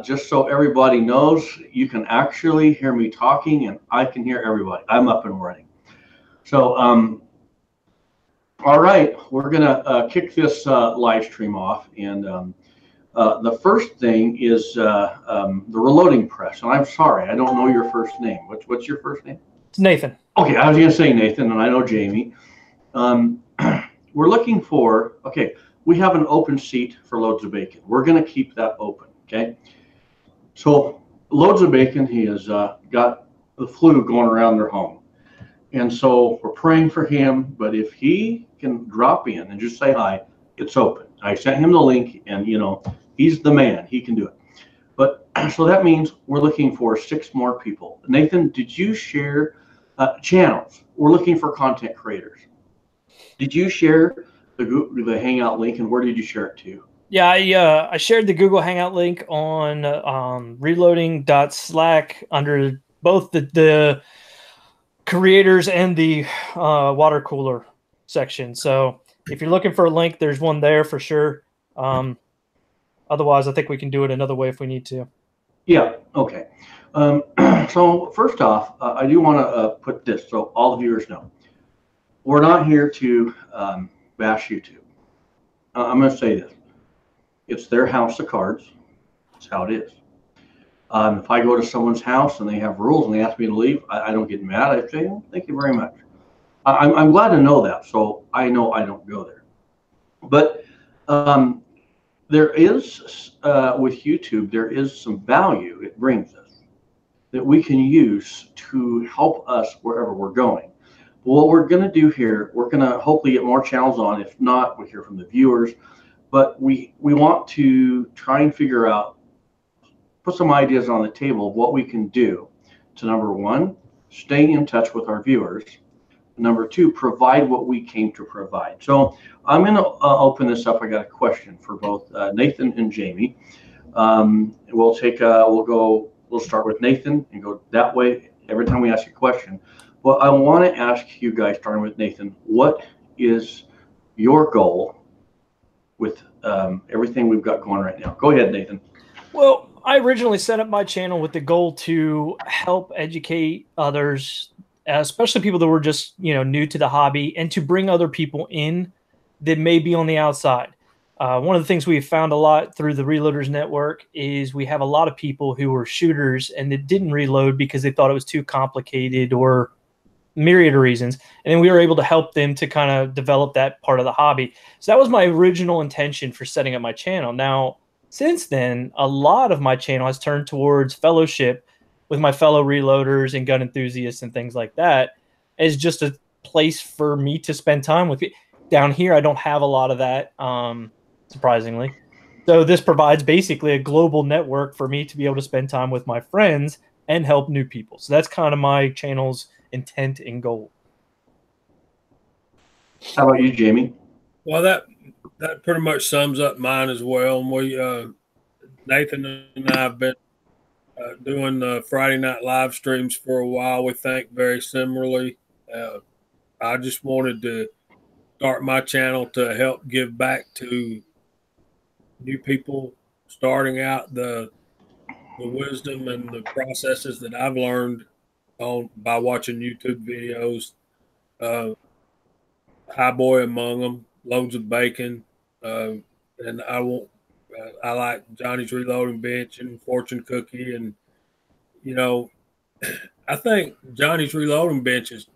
Just so everybody knows, you can actually hear me talking and I can hear everybody. I'm up and running. So, all right, we're going to kick this live stream off. And the first thing is the reloading press. And I'm sorry, I don't know your first name. What's your first name? It's Nathan. Okay, I was going to say Nathan, and I know Jamie. We're looking for, okay, we have an open seat for Loads of Bacon. We're going to keep that open, okay? So Loads of Bacon, he has got the flu going around their home. And so we're praying for him, but if he can drop in and just say hi, it's open. I sent him the link, and, you know, he's the man. He can do it. But so that means we're looking for 6 more people. Nathan, did you share channels? We're looking for content creators. Did you share the Hangout link, and where did you share it to? Yeah, I shared the Google Hangout link on reloading.slack under both the creators and the water cooler section. So if you're looking for a link, there's one there for sure. Otherwise, I think we can do it another way if we need to. Yeah, okay. So first off, I do want to put this so all the viewers know. We're not here to bash YouTube. I'm going to say this. It's their house of cards. That's how it is. If I go to someone's house and they have rules and they ask me to leave, I don't get mad. I say, oh, thank you very much. I'm glad to know that, so I know I don't go there. But there is, with YouTube, there is some value it brings us that we can use to help us wherever we're going. What we're going to do here, we're going to hopefully get more channels on. If not, we hear from the viewers. But we want to try and figure out, put some ideas on the table of what we can do to, number 1, stay in touch with our viewers. Number 2, provide what we came to provide. So I'm going to open this up. I got a question for both Nathan and Jamie. We'll start with Nathan and go that way every time we ask a question. Well, I want to ask you guys, starting with Nathan, what is your goal with everything we've got going right now? Go ahead, Nathan. Well, I originally set up my channel with the goal to help educate others, especially people that were just, new to the hobby, and to bring other people in that may be on the outside. One of the things we've found a lot through the Reloaders Network is we have a lot of people who were shooters and that didn't reload because they thought it was too complicated or myriad of reasons. And then we were able to help them to kind of develop that part of the hobby. So that was my original intention for setting up my channel. Now, since then, a lot of my channel has turned towards fellowship with my fellow reloaders and gun enthusiasts and things like that as just a place for me to spend time with. Down here, I don't have a lot of that, surprisingly. So this provides basically a global network for me to be able to spend time with my friends and help new people. So that's kind of my channel's intent and goal. How about you, Jamie? Well, that pretty much sums up mine as well. And we, Nathan and I have been doing Friday night live streams for a while. We think very similarly. I just wanted to start my channel to help give back to new people starting out, the wisdom and the processes that I've learned by watching YouTube videos. High Boy among them, Loads of Bacon, and I like Johnny's Reloading Bench and Fortune Cookie, and I think Johnny's Reloading Bench is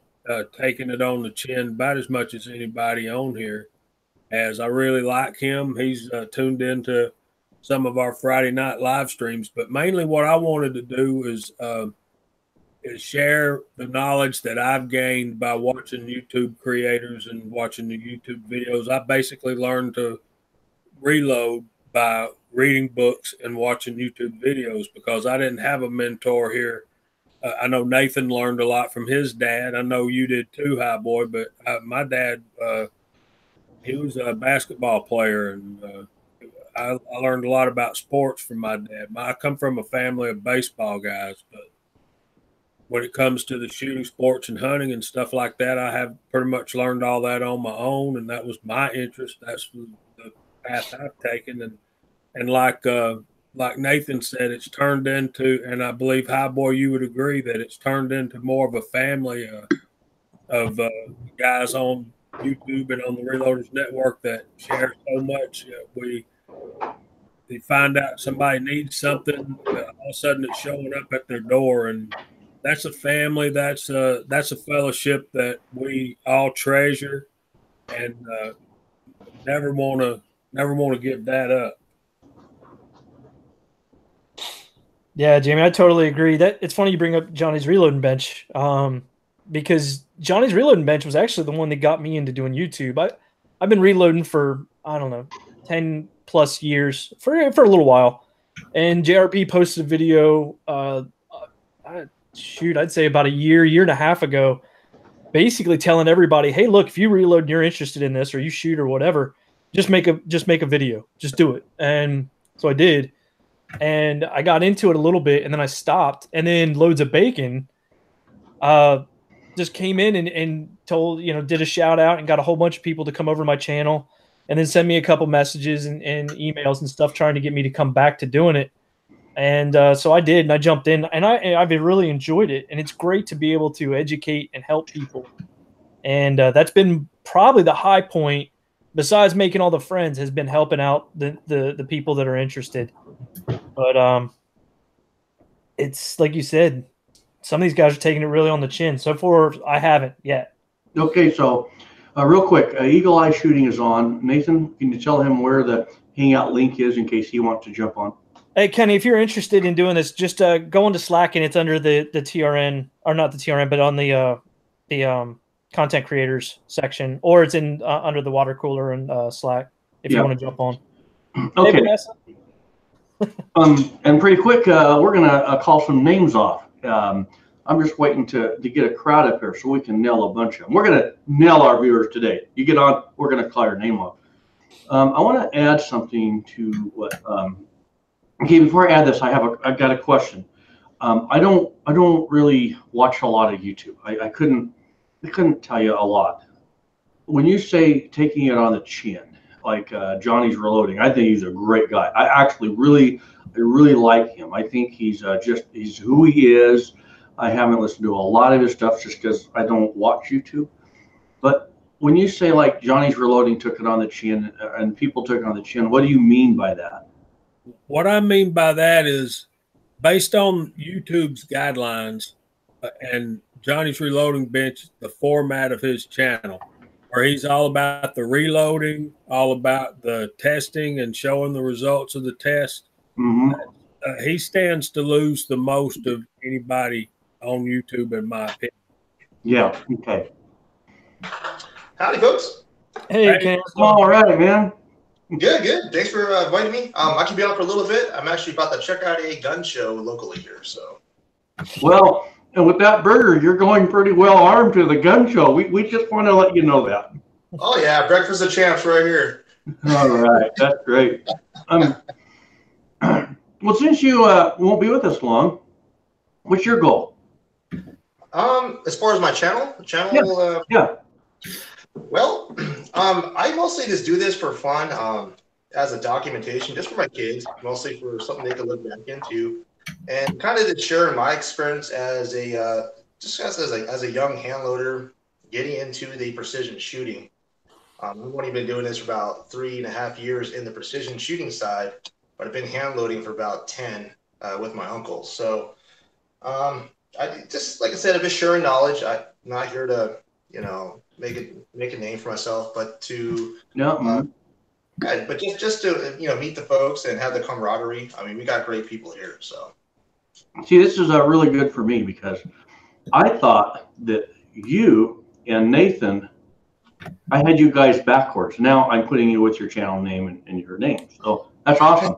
taking it on the chin about as much as anybody on here. As I really like him, he's tuned into some of our Friday night live streams, but mainly what I wanted to do is share the knowledge that I've gained by watching YouTube creators and watching the YouTube videos. I basically learned to reload by reading books and watching YouTube videos because I didn't have a mentor here. I know Nathan learned a lot from his dad. I know you did too, High Boy, but my dad, he was a basketball player, and I learned a lot about sports from my dad. I come from a family of baseball guys, but when it comes to the shooting sports and hunting and stuff like that, I have pretty much learned all that on my own, and that was my interest. That's the path I've taken. And like like Nathan said, it's turned into, and I believe Highboy, you would agree that it's turned into more of a family of guys on YouTube and on the Reloaders Network that share so much. They find out somebody needs something, all of a sudden it's showing up at their door, and that's a family. That's a fellowship that we all treasure, and never want to give that up. Yeah, Jamie, I totally agree. That it's funny you bring up Johnny's Reloading Bench, because Johnny's Reloading Bench was actually the one that got me into doing YouTube. I've been reloading for, I don't know, 10 plus years for a little while, and JRP posted a video. I'd say about a year and a half ago, basically telling everybody, hey, look, if you reload and you're interested in this, or you shoot or whatever, just make a video, just do it. And so I did. And I got into it a little bit, and then I stopped. And then Loads of Bacon just came in and told, did a shout out and got a whole bunch of people to come over to my channel, and then send me a couple messages and emails and stuff trying to get me to come back to doing it. And so I did, and I jumped in, and I've really enjoyed it. And it's great to be able to educate and help people. And that's been probably the high point, besides making all the friends, has been helping out the people that are interested. But it's like you said, some of these guys are taking it really on the chin. So far, I haven't yet. Okay, so real quick, Eagle Eye Shooting is on. Nathan, can you tell him where the Hangout link is in case he wants to jump on? Hey, Kenny, if you're interested in doing this, just go into Slack, and it's under the TRN, or not the TRN, but on the content creators section, or it's in under the water cooler and Slack if you want to jump on. Okay. Hey, and pretty quick, we're gonna call some names off. I'm just waiting to get a crowd up here so we can nail a bunch of them. We're gonna nail our viewers today. You get on, we're gonna call your name off. I want to add something to what. Okay, before I add this, I've got a question. I don't really watch a lot of YouTube. I couldn't tell you a lot. When you say taking it on the chin, like Johnny's Reloading, I think he's a great guy. I actually really like him. I think he's who he is. I haven't listened to a lot of his stuff just because I don't watch YouTube. But when you say like Johnny's Reloading took it on the chin and people took it on the chin, what do you mean by that? What I mean by that is based on YouTube's guidelines and Johnny's Reloading Bench, the format of his channel, where he's all about the reloading, all about the testing and showing the results of the test. Mm-hmm. He stands to lose the most of anybody on YouTube, in my opinion. Yeah. Okay. Howdy, folks. Hey, Ken. All right, man. Good. Thanks for inviting me. I can be on for a little bit. I'm actually about to check out a gun show locally here. So. Well, and with that burger, you're going pretty well armed to the gun show. We just want to let you know that. Oh yeah, breakfast of champs right here. All right, that's great. Well, since you won't be with us long, what's your goal? As far as my channel, yeah. Well, I mostly just do this for fun, as a documentation, just for my kids, mostly for something they can look back into, and kind of to share my experience as a as a young hand loader getting into the precision shooting. I've only been doing this for about 3.5 years in the precision shooting side, but I've been hand loading for about 10 with my uncle. So I just, like I said, I'm just sharing knowledge. I'm not here to, make a name for myself, but to but just to meet the folks and have the camaraderie. I mean, we got great people here. So see, this is really good for me because I thought that you and Nathan, I had you guys backwards. Now I'm putting you with your channel name and your name. So that's awesome.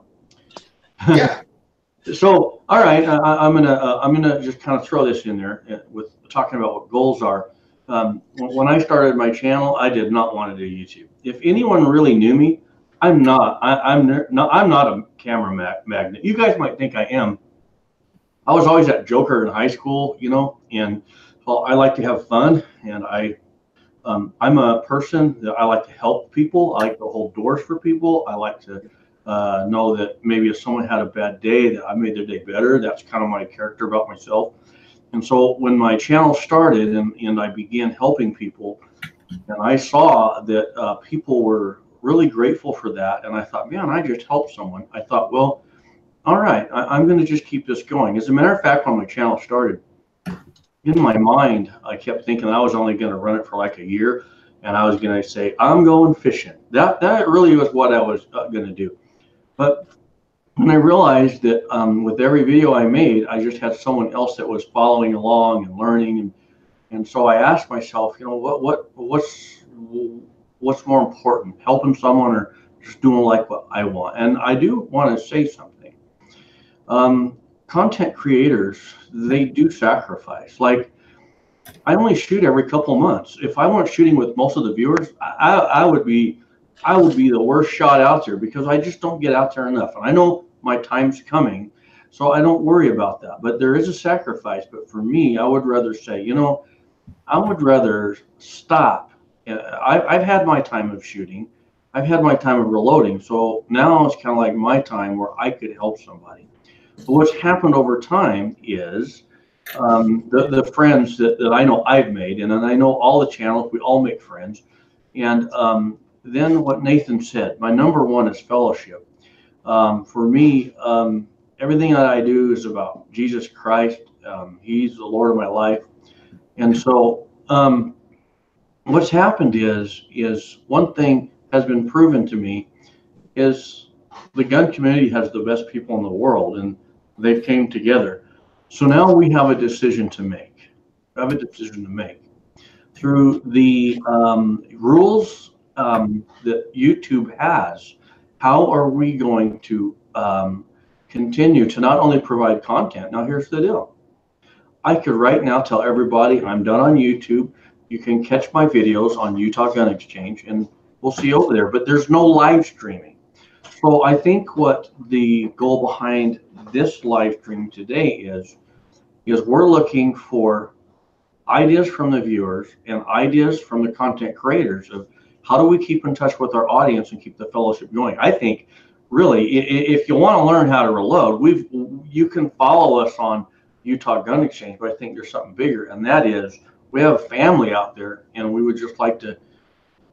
Yeah. So, all right, I'm gonna just kind of throw this in there with talking about what goals are. When I started my channel, I did not want to do YouTube. If anyone really knew me, I'm not a camera magnet. You guys might think I am. I was always that joker in high school, and well, I like to have fun, and I'm a person that I like to help people. I like to hold doors for people. I like to know that maybe if someone had a bad day, that I made their day better. That's kind of my character about myself. And so when my channel started and I began helping people, and I saw that people were really grateful for that, and I thought, man, I just helped someone. I thought, well, all right, I'm going to just keep this going. As a matter of fact, when my channel started, in my mind, I kept thinking I was only going to run it for like a year, and I was going to say, I'm going fishing. That really was what I was going to do. But when I realized that with every video I made, I just had someone else that was following along and learning, and so I asked myself, you know, what's more important, helping someone or just doing like what I want? And I do want to say something. Content creators, they do sacrifice. Like, I only shoot every couple of months. If I weren't shooting with most of the viewers, I would be the worst shot out there, because I just don't get out there enough. And I know my time's coming, so I don't worry about that. But there is a sacrifice. But for me, I would rather say, you know, I would rather stop. I've had my time of shooting. I've had my time of reloading. So now it's kind of like my time where I could help somebody. But what's happened over time is the friends that I know I've made, and then I know all the channels, we all make friends. And then what Nathan said, my number one is fellowship. For me, everything that I do is about Jesus Christ. He's the Lord of my life. And so what's happened is one thing has been proven to me is the gun community has the best people in the world, and they've came together. So now we have a decision to make. Through the rules that YouTube has. How are we going to continue to not only provide content? Now, here's the deal. I could right now tell everybody I'm done on YouTube. You can catch my videos on Utah Gun Exchange, and we'll see you over there. But there's no live streaming. So I think what the goal behind this live stream today is we're looking for ideas from the viewers and ideas from the content creators of how do we keep in touch with our audience and keep the fellowship going. I think really, if you want to learn how to reload, you can follow us on Utah Gun Exchange, but I think there's something bigger, and that is we have a family out there, and we would just like to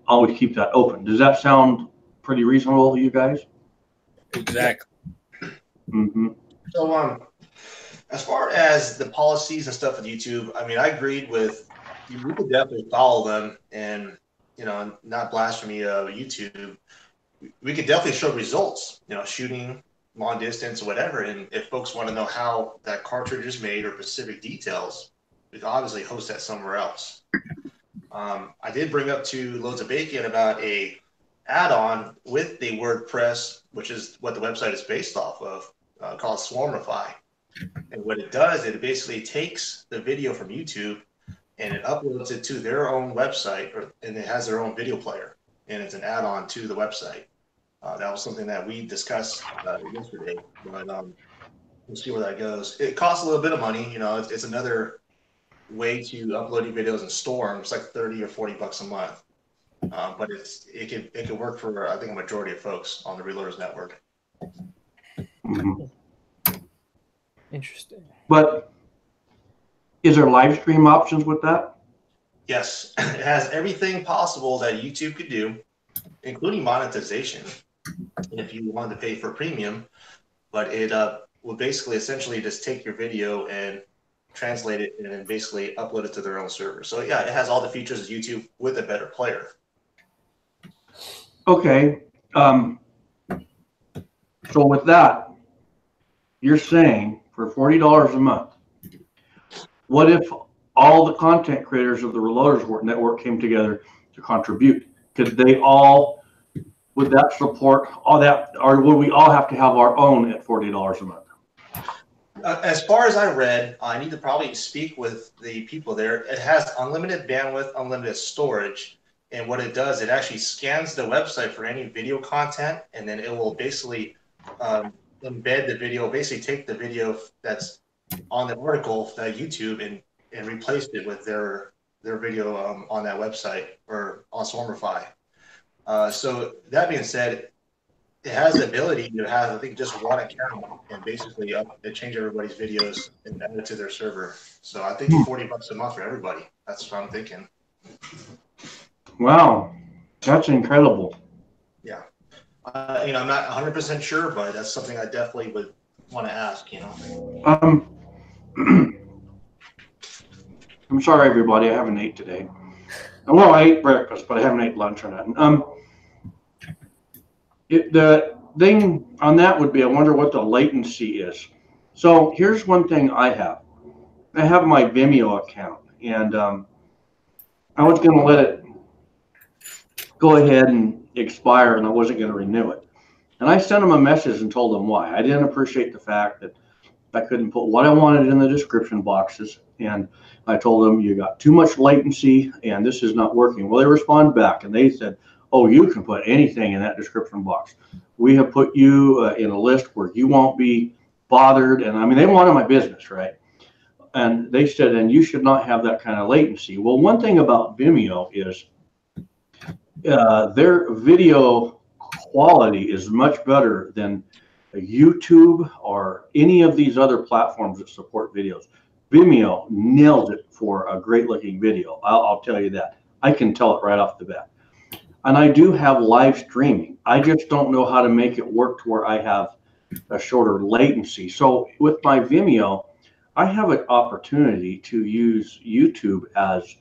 always keep that open. Does that sound pretty reasonable to you guys? Exactly. Mm-hmm. So, as far as the policies and stuff with YouTube, I mean, I agreed with you. We could definitely follow them, and not blasphemy of YouTube. We could definitely show results. Shooting long distance or whatever. And if folks want to know how that cartridge is made or specific details, we can obviously host that somewhere else. I did bring up to Loads of Bacon about a add-on with the WordPress, which is what the website is based off of, called Swarmify. And what it does, it basically takes the video from YouTube and it uploads it to their own website, and it has their own video player, and it's an add-on to the website. That was something that we discussed yesterday, but we'll see where that goes. It costs a little bit of money. It's another way to upload your videos and store them. It's like $30 or $40 a month, but it can work for I think a majority of folks on the Reloaders Network. Mm-hmm. Interesting. But is there live stream options with that? Yes, it has everything possible that YouTube could do, including monetization if you wanted to pay for premium. But it will basically essentially just take your video and translate it and then basically upload it to their own server. So yeah, it has all the features of YouTube with a better player. Okay. So with that, you're saying for $40 a month, what if all the content creators of the Reloaders Network came together to contribute? Could they all, would that support all that, or would we all have to have our own at $40 a month? As far as I read, I need to probably speak with the people there. It has unlimited bandwidth, unlimited storage. And what it does, it actually scans the website for any video content, and then it will basically embed the video, basically take the video that's on the article that YouTube and replaced it with their video on that website or on Swarmify. So that being said, it has the ability to have, I think, just one account and basically change everybody's videos and add it to their server. So I think $40 a month for everybody. That's what I'm thinking. Wow, that's incredible. Yeah. You know, I'm not 100% sure, but that's something I definitely would want to ask, you know. I'm sorry, everybody. I haven't ate today. Well, I ate breakfast, but I haven't ate lunch or nothing. The thing on that would be, I wonder what the latency is. So here's one thing I have. I have my Vimeo account, and I was going to let it go ahead and expire, and I wasn't going to renew it. And I sent them a message and told them why. I didn't appreciate the fact that I couldn't put what I wanted in the description boxes. And I told them, you got too much latency and this is not working. Well, they responded back and they said, oh, you can put anything in that description box. We have put you in a list where you won't be bothered. And I mean, they wanted my business, right? And they said, and you should not have that kind of latency. Well, one thing about Vimeo is their video quality is much better than YouTube or any of these other platforms that support videos. Vimeo nails it for a great looking video. I'll tell you that. I can tell it right off the bat. And I do have live streaming. I just don't know how to make it work to where I have a shorter latency. So with my Vimeo, I have an opportunity to use YouTube as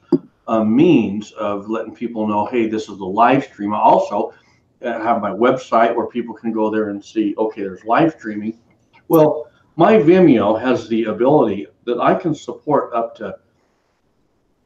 a means of letting people know, hey, this is a live stream. I also have my website where people can go there and see, okay, there's live streaming. Well, my Vimeo has the ability that I can support up to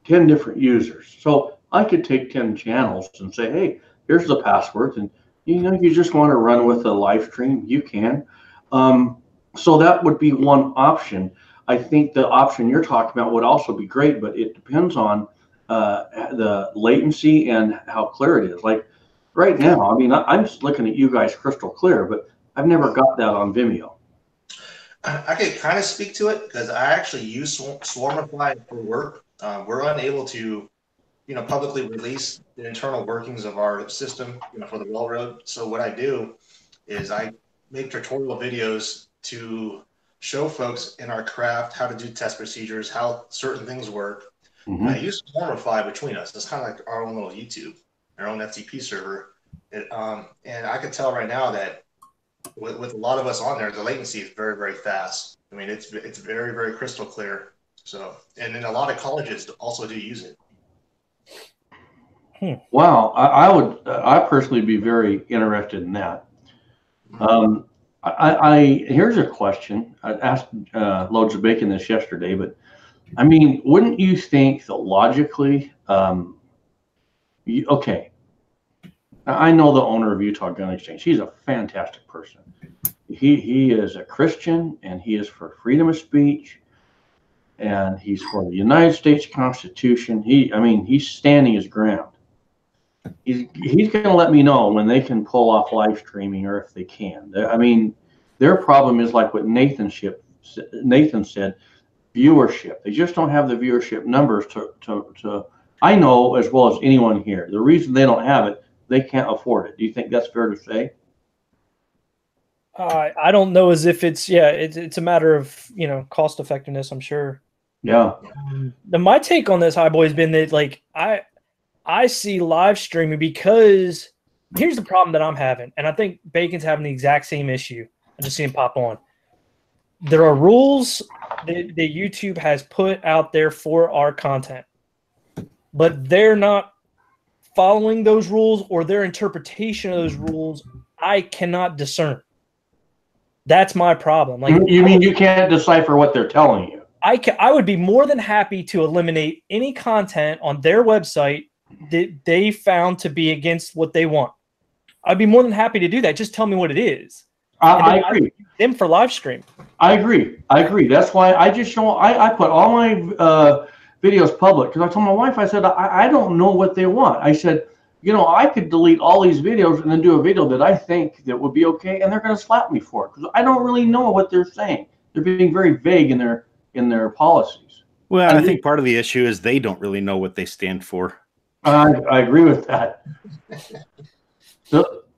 10 different users. So I could take 10 channels and say, hey, here's the passwords. And, you know, you just want to run with a live stream, you can. So that would be one option. I think the option you're talking about would also be great, but it depends on the latency and how clear it is. Like right now, I mean, I'm just looking at you guys crystal clear, but I've never got that on Vimeo. I could kind of speak to it because I actually use Swarmify for work. We're unable to, you know, publicly release the internal workings of our system, you know, for the railroad. So what I do is I make tutorial videos to show folks in our craft how to do test procedures, how certain things work. I use Swarmify between us. It's kind of like our own little YouTube, our own FTP server. And I can tell right now that with a lot of us on there, the latency is very, very fast. I mean, it's very, very crystal clear. So, and then a lot of colleges also do use it. Wow, I personally be very interested in that. Here's a question. I asked Loads of Bacon this yesterday, but I mean, wouldn't you think that logically, okay, I know the owner of Utah Gun Exchange. He's a fantastic person. He is a Christian, and he is for freedom of speech, and he's for the United States Constitution. He's standing his ground. He's going to let me know when they can pull off live streaming or if they can. I mean, their problem is like what Nathan said, viewership. They just don't have the viewership numbers to I know as well as anyone here. The reason they don't have it, they can't afford it. Do you think that's fair to say? I don't know as if it's a matter of, you know, cost effectiveness, I'm sure. Yeah. My take on this, High Boy, has been that like I see live streaming because here's the problem that I'm having, and I think Bacon's having the exact same issue. I just see him pop on. There are rules that YouTube has put out there for our content, but they're not following those rules, or their interpretation of those rules I cannot discern. That's my problem. Like, you mean you can't decipher what they're telling you? I would be more than happy to eliminate any content on their website that they found to be against what they want. I'd be more than happy to do that. Just tell me what it is. I agree. Them for live stream. I agree. That's why I just show. I put all my videos public because I told my wife. I said I don't know what they want. I said, you know, I could delete all these videos and then do a video that I think that would be okay, and they're going to slap me for it because I don't really know what they're saying. They're being very vague in their policies. Well, I think part of the issue is they don't really know what they stand for. I agree with that.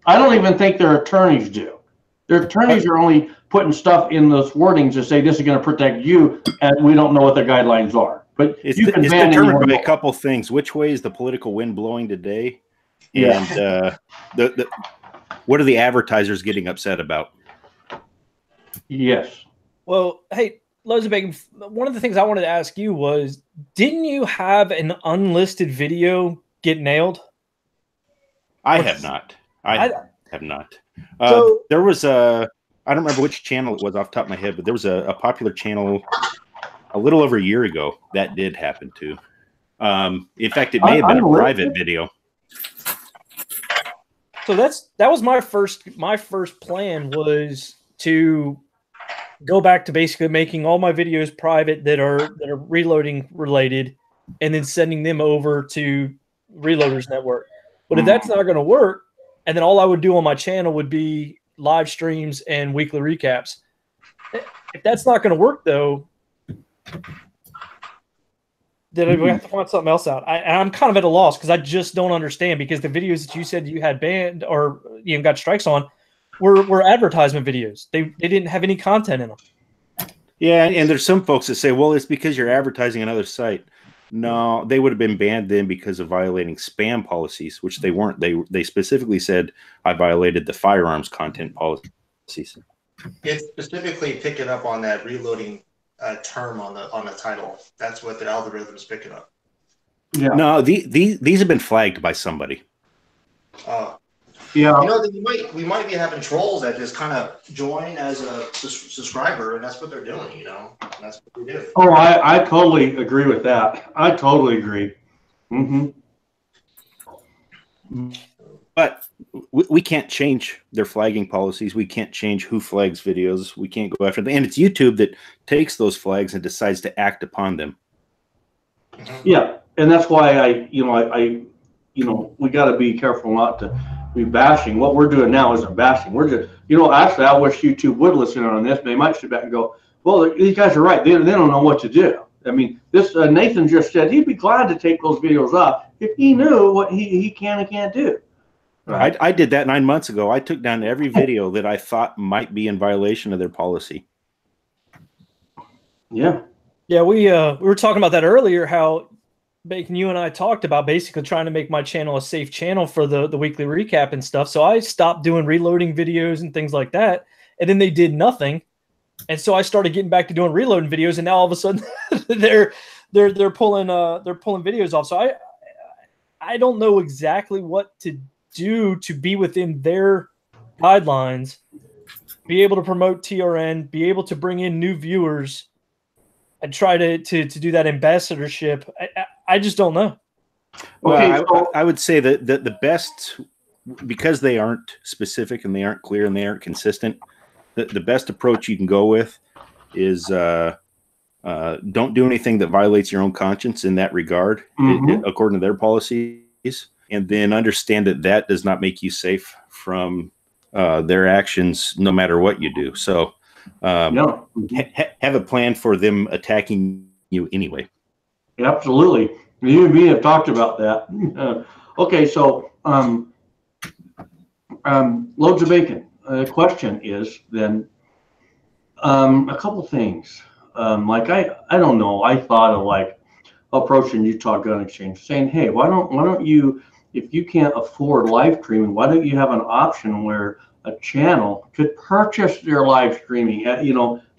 I don't even think their attorneys do. Their attorneys are only putting stuff in those wordings to say this is going to protect you, and we don't know what the guidelines are. But It's you can ban determined by anyone. a couple things. Which way is the political wind blowing today? Yeah. And what are the advertisers getting upset about? Yes. Well, hey, Loads of Bacon, one of the things I wanted to ask you was, didn't you have an unlisted video get nailed? I have not. I have not. So- there was I don't remember which channel it was off the top of my head, but there was a popular channel a little over a year ago that did happen to. In fact, it may have been a private video. So that was my first plan was to go back to basically making all my videos private that are reloading related, and then sending them over to Reloaders Network. But if that's not going to work, and then all I would do on my channel would be live streams and weekly recaps. If that's not going to work, though, then we have to find something else out. I'm kind of at a loss because I just don't understand, because the videos that you said you had banned or got strikes on were advertisement videos. They didn't have any content in them. Yeah, and there's some folks that say, well, it's because you're advertising another site. No, they would have been banned then because of violating spam policies, which they weren't. They specifically said I violated the firearms content policies. It's specifically picking up on that reloading term on the title. That's what the algorithm's picking up. Yeah. No, these have been flagged by somebody. Yeah. You know, we might be having trolls that just kind of join as a subscriber, and that's what they're doing. You know, that's what they do. Oh, I totally agree with that. I totally agree. But we can't change their flagging policies. We can't change who flags videos. We can't go after them. And it's YouTube that takes those flags and decides to act upon them. Yeah, and that's why we got to be careful not to be bashing. What we're doing now isn't bashing. We're just, actually, I wish YouTube would listen on this. They might sit back and go, well, these guys are right. They don't know what to do. I mean, this Nathan just said he'd be glad to take those videos off if he knew what he can and can't do. Right. I did that 9 months ago. I took down every video that I thought might be in violation of their policy. Yeah. Yeah, we were talking about that earlier, how Bacon, you and I talked about basically trying to make my channel a safe channel for the weekly recap and stuff. So I stopped doing reloading videos and things like that. And then they did nothing. And so I started getting back to doing reloading videos, and now all of a sudden they're pulling videos off. So I don't know exactly what to do to be within their guidelines, be able to promote TRN, be able to bring in new viewers, and try to do that ambassadorship. I just don't know. Okay, well, I would say that the best, because they aren't specific and they aren't clear and they aren't consistent, the best approach you can go with is don't do anything that violates your own conscience in that regard, according to their policies, and then understand that does not make you safe from their actions, no matter what you do. So have a plan for them attacking you anyway. Absolutely. You and me have talked about that. Okay, so Loads of Bacon. The question is then a couple things. Like I don't know. I thought of like approaching Utah Gun Exchange, saying, "Hey, why don't you, if you can't afford live streaming, why don't you have an option where a channel could purchase their live streaming?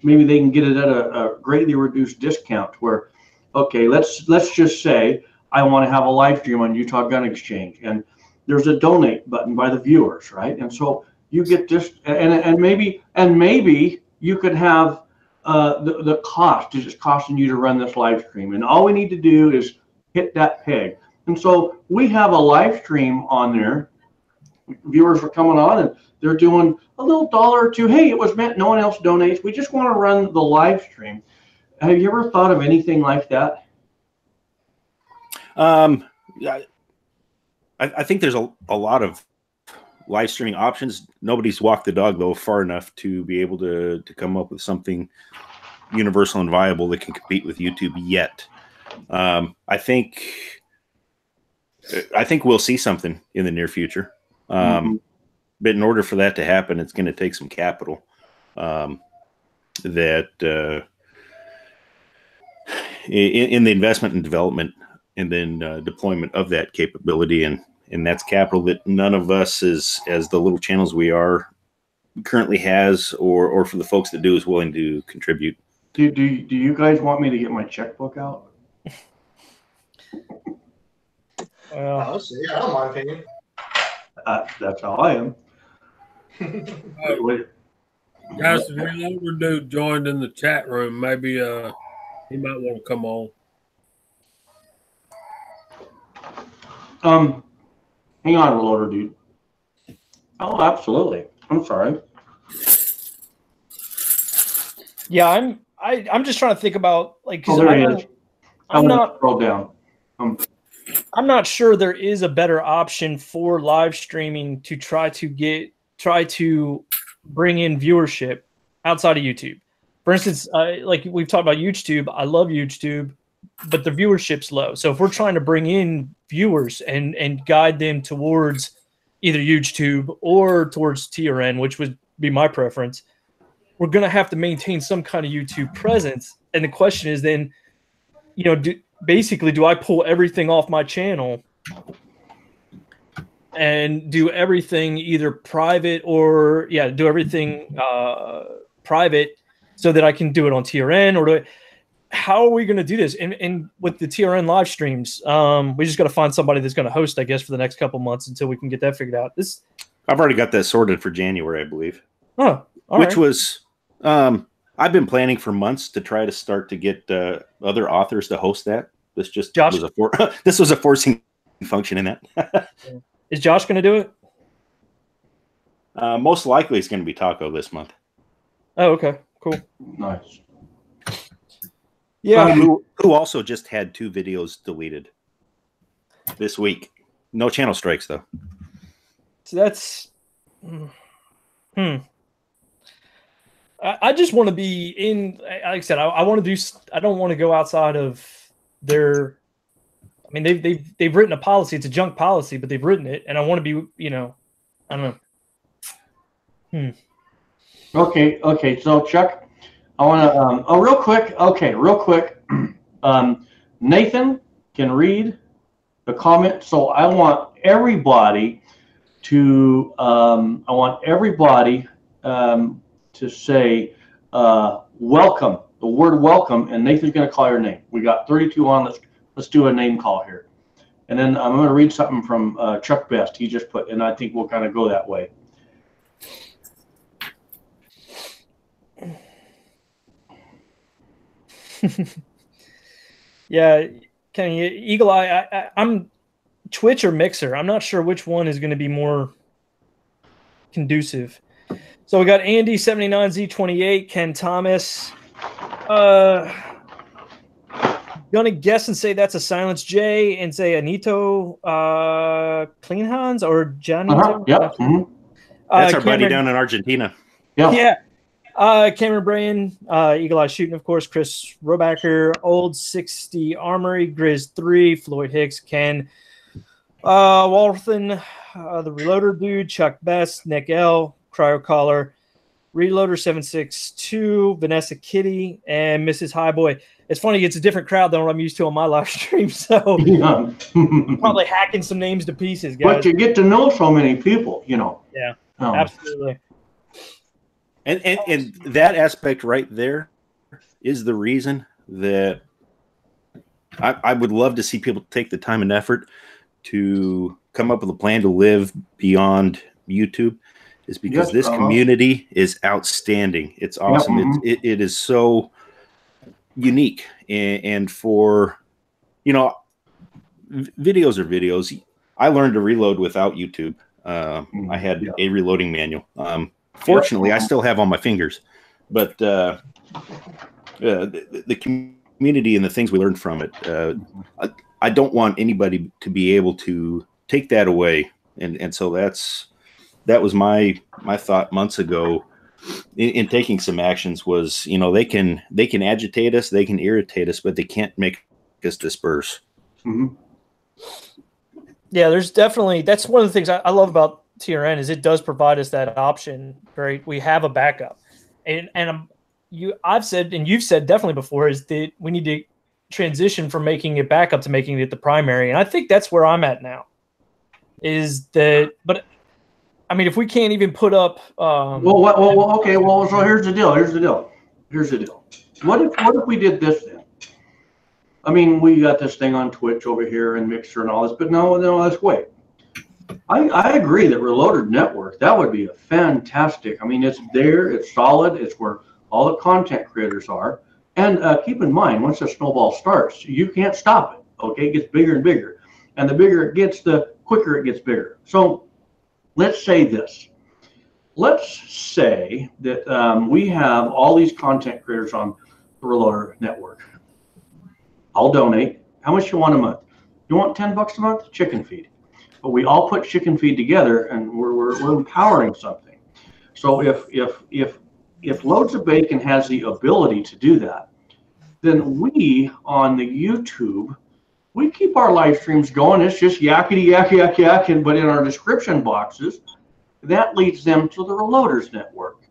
Maybe they can get it at a greatly reduced discount. Where, okay, let's just say I want to have a live stream on Utah Gun Exchange, and there's a donate button by the viewers, right? And so you get this, and maybe you could have the cost is just costing you to run this live stream, and all we need to do is hit that peg. And so we have a live stream on there. Viewers are coming on and they're doing a little $1 or $2. Hey, it was meant no one else donates. We just want to run the live stream. Have you ever thought of anything like that? I think there's a lot of live streaming options. Nobody's walked the dog, though, far enough to be able to come up with something universal and viable that can compete with YouTube yet. I think we'll see something in the near future. in order for that to happen, it's going to take some capital. That in the investment and development, and then deployment of that capability, and that's capital that none of us, as the little channels we are, currently has, or for the folks that do, is willing to contribute. Do you guys want me to get my checkbook out? I'll say, I don't mind paying. That's how I am. Guys, the Reloader dude joined in the chat room. Maybe he might want to come on. Hang on, Reloader dude. Oh, absolutely. I'm sorry. Yeah, I'm just trying to think about, like, because there he is. I'm not scroll down. I'm not sure there is a better option for live streaming to try to bring in viewership outside of YouTube. For instance, like we've talked about YouTube, I love YouTube, but the viewership's low. So if we're trying to bring in viewers and guide them towards either YouTube or towards TRN, which would be my preference, we're going to have to maintain some kind of YouTube presence. And the question is then, you know, do I pull everything off my channel and do everything either private or do everything private so that I can do it on TRN, or how are we going to do this? And with the TRN live streams, we just got to find somebody that's going to host, I guess, for the next couple months until we can get that figured out. I've already got that sorted for January, I believe. Oh, which was I've been planning for months to try to start to get other authors to host that. This just Josh? This was a forcing function in that. Is Josh going to do it? Most likely it's going to be Taco this month. Oh, okay. Cool. Nice. Yeah. Who also just had 2 videos deleted this week. No channel strikes, though. So that's... I just want to be in... Like I said, I want to do... I don't want to go outside of their... I mean, they've written a policy. It's a junk policy, but they've written it, and I want to be, you know... I don't know. Okay. So Chuck, I want to. Real quick. Nathan can read the comment, so I want everybody to. To say welcome. The word welcome, and Nathan's going to call your name. We got 32 on. Let's do a name call here, and then I'm going to read something from Chuck Best. He just put, and I think we'll kind of go that way. Yeah, Kenny, Eagle Eye. I'm Twitch or Mixer. I'm not sure which one is going to be more conducive. So we got Andy 79Z28, Ken Thomas. Gonna guess and say that's a Silence J and say Anito Clean Hans or Janito. Yep. That's our buddy down in Argentina. Yeah. Cameron Bryan, Eagle Eye Shooting, of course, Chris Robacker, Old 60 Armory, Grizz 3, Floyd Hicks, Ken Walthan, the Reloader Dude, Chuck Best, Nick L, Cryo Collar, Reloader 762, Vanessa Kitty, and Mrs. Highboy. It's funny, it's a different crowd than what I'm used to on my live stream, so I'm probably hacking some names to pieces, guys. But you get to know so many people, you know. Yeah, absolutely. And that aspect right there is the reason that I would love to see people take the time and effort to come up with a plan to live beyond YouTube, is because this community is outstanding. It's awesome. It is so unique. And for, you know, videos are videos. I learned to reload without YouTube. I had a reloading manual. Fortunately, I still have on my fingers, but the community and the things we learned from it, I don't want anybody to be able to take that away. And so that was my thought months ago in taking some actions was, you know, they can agitate us, they can irritate us, but they can't make us disperse. Yeah, there's definitely, that's one of the things I love about TRN is it does provide us that option, right? We have a backup, and I've said, and you've said definitely before, is that we need to transition from making it backup to making it the primary, and I think that's where I'm at now. Is that, but I mean, if we can't even put up, okay. Well, so here's the deal. What if we did this then? I mean, we got this thing on Twitch over here and Mixer and all this, but no, let's wait. I agree that Reloaded Network, that would be a fantastic. I mean, it's there, it's solid, it's where all the content creators are. And keep in mind, once the snowball starts, you can't stop it. Okay, it gets bigger and bigger. And the bigger it gets, the quicker it gets bigger. So let's say this. Let's say that we have all these content creators on the Reloader Network. I'll donate. How much you want a month? You want $10 a month? Chicken feed. But we all put chicken feed together, and we're empowering something. So if Loads of Bacon has the ability to do that, then we on the YouTube, we keep our live streams going. It's just yakety yak yak yak, but in our description boxes, that leads them to the Reloaders Network.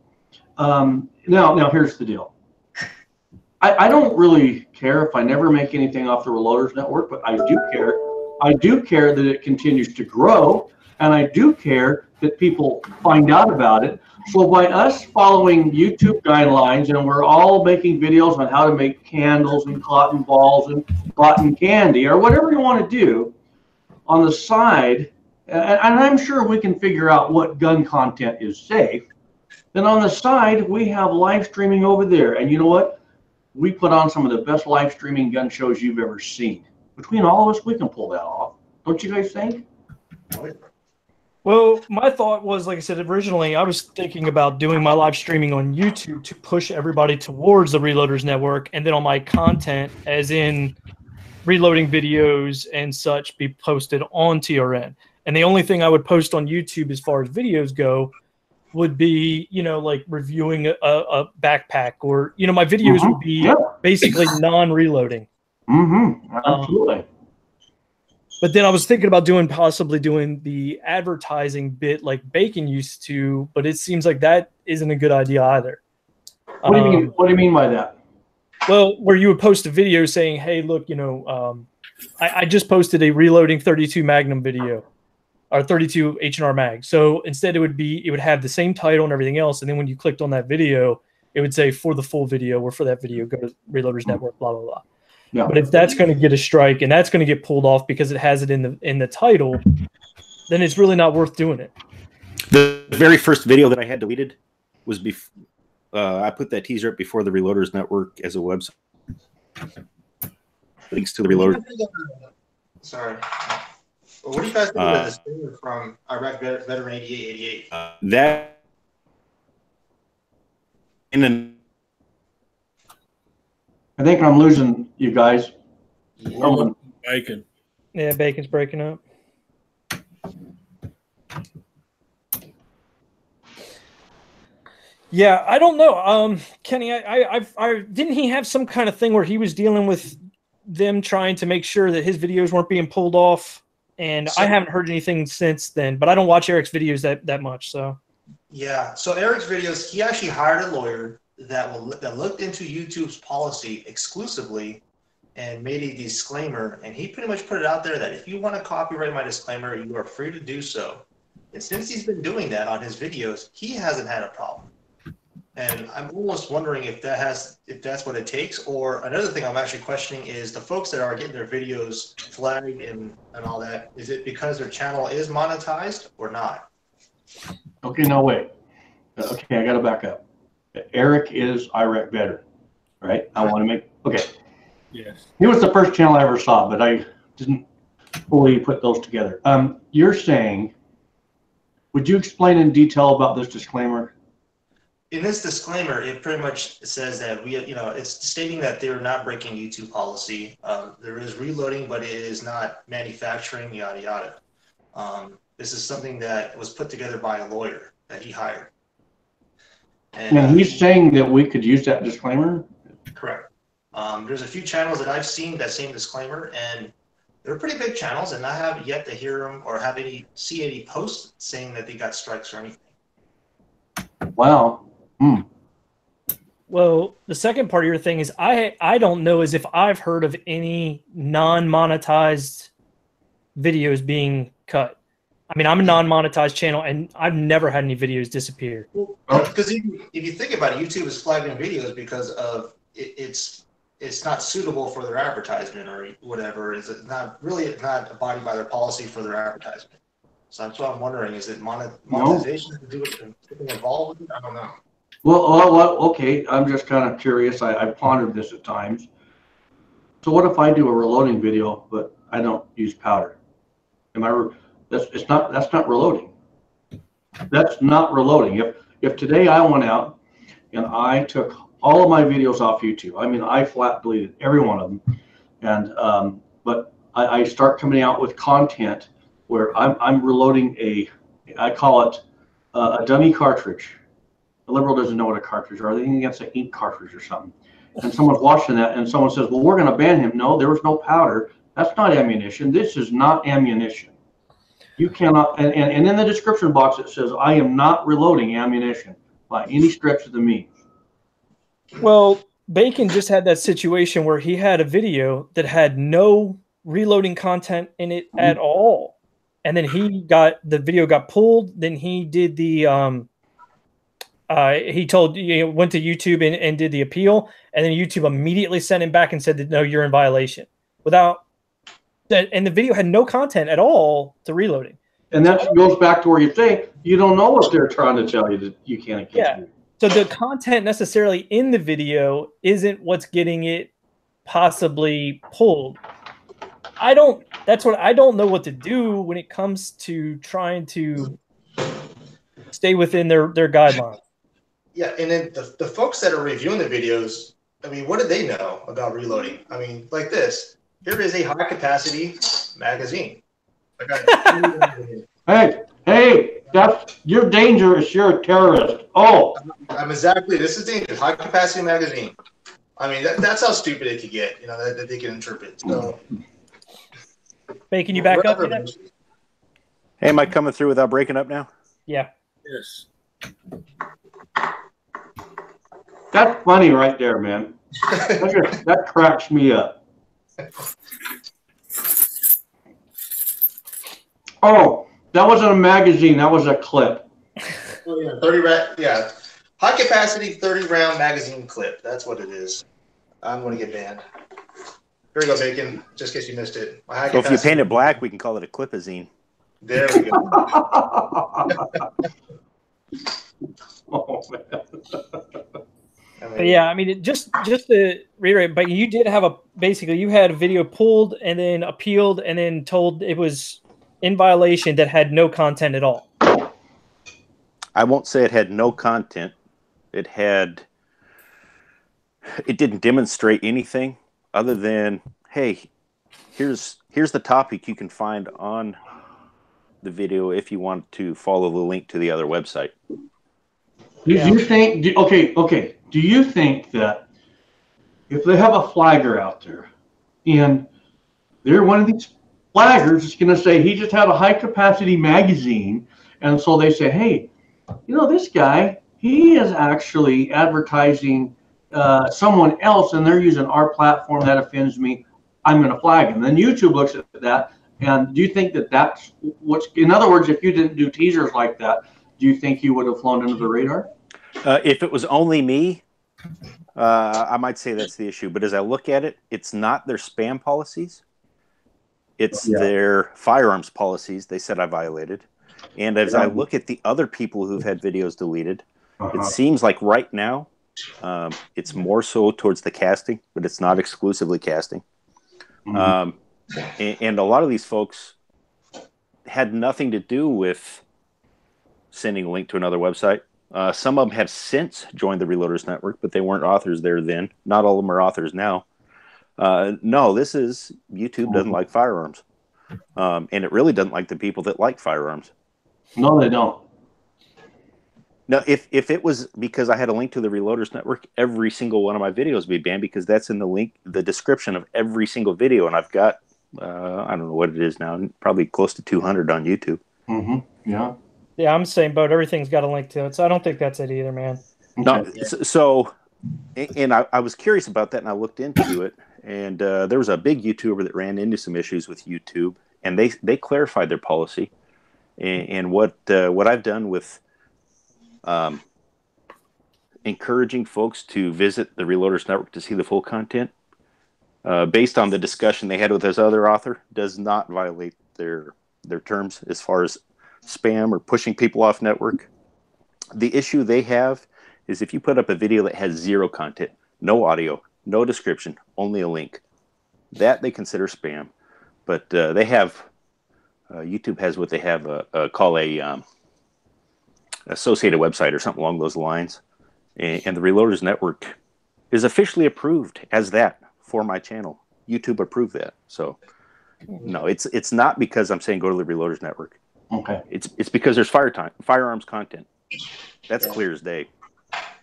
Now here's the deal. I don't really care if I never make anything off the Reloaders Network, but I do care. I do care that it continues to grow, and I do care that people find out about it. So by us following YouTube guidelines, and we're all making videos on how to make candles and cotton balls and cotton candy or whatever you want to do on the side, and I'm sure we can figure out what gun content is safe. Then on the side, we have live streaming over there. And you know what? We put on some of the best live streaming gun shows you've ever seen. Between all of us, we can pull that off. Don't you guys think? Well, my thought was, like I said, originally I was thinking about doing my live streaming on YouTube to push everybody towards the Reloaders Network, and then on my content, as in reloading videos and such, be posted on TRN. And the only thing I would post on YouTube as far as videos go would be, like reviewing a backpack, or, my videos would be basically non-reloading. Absolutely. But then I was thinking about possibly doing the advertising bit like Bacon used to, but it seems like that isn't a good idea either. What do you mean? What do you mean by that? Well, where you would post a video saying, "Hey, look, I just posted a reloading 32 Magnum video, or 32 H&R mag." So instead, it would have the same title and everything else, and then when you clicked on that video, it would say, "For the full video," or "For that video, go to Reloaders Network," blah blah blah. Yeah. But if that's going to get a strike and that's going to get pulled off because it has it in the title, then it's really not worth doing it. The very first video that I had deleted was I put that teaser up before the Reloaders Network as a website. Links to the Reloader. Sorry. Well, what do you guys think of this thing from Iraq Veteran 8888? That I think I'm losing you guys. Bacon. Yeah, Bacon's breaking up. Yeah, I don't know. Kenny, I didn't he have some kind of thing where he was dealing with them trying to make sure that his videos weren't being pulled off? And I haven't heard anything since then, but I don't watch Eric's videos that much. So yeah, so Eric's videos, he actually hired a lawyer that looked into YouTube's policy exclusively and made a disclaimer, and he pretty much put it out there that if you want to copyright my disclaimer, you are free to do so. And since he's been doing that on his videos, he hasn't had a problem. And I'm almost wondering if that's what it takes. Or another thing I'm actually questioning is the folks that are getting their videos flagged and all that, is it because their channel is monetized or not? Okay, no, wait. Okay, I got to back up. Eric is Iraq veteran, right? I want to make, okay. Yes. He was the first channel I ever saw, but I didn't fully put those together. You're saying, would you explain in detail about this disclaimer? In this disclaimer, it pretty much says that it's stating that they're not breaking YouTube policy. There is reloading, but it is not manufacturing, yada, yada. This is something that was put together by a lawyer that he hired. And he's saying that we could use that disclaimer? Correct. There's a few channels that I've seen that same disclaimer, and they're pretty big channels, and I haven't yet to hear them or see any posts saying that they got strikes or anything. Wow. Well, the second part of your thing is I don't know as if I've heard of any non-monetized videos being cut. I mean, I'm a non-monetized channel, and I've never had any videos disappear. Because if you think about it, YouTube is flagging videos because of it's not suitable for their advertisement or whatever. Is it not abiding by their policy for their advertisement? So that's what I'm wondering. Is it monetization to do with something involved with it? I don't know. Well, okay. I'm just kind of curious. I've pondered this at times. So what if I do a reloading video, but I don't use powder? That's not reloading. That's not reloading. If today I went out and I took all of my videos off YouTube, I mean, I flat deleted every one of them, and but I start coming out with content where I'm reloading I call it a dummy cartridge. The liberal doesn't know what a cartridge are. They think that's an ink cartridge or something. And someone's watching that, and someone says, "Well, we're going to ban him." No, there was no powder. That's not ammunition. This is not ammunition. You cannot, and in the description box it says, "I am not reloading ammunition by any stretch of the means." Well, Bacon just had that situation where he had a video that had no reloading content in it at all, and then the video got pulled. Then he did the went to YouTube and did the appeal, and then YouTube immediately sent him back and said that no, you're in violation without. And the video had no content at all to reloading. And that goes back to where you say you don't know what they're trying to tell you that you can't get. Yeah. So the content necessarily in the video isn't what's getting it possibly pulled. I don't know what to do when it comes to trying to stay within their guidelines. Yeah, and then the folks that are reviewing the videos, I mean, what do they know about reloading? I mean, like this. Here is a high-capacity magazine. Hey, you're dangerous. You're a terrorist. Oh. This is dangerous. High-capacity magazine. I mean, that's how stupid it could get, that they can interpret. So, hey, can you back up? Hey, am I coming through without breaking up now? Yeah. Yes. That's funny right there, man. That cracks me up. Oh, that wasn't a magazine. That was a clip. Oh, yeah, 30 high capacity 30-round magazine clip. That's what it is. I'm going to get banned. Here we go, Bacon. Just in case you missed it. So if you paint it black, we can call it a clipazine. There we go. Oh man. But yeah, I mean, just to reiterate, but you did have you had a video pulled and then appealed and then told it was in violation that had no content at all. I won't say it had no content. It didn't demonstrate anything other than, hey, here's the topic you can find on the video if you want to follow the link to the other website. Do you think? Do you think that if they have a flagger out there, and they're one of these flaggers is going to say he just had a high capacity magazine, and so they say, hey, this guy, he is actually advertising someone else, and they're using our platform, that offends me, I'm going to flag him. Then YouTube looks at that, and do you think that that's what's? In other words, if you didn't do teasers like that, do you think you would have flown under the radar? If it was only me, I might say that's the issue. But as I look at it, it's not their spam policies. It's their firearms policies they said I violated. And as I look at the other people who've had videos deleted, it seems like right now it's more so towards the casting, but it's not exclusively casting. And a lot of these folks had nothing to do with sending a link to another website. Some of them have since joined the Reloaders Network, but they weren't authors there then. Not all of them are authors now. No, this is YouTube doesn't like firearms. And it really doesn't like the people that like firearms. No, they don't. Now, if it was because I had a link to the Reloaders Network, every single one of my videos would be banned because that's in the description of every single video. And I've got I don't know what it is now, probably close to 200 on YouTube. Yeah. Yeah, I'm the same boat. Everything's got a link to it, so I don't think that's it either, man. No, so, and I was curious about that, and I looked into it, and there was a big YouTuber that ran into some issues with YouTube, and they clarified their policy, and what I've done with encouraging folks to visit the Reloaders Network to see the full content, based on the discussion they had with this other author, does not violate their terms as far as spam or pushing people off network. The issue they have is if you put up a video that has zero content, no audio, no description, only a link, that they consider spam. But they have YouTube has what they have call a associated website or something along those lines, and the Reloaders Network is officially approved as that for my channel. YouTube approved that, so no, it's not because I'm saying go to the Reloaders Network. Okay. It's because there's firearms content. That's clear as day.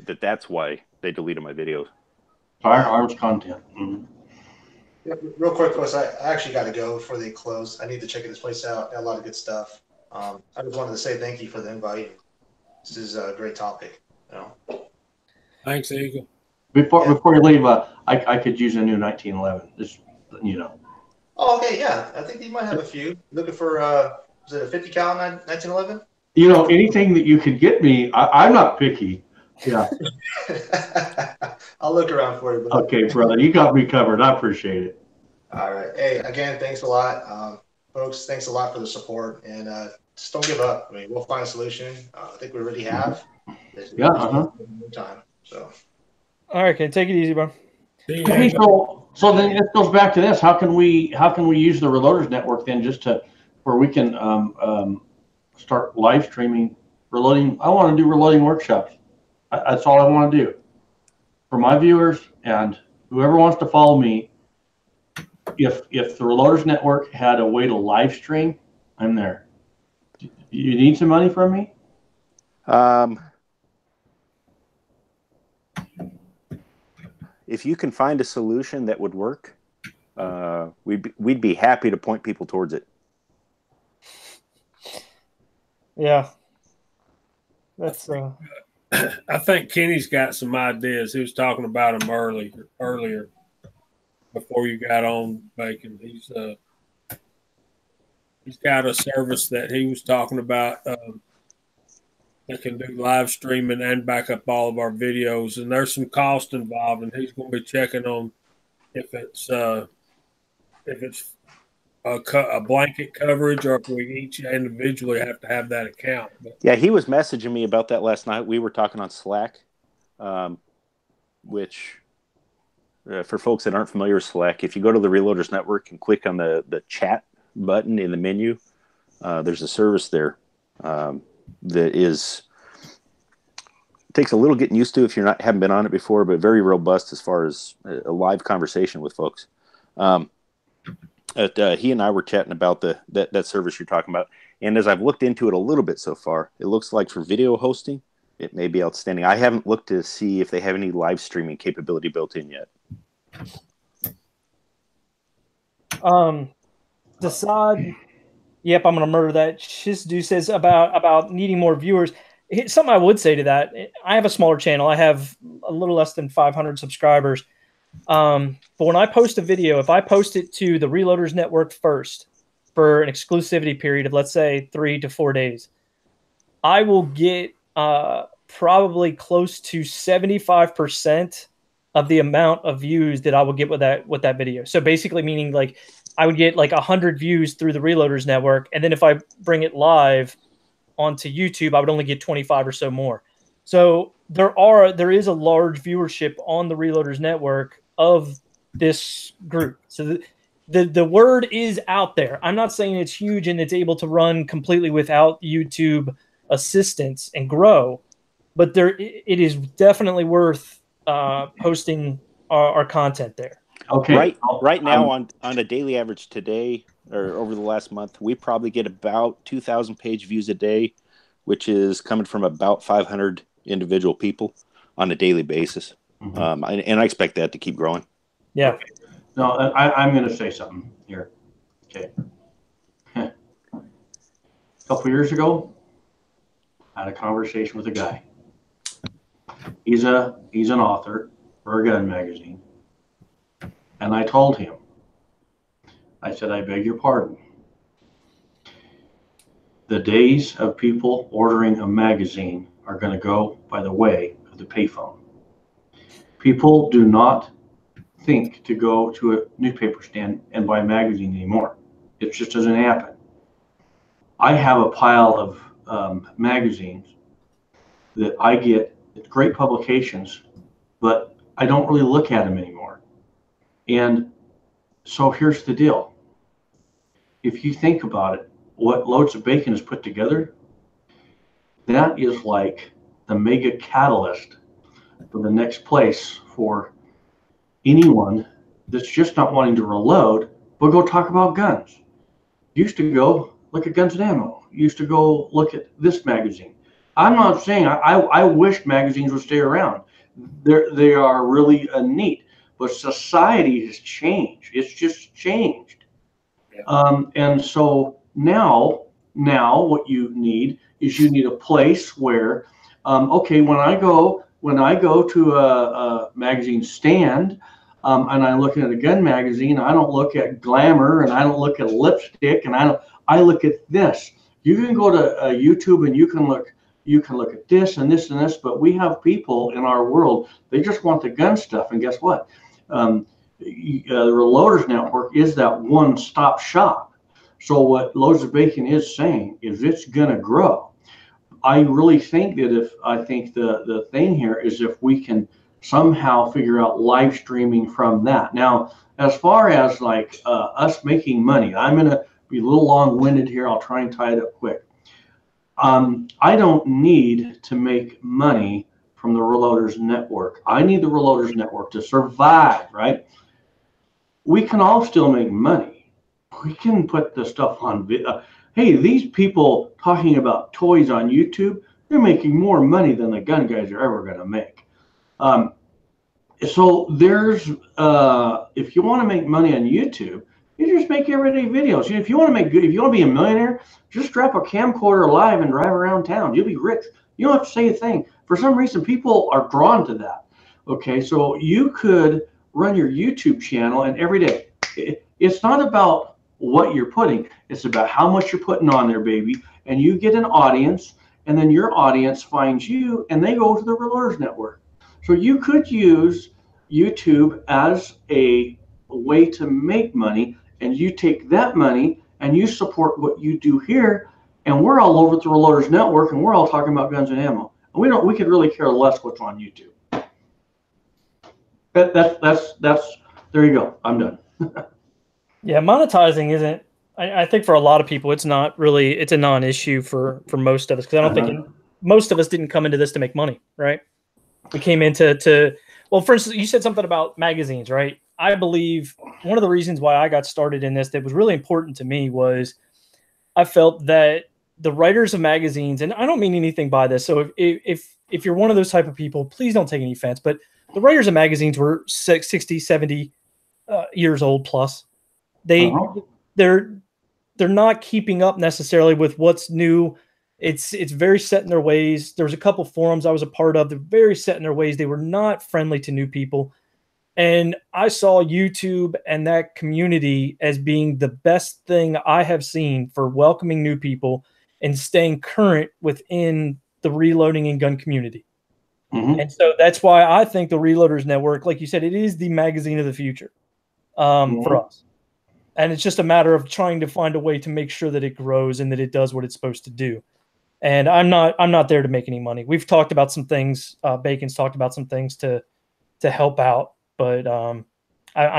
That's why they deleted my videos. Firearms content. Real quick, Chris, I actually got to go before they close. I need to check this place out. Got a lot of good stuff. I just wanted to say thank you for the invite. This is a great topic. Thanks, Eagle. Before you leave, I could use a new 1911. Just Oh, okay, yeah. I think you might have a few. Looking for is it a 50 cal 1911? Anything that you could get me. I'm not picky. Yeah. I'll look around for you. Brother. Okay, brother, you got me covered. I appreciate it. All right. Hey, again, thanks a lot, folks. Thanks a lot for the support, and just don't give up. I mean, we'll find a solution. I think we already have. Yeah. Time. So. All right, okay, take it easy, bro. Okay, so then it goes back to this. How can we use the Reloaders Network then, just where we can start live streaming reloading? I want to do reloading workshops. That's all I want to do for my viewers and whoever wants to follow me. If the Reloaders Network had a way to live stream, I'm there. You need some money from me? If you can find a solution that would work, we'd be happy to point people towards it. Yeah, that's. I think Kenny's got some ideas. He was talking about them earlier before you got on, Bacon. He's got a service that he was talking about that can do live streaming and back up all of our videos. And there's some cost involved, and he's going to be checking on if it's a blanket coverage or if we each individually have to have that account. But, yeah, he was messaging me about that last night. We were talking on Slack, which for folks that aren't familiar with Slack, if you go to the Reloaders Network and click on the chat button in the menu, there's a service there that takes a little getting used to if you haven't been on it before, but very robust as far as a live conversation with folks. He and I were chatting about that service you're talking about, and as I've looked into it a little bit so far, it looks like for video hosting, it may be outstanding. I haven't looked to see if they have any live streaming capability built in yet. Desaad, yep, I'm gonna murder that. Shizdu says about needing more viewers. Something I would say to that: I have a smaller channel. I have a little less than 500 subscribers. But when I post a video, if I post it to the Reloaders Network first for an exclusivity period of, let's say, 3 to 4 days, I will get probably close to 75% of the amount of views that I will get with that video. So basically meaning like I would get like 100 views through the Reloaders Network. And then if I bring it live onto YouTube, I would only get 25 or so more. So there is a large viewership on the Reloaders Network of this group. So the word is out there. I'm not saying it's huge and it's able to run completely without YouTube assistance and grow, but it is definitely worth posting our content there. Okay. Right now on a daily average today or over the last month, we probably get about 2,000 page views a day, which is coming from about 500 individual people on a daily basis. And I expect that to keep growing. Yeah. No, I'm going to say something here. Okay. A couple years ago, I had a conversation with a guy. He's an author for a gun magazine. And I told him, I said, I beg your pardon. The days of people ordering a magazine are going to go by the way of the payphone. People do not think to go to a newspaper stand and buy a magazine anymore. It just doesn't happen. I have a pile of magazines that I get at great publications, but I don't really look at them anymore. And so here's the deal. If you think about it, what Loads of Bacon has put together, that is like the mega catalyst for the next place for anyone that's just not wanting to reload, but go talk about guns. Used to go look at Guns and Ammo. Used to go look at this magazine. I'm not saying I wish magazines would stay around. They are really neat, but society has changed. It's just changed. Yeah. And so now what you need is you need a place where, okay, when I go to a magazine stand, and I'm looking at a gun magazine, I don't look at glamour and I don't look at lipstick and I look at this. You can go to YouTube and you can look at this and this and this, but we have people in our world, they just want the gun stuff. And guess what? The Reloaders Network is that one-stop shop. So what Loads of Bacon is saying is it's going to grow. I really think that the thing here is if we can somehow figure out live streaming from that. Now, as far as like us making money, I'm going to be a little long-winded here. I'll try and tie it up quick. I don't need to make money from the Reloaders Network. I need the Reloaders Network to survive, right? We can all still make money. We can put the stuff on video. Hey, these people talking about toys on YouTube, they're making more money than the gun guys are ever going to make. So there's, if you want to make money on YouTube, you just make everyday videos. If you want to be a millionaire, just strap a camcorder live and drive around town. You'll be rich. You don't have to say a thing. For some reason, people are drawn to that. Okay, so you could run your YouTube channel and every day. It's not about what you're putting. It's about how much you're putting on there, baby. And you get an audience, and then your audience finds you, and they go to the Reloaders Network. So you could use YouTube as a way to make money, and you take that money and you support what you do here, and we're all over at the Reloaders Network, and we're all talking about guns and ammo. And we could really care less what's on YouTube. That's there you go. I'm done. Yeah, monetizing isn't. I think for a lot of people, it's not really. It's a non-issue for most of us, because I don't think most of us didn't come into this to make money, right? We came into well, for instance, you said something about magazines, right? I believe one of the reasons why I got started in this that was really important to me was I felt that the writers of magazines, and I don't mean anything by this, so if you're one of those type of people, please don't take any offense, but the writers of magazines were 60, 70 years old plus. They're not keeping up necessarily with what's new. It's very set in their ways. There was a couple forums I was a part of. They're very set in their ways. They were not friendly to new people. And I saw YouTube and that community as being the best thing I have seen for welcoming new people and staying current within the reloading and gun community. Mm-hmm. And so that's why I think the Reloaders Network, like you said, it is the magazine of the future for us. And it's just a matter of trying to find a way to make sure that it grows and that it does what it's supposed to do. And I'm not there to make any money. We've talked about some things. Bacon's talked about some things to help out, but I'm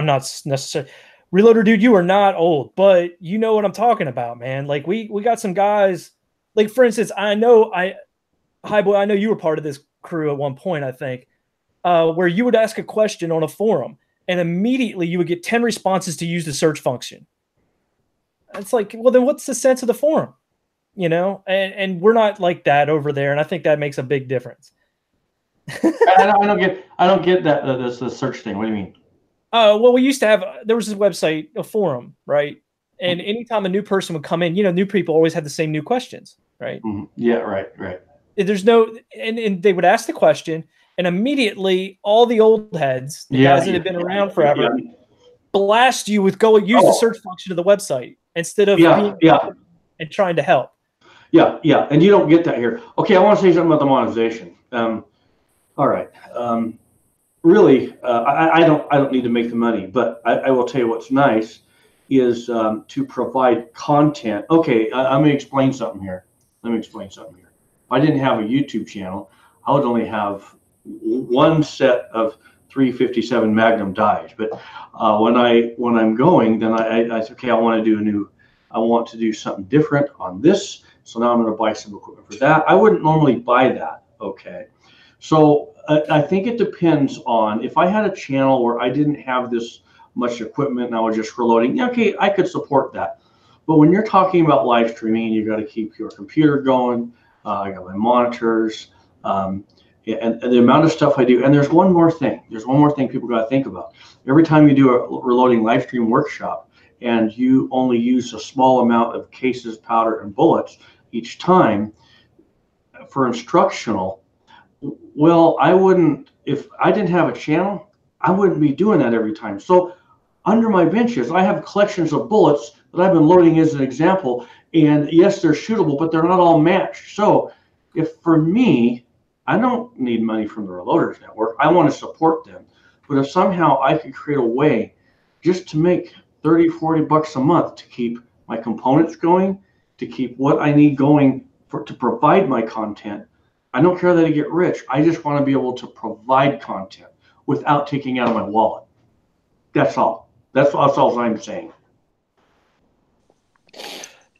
not necessarily. Reloader dude, you are not old, but you know what I'm talking about, man. Like we got some guys. Like for instance, I know you were part of this crew at one point, I think, where you would ask a question on a forum and immediately you would get 10 responses to use the search function. It's like, well, then what's the sense of the forum? You know, and we're not like that over there, and I think that makes a big difference. I don't get that the search thing. What do you mean? Well, we used to have there was this website, a forum, right? And anytime a new person would come in, new people always had the same new questions, right? Mm-hmm. Yeah, right. There's no, and they would ask the question, and immediately all the old heads, the guys that have been around forever, blast you with use the search function of the website instead of being and trying to help. Yeah, and you don't get that here. Okay, I want to say something about the monetization. All right. Really, I don't need to make the money, but I will tell you what's nice is to provide content. Okay, let me explain something here. If I didn't have a YouTube channel, I would only have one set of 357 Magnum dies. But when I'm going, then I say, okay, I want to do something different on this. So now I'm going to buy some equipment for that. I wouldn't normally buy that. Okay. So I think it depends on, if I had a channel where I didn't have this much equipment and I was just reloading, okay, I could support that. But when you're talking about live streaming, you got to keep your computer going. I got my monitors, and the amount of stuff I do. And there's one more thing. People got to think about. Every time you do a reloading live stream workshop and you only use a small amount of cases, powder, and bullets each time for instructional, well, if I didn't have a channel, I wouldn't be doing that every time. So under my benches, I have collections of bullets that I've been loading as an example. And yes, they're shootable, but they're not all matched. So if for me, I don't need money from the Reloaders Network. I want to support them. But if somehow I could create a way just to make 30, 40 bucks a month to keep my components going, to keep what I need going to provide my content, I don't care that I get rich. I just want to be able to provide content without taking out of my wallet. That's all. That's all I'm saying.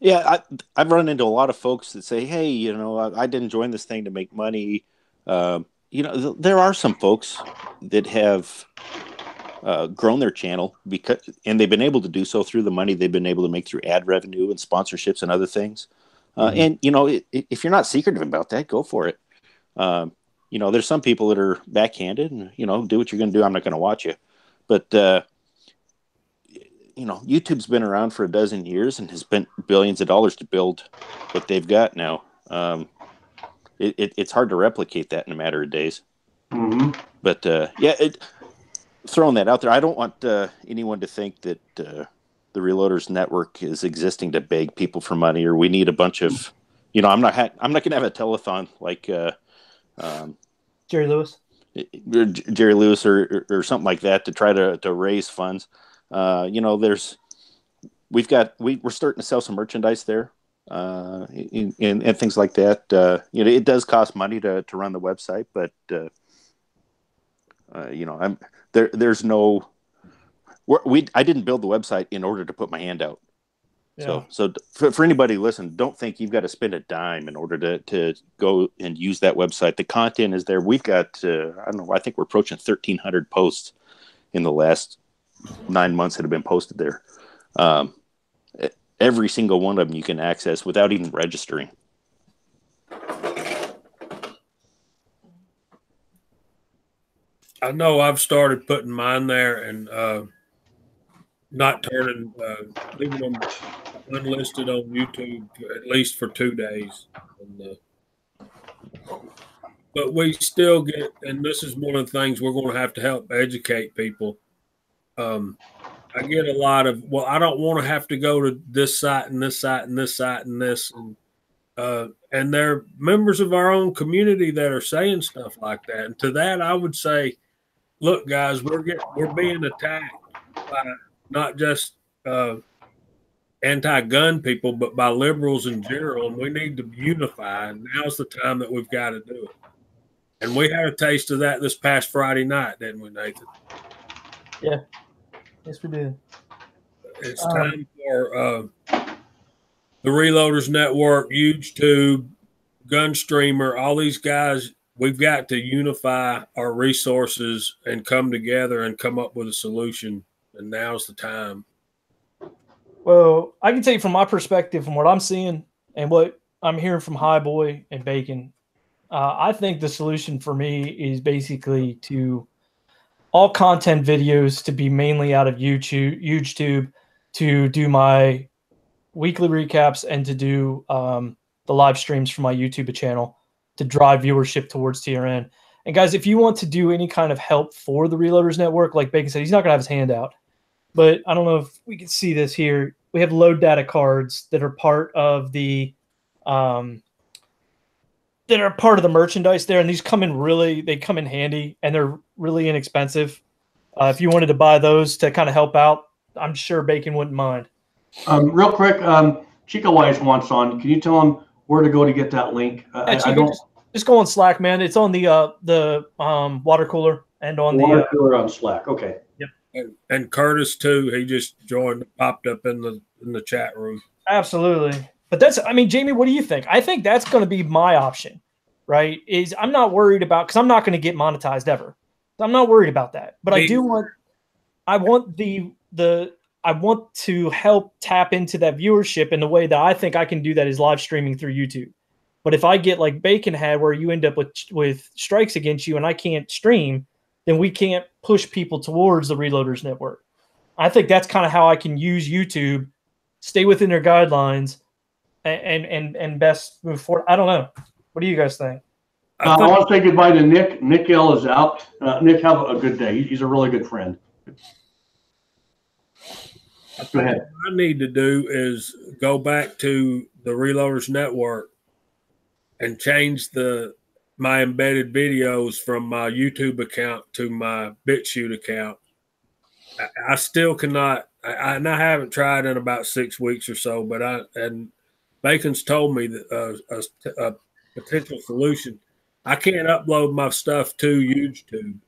Yeah, I've run into a lot of folks that say, hey, I didn't join this thing to make money. There are some folks that have grown their channel and they've been able to do so through the money they've been able to make through ad revenue and sponsorships and other things. And, if you're not secretive about that, go for it. There's some people that are backhanded and, do what you're going to do. I'm not going to watch you. But, YouTube's been around for a dozen years and has spent billions of dollars to build what they've got now. It's hard to replicate that in a matter of days. Mm-hmm. But, throwing that out there, I don't want anyone to think that the Reloaders Network is existing to beg people for money, or we need a bunch of, I'm not going to have a telethon like Jerry Lewis or something like that to try to raise funds. We're starting to sell some merchandise there, and things like that. It does cost money to run the website, but there's no. I didn't build the website in order to put my hand out. Yeah. So for anybody listening, don't think you've got to spend a dime in order to go and use that website. The content is there. We've got I think we're approaching 1,300 posts in the last 9 months that have been posted there. Every single one of them you can access without even registering. I know I've started putting mine there and not turning, leaving them unlisted on YouTube at least for 2 days. But we still get, and this is one of the things we're going to help educate people. I get a lot of, well, I don't want to have to go to this site and this site and this site and this. And they're members of our own community that are saying stuff like that. And to that, I would say, look, guys, we're being attacked by not just anti-gun people, but by liberals in general. And we need to unify. And now's the time that we've got to do it. And we had a taste of that this past Friday night, didn't we, Nathan? Yeah. Yes, we did. It's time for the Reloaders Network, YouTube, Gunstreamer, all these guys. We've got to unify our resources and come together and come up with a solution. And now's the time. Well, I can tell you from my perspective, from what I'm seeing and what I'm hearing from Highboy and Bacon, I think the solution for me is basically to all content videos to be mainly out of YouTube to do my weekly recaps and to do the live streams for my YouTube channel to drive viewership towards TRN. And guys, if you want to do any kind of help for the Reloaders Network, like Bacon said, he's not going to have his hand out. But I don't know if we can see this here. We have load data cards that are part of the merchandise there, and these come in they come in handy, and they're really inexpensive. If you wanted to buy those to kind of help out, I'm sure Bacon wouldn't mind. Real quick, Chico Wise wants on. Can you tell him where to go to get that link? I don't. Just go on Slack, man. It's on the water cooler and on water cooler on Slack. Okay. Yep. And Curtis too. He just joined, popped up in the chat room. Absolutely. But Jamie, what do you think? I think that's going to be my option, right? I'm not worried about, because I'm not going to get monetized ever. I'm not worried about that. But I want to help tap into that viewership, and the way that I think I can do that is live streaming through YouTube. But if I get like Bacon had, where you end up with strikes against you and I can't stream, then we can't push people towards the Reloaders Network. I think that's kind of how I can use YouTube, stay within their guidelines, and best move forward. I don't know. What do you guys think? I want to say goodbye to Nick. Nick L is out. Nick, have a good day. He's a really good friend. Go ahead. What I need to do is go back to the Reloaders Network and change my embedded videos from my YouTube account to my BitChute account. I still cannot, and I haven't tried in about 6 weeks or so, and Bacon's told me that a potential solution. I can't upload my stuff to YouTube,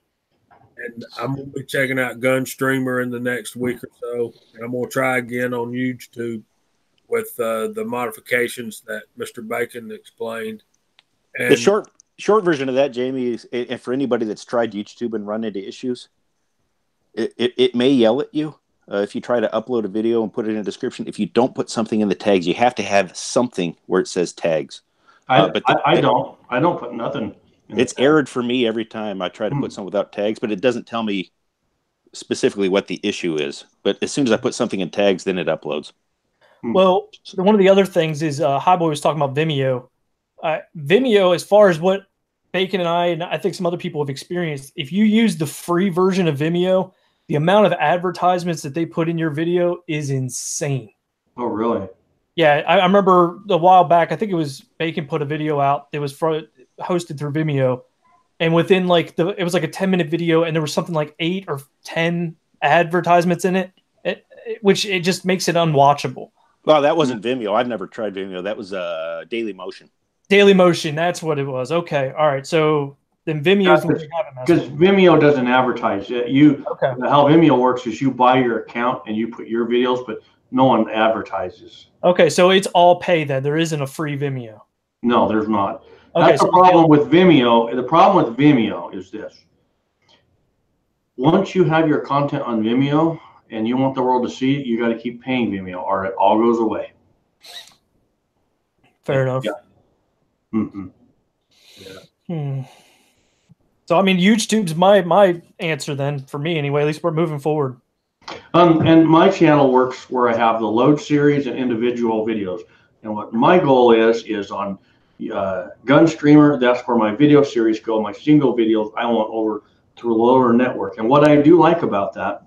and I'm going to be checking out Gunstreamer in the next week or so, and I'm going to try again on YouTube with the modifications that Mr. Bacon explained. And the short version of that, Jamie, is, and for anybody that's tried YouTube and run into issues, it may yell at you if you try to upload a video and put it in a description. If you don't put something in the tags, you have to have something where it says tags. I don't put nothing. It's errored for me every time I try to put something without tags, but it doesn't tell me specifically what the issue is. But as soon as I put something in tags, then it uploads. Well, one of the other things is Highboy was talking about Vimeo. Vimeo, as far as what Bacon and I think some other people have experienced, if you use the free version of Vimeo, the amount of advertisements that they put in your video is insane. Oh, really? Yeah, I remember a while back, I think it was Bacon put a video out that was hosted through Vimeo, and within it was like a 10-minute video, and there was something like 8 or 10 advertisements in it, which it just makes it unwatchable. Well, that wasn't Vimeo. I've never tried Vimeo. That was Daily Motion. Daily Motion, that's what it was. Okay, all right. So then Vimeo's because Vimeo doesn't advertise it. How Vimeo works is you buy your account and you put your videos, but no one advertises. Okay, so it's all pay then. There isn't a free Vimeo. No, there's not. Okay, that's the problem with Vimeo. The problem with Vimeo is this. Once you have your content on Vimeo and you want the world to see it, you got to keep paying Vimeo or it all goes away. Fair enough. Yeah. Mm-hmm. Yeah. So, YouTube's my answer then, for me anyway. At least we're moving forward. And my channel works where I have the load series and individual videos. And what my goal is on Gunstreamer, that's where my video series go. My single videos I want over to a lower network. And what I do like about that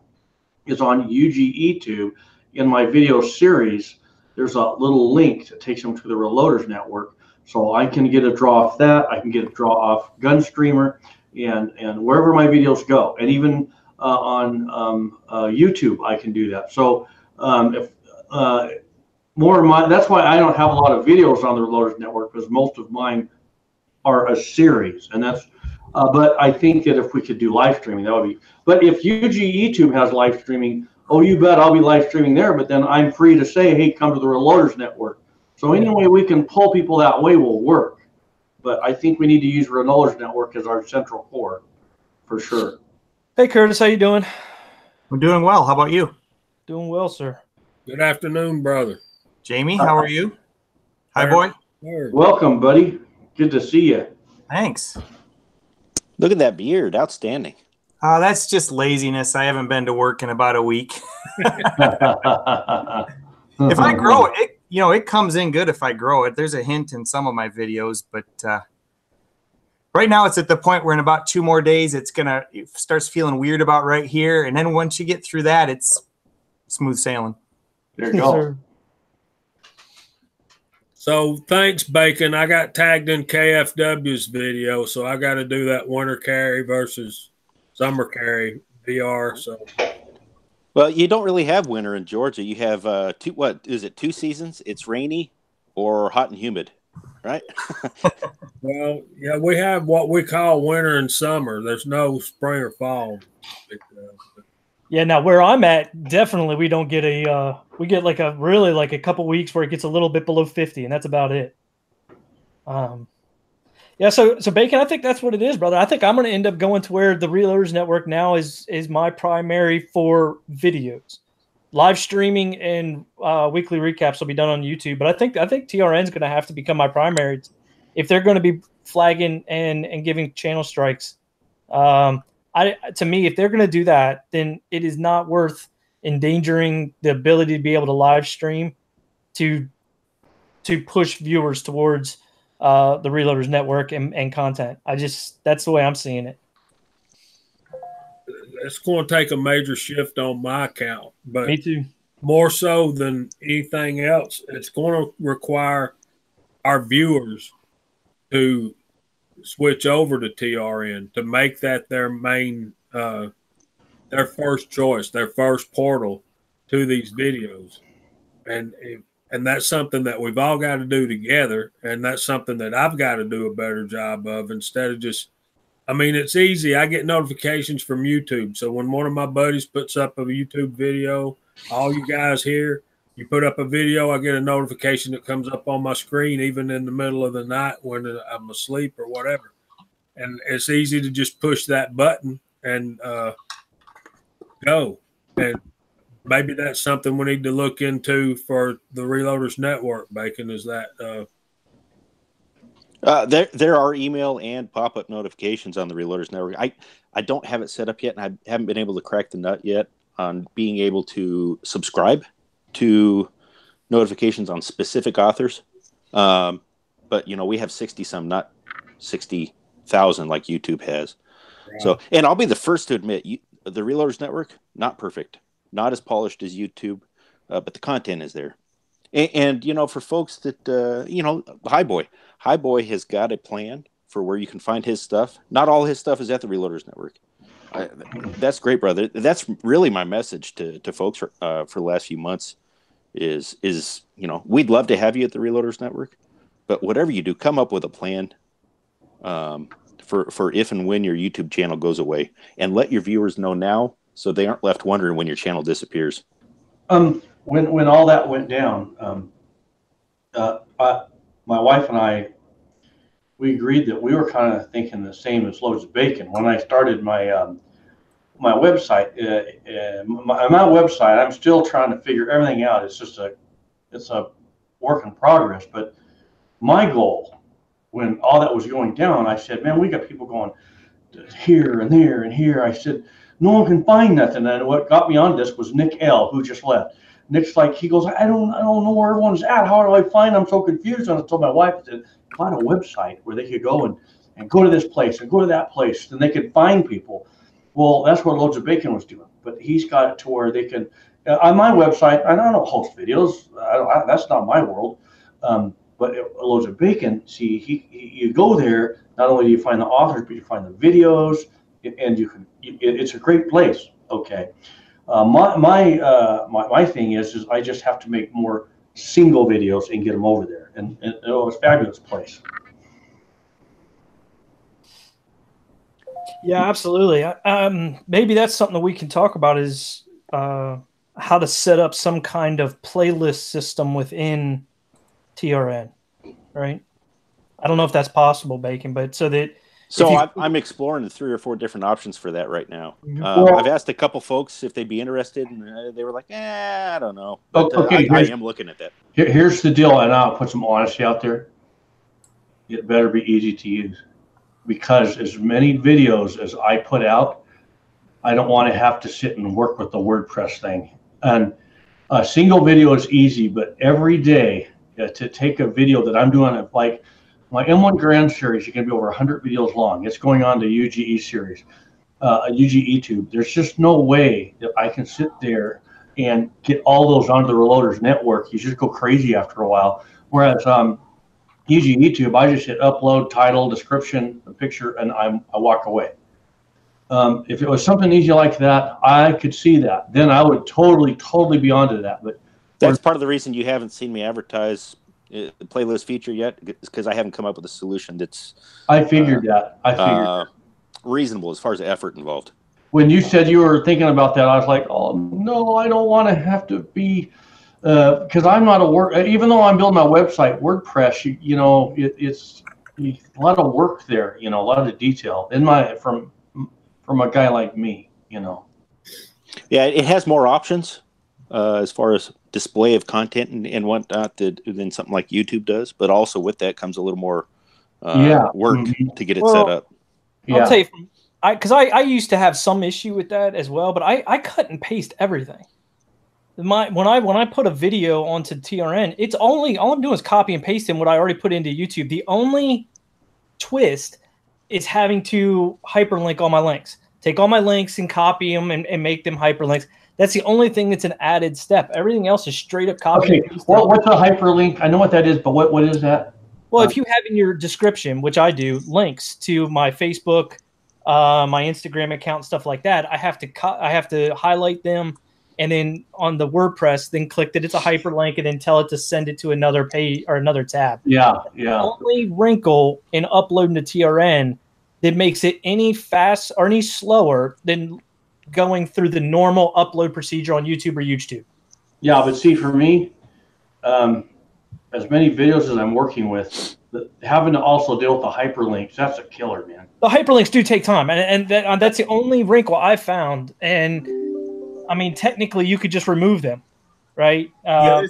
is on UGE2 in my video series, there's a little link that takes them to the Reloaders Network. So I can get a draw off that. I can get a draw off Gunstreamer and wherever my videos go. And even on YouTube, I can do that. So if more of my, that's why I don't have a lot of videos on the Reloaders Network, because most of mine are a series. And that's, but I think that if we could do live streaming, that would be, but if UGE2 has live streaming, oh, you bet I'll be live streaming there, but then I'm free to say, hey, come to the Reloaders Network. So any way we can pull people that way will work. But I think we need to use Reloaders Network as our central core, for sure. Hey, Curtis, how you doing? I'm doing well. How about you? Doing well, sir. Good afternoon, brother. Jamie, how are you? Hi, boy. Welcome, buddy. Good to see you. Thanks. Look at that beard. Outstanding. That's just laziness. I haven't been to work in about a week. If I grow it, it comes in good if I grow it. There's a hint in some of my videos, but right now it's at the point where in about 2 more days, it starts feeling weird about right here. And then once you get through that, it's smooth sailing. There you go. So thanks, Bacon. I got tagged in KFW's video, so I got to do that winter carry versus summer carry VR. So, well, you don't really have winter in Georgia. You have two seasons? It's rainy or hot and humid, right? Well, yeah, we have what we call winter and summer. There's no spring or fall. Yeah, now where I'm at, definitely we don't get we get like a couple weeks where it gets a little bit below 50, and that's about it. Yeah, so Bacon, I think that's what it is, brother. I think I'm going to end up going to where the Reloaders Network now is my primary for videos. Live streaming and weekly recaps will be done on YouTube, but I think TRN is going to have to become my primary if they're going to be flagging and giving channel strikes. To me, if they're going to do that, then it is not worth endangering the ability to be able to live stream to push viewers towards the Reloaders Network and content. That's the way I'm seeing it. It's going to take a major shift on my account, but me too. More so than anything else, it's going to require our viewers to switch over to TRN, to make that their main, their first choice, their first portal to these videos. And that's something that we've all got to do together. And that's something that I've got to do a better job of, instead of just, I mean, it's easy. I get notifications from YouTube. So when one of my buddies puts up a YouTube video, all you guys here, you put up a video, I get a notification that comes up on my screen, even in the middle of the night when I'm asleep or whatever. And it's easy to just push that button and go. And maybe that's something we need to look into for the Reloaders Network, Bacon, is that there are email and pop-up notifications on the Reloaders Network. I don't have it set up yet, and I haven't been able to crack the nut yet on being able to subscribe to notifications on specific authors. But, we have 60-some, not 60,000 like YouTube has. Right. So, and I'll be the first to admit, the Reloaders Network, not perfect, not as polished as YouTube, but the content is there. And for folks that, High Boy has got a plan for where you can find his stuff. Not all his stuff is at the Reloaders Network. That's great, brother. That's really my message to folks for the last few months is we'd love to have you at the Reloaders Network, but whatever you do, come up with a plan for if and when your YouTube channel goes away, and let your viewers know now so they aren't left wondering when your channel disappears. When all that went down, my wife and I, we agreed that we were kind of thinking the same as Loads of Bacon. When I started my my website, my website, I'm still trying to figure everything out. It's a work in progress. But my goal, when all that was going down, I said, man, we got people going here and there and here. I said, no one can find nothing. And what got me on this was Nick L., who just left. Nick's like, he goes, I don't know where everyone's at. How do I find them? I'm so confused. And I told my wife, I said, find a website where they could go and go to this place and go to that place, and they could find people. Well, that's what Loads of Bacon was doing. But he's got it to where they can, on my website, I don't host videos. That's not my world. But Loads of Bacon, see, you go there, not only do you find the authors, but you find the videos, and it's a great place. Okay. My thing is I just have to make more single videos and get them over there, and it's a fabulous place. Yeah, absolutely. Maybe that's something that we can talk about is how to set up some kind of playlist system within TRN, right? I don't know if that's possible, Bacon, but so that. So I'm exploring the 3 or 4 different options for that right now. I've asked a couple folks if they'd be interested, and they were like, I don't know. But okay, I am looking at that. Here's the deal, and I'll put some honesty out there. It better be easy to use, because as many videos as I put out, I don't want to have to sit and work with the WordPress thing. And A single video is easy, but every day to take a video that I'm doing, like my M1 Grand series, you can be over 100 videos long. It's going on to UGE series, UGE tube. There's just no way that I can sit there and get all those onto the Reloaders network. You just go crazy after a while. Whereas UGE tube, I just hit upload, title, description, a picture, and I walk away. If it was something easy like that, I could see that. Then I would totally be onto that. But that's part of the reason you haven't seen me advertise the playlist feature yet, is because I haven't come up with a solution that's. I figured that. I figured reasonable as far as the effort involved. When you said you were thinking about that, I was like, oh no, I don't want to have to be, because I'm not even though I'm building my website, WordPress, you know, it's a lot of work there, you know, a lot of the detail from a guy like me, you know. Yeah, it has more options as far as display of content and whatnot than something like YouTube does, but also with that comes a little more work to get it set up. I'll tell you, because I used to have some issue with that as well, but I cut and paste everything. When I put a video onto TRN, it's all I'm doing is copy and pasting what I already put into YouTube. The only twist is having to hyperlink all my links. Take all my links and copy them and make them hyperlinks. That's the only thing that's an added step. Everything else is straight up copy. Okay, what's a hyperlink? I know what that is, but what is that? Well, if you have in your description, which I do, links to my Facebook, my Instagram account, stuff like that, I have to highlight them, and then on the WordPress, then click that it's a hyperlink, and then tell it to send it to another page or another tab. Yeah. The only wrinkle in uploading to TRN that makes it any fast or any slower than going through the normal upload procedure on YouTube or YouTube. Yeah, but see, for me, as many videos as I'm working with, having to also deal with the hyperlinks, that's a killer, man. The hyperlinks do take time, and that's the only wrinkle I found. And I mean, technically, you could just remove them, right? The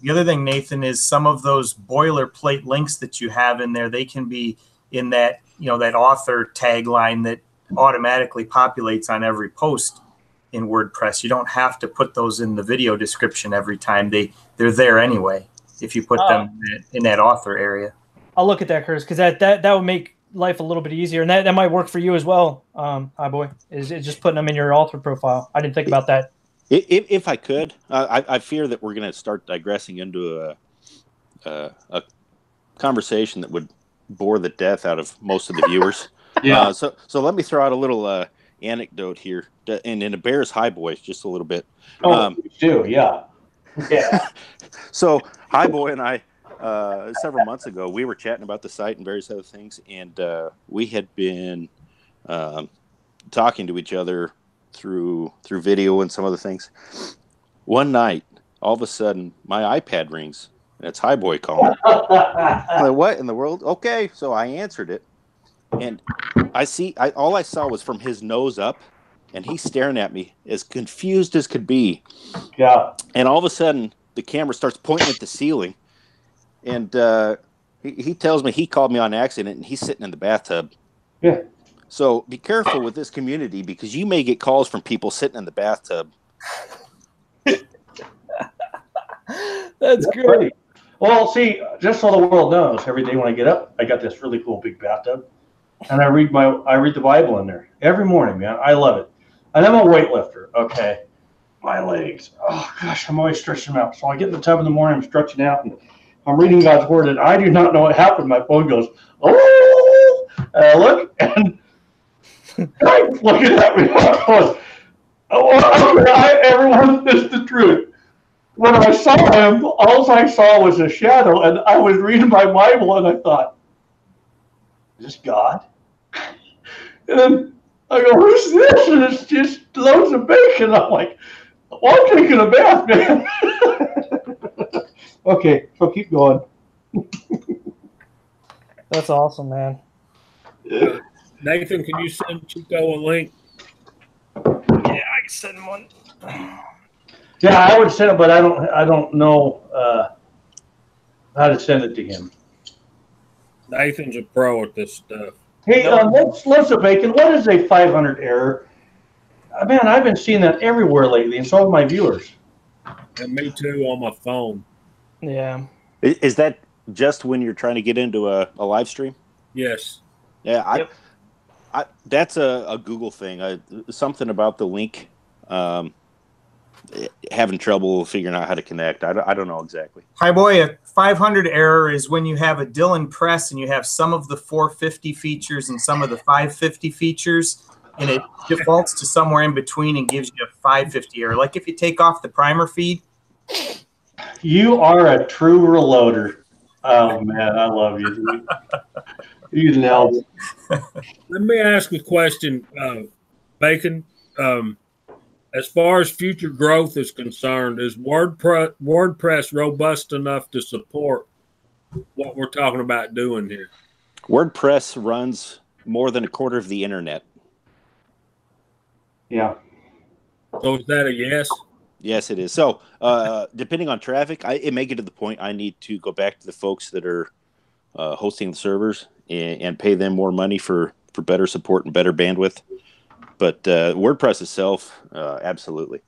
other thing, Nathan, is some of those boilerplate links that you have in there, they can be in that, you know, that author tagline that automatically populates on every post in WordPress. You don't have to put those in the video description every time. They're there anyway if you put them in that author area. I'll look at that, Curtis, because that would make life a little bit easier, and that might work for you as well. Hi, boy, is just putting them in your author profile. I didn't think about that. If I could, I fear that we're going to start digressing into a conversation that would bore the death out of most of the viewers. Yeah. So let me throw out a little anecdote here, and it bears Hi Boy just a little bit. Oh, you do, yeah. Yeah. So Hi Boy and I, several months ago, we were chatting about the site and various other things, and we had been talking to each other through video and some other things. One night, all of a sudden, my iPad rings, and it's Hi Boy calling. I'm like, what in the world? Okay, so I answered it, and all I saw was from his nose up, and he's staring at me as confused as could be. Yeah. And all of a sudden, the camera starts pointing at the ceiling, and he tells me he called me on accident, and he's sitting in the bathtub. Yeah. So be careful with this community, because you may get calls from people sitting in the bathtub. That's great. Well, see, just so the world knows, every day when I get up, I got this really cool big bathtub, and I read the Bible in there every morning, man. I love it. And I'm a weightlifter. Okay, my legs. Oh gosh, I'm always stretching them out. So I get in the tub in the morning, I'm stretching out, and I'm reading God's word, and I do not know what happened. My phone goes, oh, and I look, and Guy's looking at me. Everyone, this is the truth. When I saw him, all I saw was a shadow, and I was reading my Bible, and I thought, is this God? And then I go, who's this? And it's just loads of bacon. I'm like, well, I'm taking a bath, man. Okay, so keep going. That's awesome, man. Nathan, can you send Chico a link? Yeah, I can send him one. Yeah, I would send it, but I don't know how to send it to him. Nathan's a pro at this stuff. Hey, let's Bacon. What is a 500 error? Man, I've been seeing that everywhere lately, and so have my viewers. And me too on my phone. Yeah. Is that just when you're trying to get into a live stream? Yes. Yeah, Yep. that's a Google thing. Something about the link, having trouble figuring out how to connect. I don't know exactly. Hi, boy. A 500 error is when you have a Dylan press and you have some of the 450 features and some of the 550 features, and it defaults to somewhere in between and gives you a 550 error. Like if you take off the primer feed. You are a true reloader. Oh man, I love you. You nailed it. Let me ask a question, Bacon. As far as future growth is concerned, is WordPress robust enough to support what we're talking about doing here? WordPress runs more than a quarter of the internet. Yeah. So is that a yes? Yes, it is. So, depending on traffic, it may get to the point I need to go back to the folks that are hosting the servers and pay them more money for better support and better bandwidth. But WordPress itself, absolutely.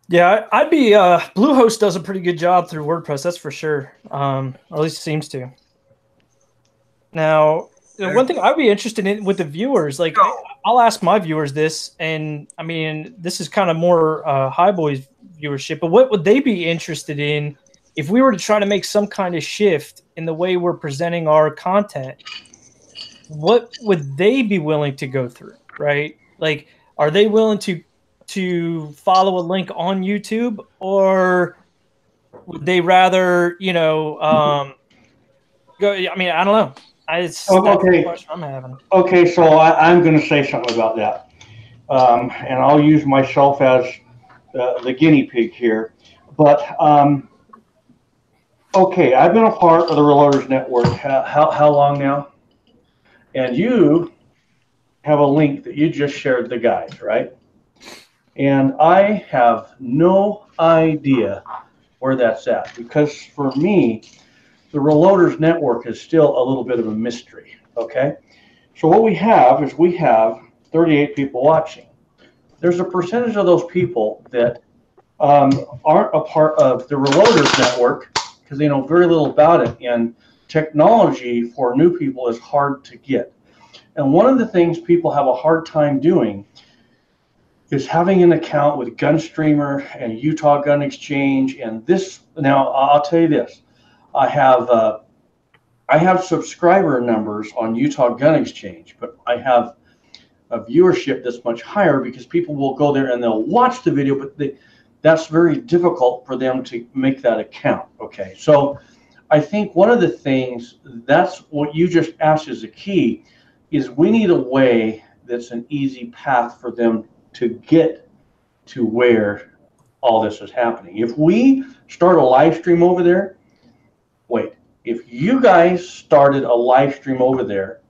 Yeah, I'd be Bluehost does a pretty good job through WordPress, that's for sure. Or at least it seems to. Now, one thing I'd be interested in with the viewers, like I'll ask my viewers this, and I mean, this is kind of more High Boys viewership, but what would they be interested in if we were to try to make some kind of shift in the way we're presenting our content? What would they be willing to go through, right? Like, are they willing to follow a link on YouTube, or would they rather, go? I mean, I don't know. That's the question I'm having. Okay, so I'm going to say something about that, and I'll use myself as the guinea pig here. But okay, I've been a part of the Reloaders Network. How long now? And you have a link that you just shared with the guys, right? And I have no idea where that's at, because for me, the Reloaders Network is still a little bit of a mystery, okay? So what we have is we have 38 people watching. There's a percentage of those people that aren't a part of the Reloaders Network because they know very little about it, and technology for new people is hard to get. And one of the things people have a hard time doing is having an account with Gunstreamer and Utah Gun Exchange. And this, now I'll tell you this, I have subscriber numbers on Utah Gun Exchange, but I have a viewership that's much higher because people will go there and they'll watch the video, but that's very difficult for them to make that account. Okay, so I think one of the things, that's what you just asked is the key, is we need a way that's an easy path for them to get to where all this is happening. If we start a live stream over there, if you guys started a live stream over there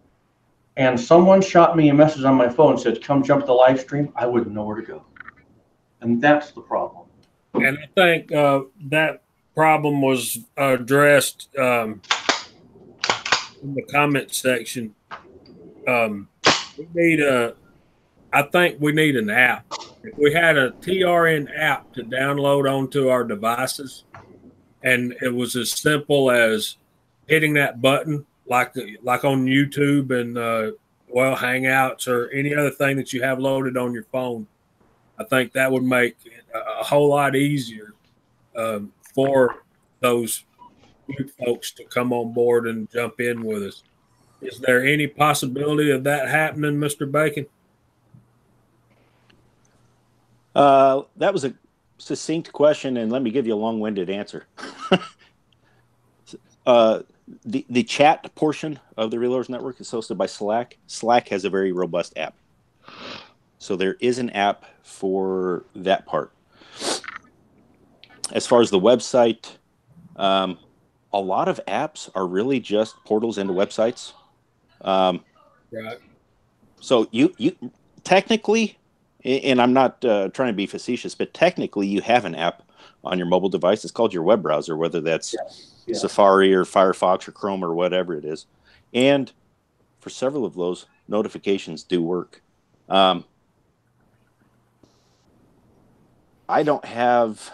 and someone shot me a message on my phone and said, come jump the live stream, I wouldn't know where to go. And that's the problem. And I think that problem was addressed in the comment section. I think we need an app. If we had a TRN app to download onto our devices, and it was as simple as hitting that button, like on YouTube and Hangouts or any other thing that you have loaded on your phone, I think that would make it a whole lot easier for those new folks to come on board and jump in with us. Is there any possibility of that happening, Mr. Bacon? That was a succinct question, and let me give you a long-winded answer. The chat portion of the Reloaders Network is hosted by Slack. Slack has a very robust app. So there is an app for that part. As far as the website, a lot of apps are really just portals into websites. Right. So you technically, and I'm not trying to be facetious, but technically you have an app on your mobile device. It's called your web browser, whether that's Safari or Firefox or Chrome or whatever it is. And for several of those, notifications do work. I don't have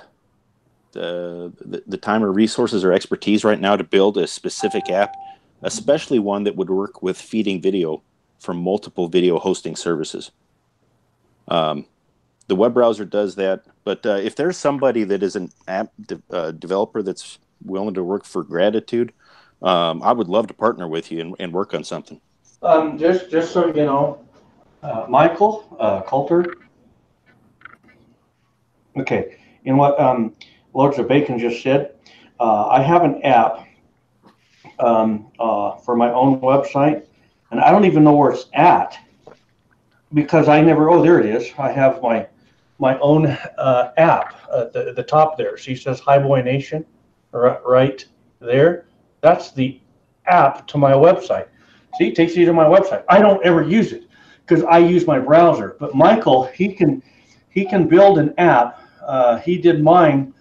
the time or resources or expertise right now to build a specific app, especially one that would work with feeding video from multiple video hosting services. The web browser does that, but if there's somebody that is an app developer that's willing to work for gratitude, I would love to partner with you and work on something. Just so you know, Michael Coulter. Okay, in what Lords of Bacon just said, I have an app for my own website, and I don't even know where it's at because I never. Oh, there it is. I have my own app at the top there. See, it says Highboy Nation right there. That's the app to my website. See, it takes you to my website. I don't ever use it because I use my browser. But Michael, he can build an app. He did mine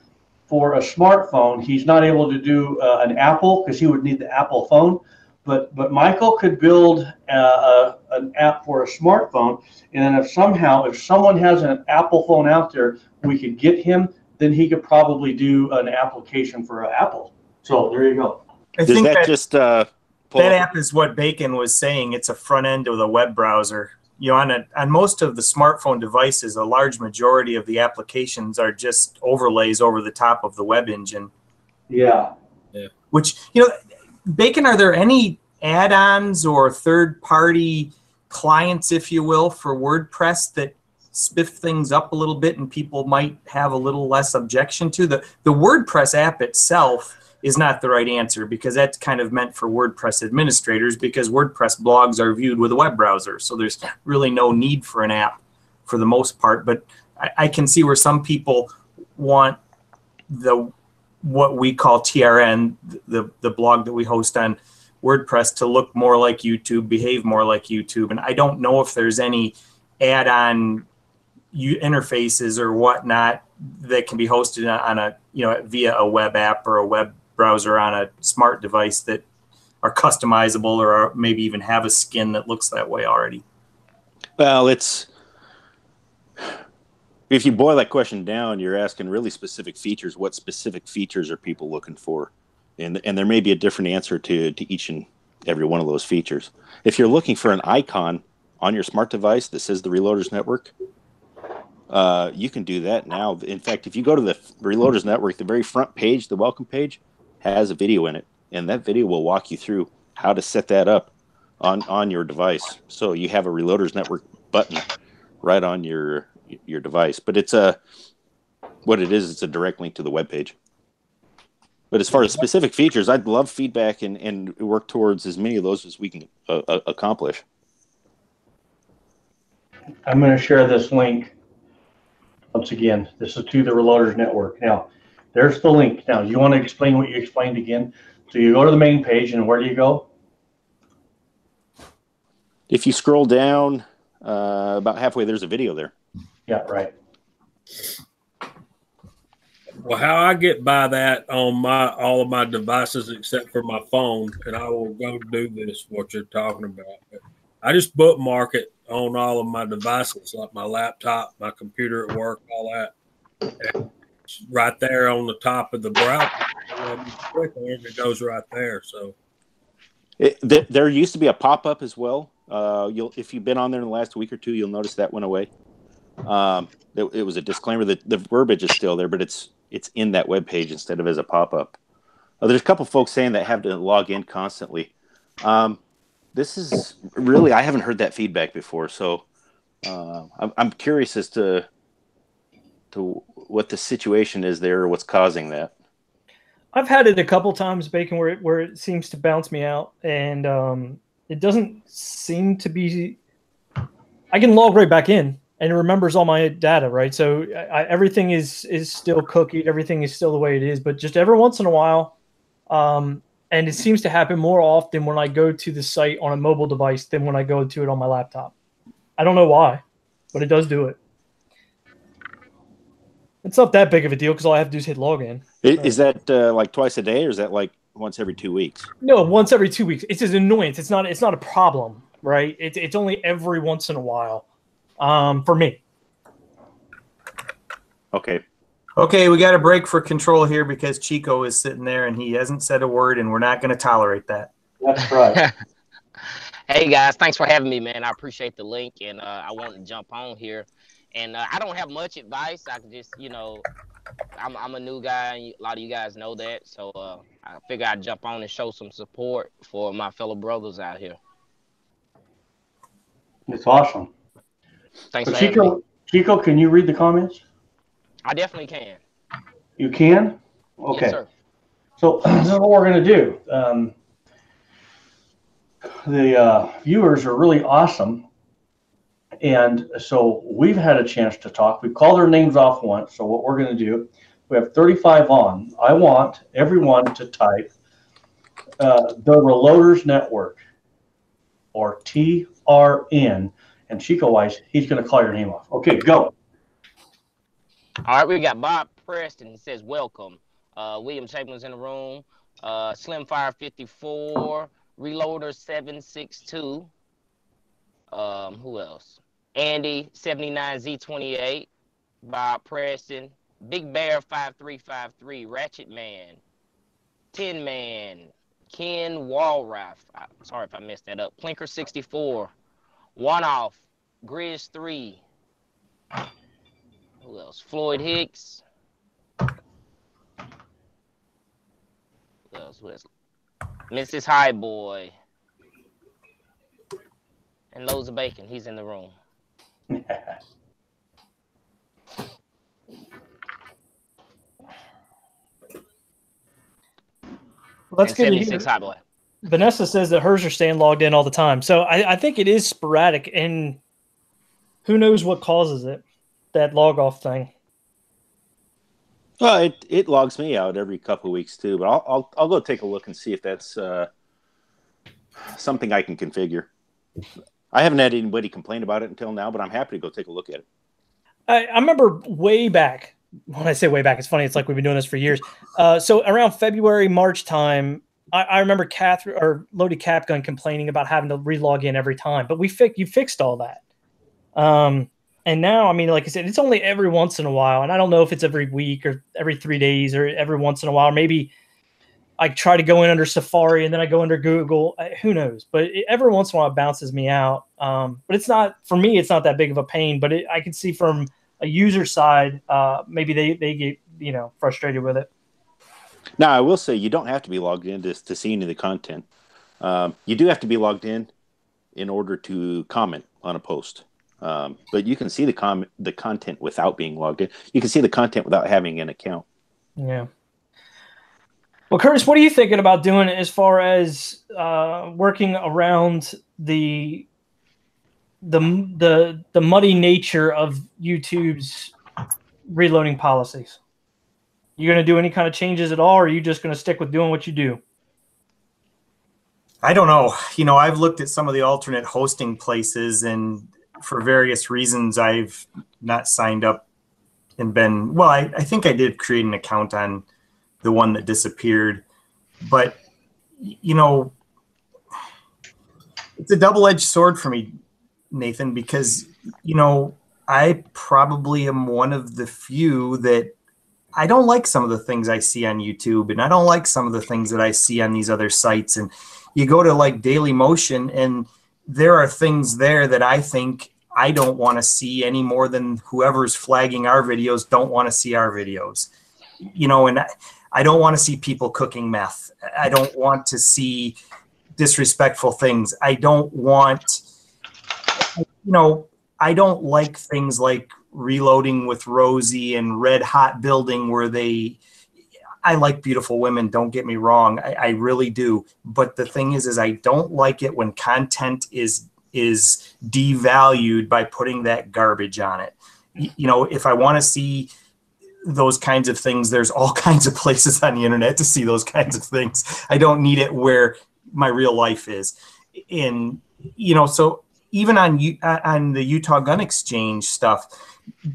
for a smartphone. He's not able to do an Apple because he would need the Apple phone. But Michael could build an app for a smartphone, and then if someone has an Apple phone out there, we could get him. Then he could probably do an application for Apple. So there you go. I think that just that app is what Bacon was saying. It's a front end of the web browser. You know, on most of the smartphone devices, a large majority of the applications are just overlays over the top of the web engine. Yeah. Which, you know, Bacon, are there any add-ons or third-party clients, if you will, for WordPress that spiff things up a little bit and people might have a little less objection to? The WordPress app itself is not the right answer because that's kind of meant for WordPress administrators because WordPress blogs are viewed with a web browser. So there's really no need for an app for the most part. But I can see where some people want what we call TRN, the blog that we host on WordPress, to look more like YouTube, behave more like YouTube. And I don't know if there's any add-on interfaces or whatnot that can be hosted on a, you know, via a web app or a web browser on a smart device that are customizable or maybe even have a skin that looks that way already. Well, if you boil that question down, you're asking really specific features. What specific features are people looking for? And there may be a different answer to each and every one of those features. If you're looking for an icon on your smart device that says the Reloaders Network, you can do that now. In fact, if you go to the Reloaders Network, the very front page, the welcome page, has a video in it. And that video will walk you through how to set that up on your device. So you have a Reloaders Network button right on your device. But it's what it is, it's a direct link to the web page. But as far as specific features, I'd love feedback and work towards as many of those as we can accomplish. I'm going to share this link. Once again, this is to the Reloaders Network. Now, there's the link. Now, you want to explain what you explained again? So you go to the main page, and where do you go? If you scroll down about halfway, there's a video there. Yeah, right. Well, how I get by that on all of my devices except for my phone, and I will go do this, what you're talking about. But I just bookmark it on all of my devices, like my laptop, my computer at work, all that. And it's right there on the top of the browser. And you click on it, it goes right there. So there used to be a pop-up as well. If you've been on there in the last week or two, you'll notice that went away. It was a disclaimer that the verbiage is still there, but it's in that web page instead of as a pop-up. There's a couple folks saying that have to log in constantly. This is really, I haven't heard that feedback before, so I'm curious as to what the situation is there or what's causing that. I've had it a couple times, Bacon, where it seems to bounce me out, and it doesn't seem to be. I can log right back in, and it remembers all my data, right? So everything is still cookied, everything is still the way it is, but just every once in a while, and it seems to happen more often when I go to the site on a mobile device than when I go to it on my laptop. I don't know why, but it does do it. It's not that big of a deal because all I have to do is hit login. Is that like twice a day, or is that like once every 2 weeks? No, once every 2 weeks. It's an annoyance. It's not a problem, right? It's only every once in a while for me. Okay. Okay, we got a break for control here because Chico is sitting there and he hasn't said a word, and we're not going to tolerate that. That's right. Hey guys, thanks for having me, man. I appreciate the link, and I wanted to jump on here. And I don't have much advice. I can just, I'm a new guy, and a lot of you guys know that. So I figure I'd jump on and show some support for my fellow brothers out here. It's awesome. Thanks So for having me. Chico, can you read the comments? I definitely can. You can? Okay. Yes, sir. So this is what we're going to do. The viewers are really awesome. And so we've had a chance to talk. We've called their names off once. So what we're going to do, we have 35 on. I want everyone to type the Reloaders Network, or TRN. And Chico Wise, he's going to call your name off. Okay, go. All right, we got Bob Preston. He says, welcome. William Chapman's in the room. Slimfire 54. Reloader 762. Who else? Andy 79Z28. Bob Preston. Big Bear 5353. Ratchet Man. Tin Man. Ken Walraff. Sorry if I messed that up. Plinker 64. One Off. Grizz 3. Who else? Floyd Hicks. Who else? Mrs. Highboy. And Loads of Bacon. He's in the room. That's good to hear. 76 Highboy. Vanessa says that hers are staying logged in all the time. So I think it is sporadic, and who knows what causes it, that log off thing. Well, it logs me out every couple of weeks too, but I'll go take a look and see if that's something I can configure. I haven't had anybody complain about it until now, but I'm happy to go take a look at it. I remember way back. When I say way back, it's funny. It's like we've been doing this for years. So around February, March time, I remember Catherine or Loaded Capgun complaining about having to relog in every time, but you fixed all that. And now, I mean, like I said, it's only every once in a while, and I don't know if it's every week or every 3 days or every once in a while. Maybe I try to go in under Safari and then I go under Google. Who knows? But every once in a while, it bounces me out. But it's not, for me, it's not that big of a pain. But I can see from a user side, maybe they get frustrated with it. Now, I will say you don't have to be logged in to see any of the content. You do have to be logged in order to comment on a post. But you can see the content without being logged in. You can see the content without having an account. Yeah. Well, Curtis, what are you thinking about doing as far as working around the muddy nature of YouTube's reloading policies? You going to do any kind of changes at all, or are you just going to stick with doing what you do? I don't know. I've looked at some of the alternate hosting places, and for various reasons, I've not signed up and been, well, I think I did create an account on the one that disappeared, but it's a double-edged sword for me, Nathan, because, I probably am one of the few that I don't like some of the things I see on YouTube, and I don't like some of the things that I see on these other sites. And you go to like Daily Motion, and there are things there that I think I don't want to see any more than whoever's flagging our videos don't want to see our videos. And I don't want to see people cooking meth. I don't want to see disrespectful things. I don't want, I don't like things like Reloading with Rosie and Red Hot Building where I like beautiful women, don't get me wrong. I really do. But the thing is I don't like it when content is devalued by putting that garbage on it. If I want to see those kinds of things, there's all kinds of places on the internet to see those kinds of things. I don't need it where my real life is. And, so even on the Utah Gun Exchange stuff,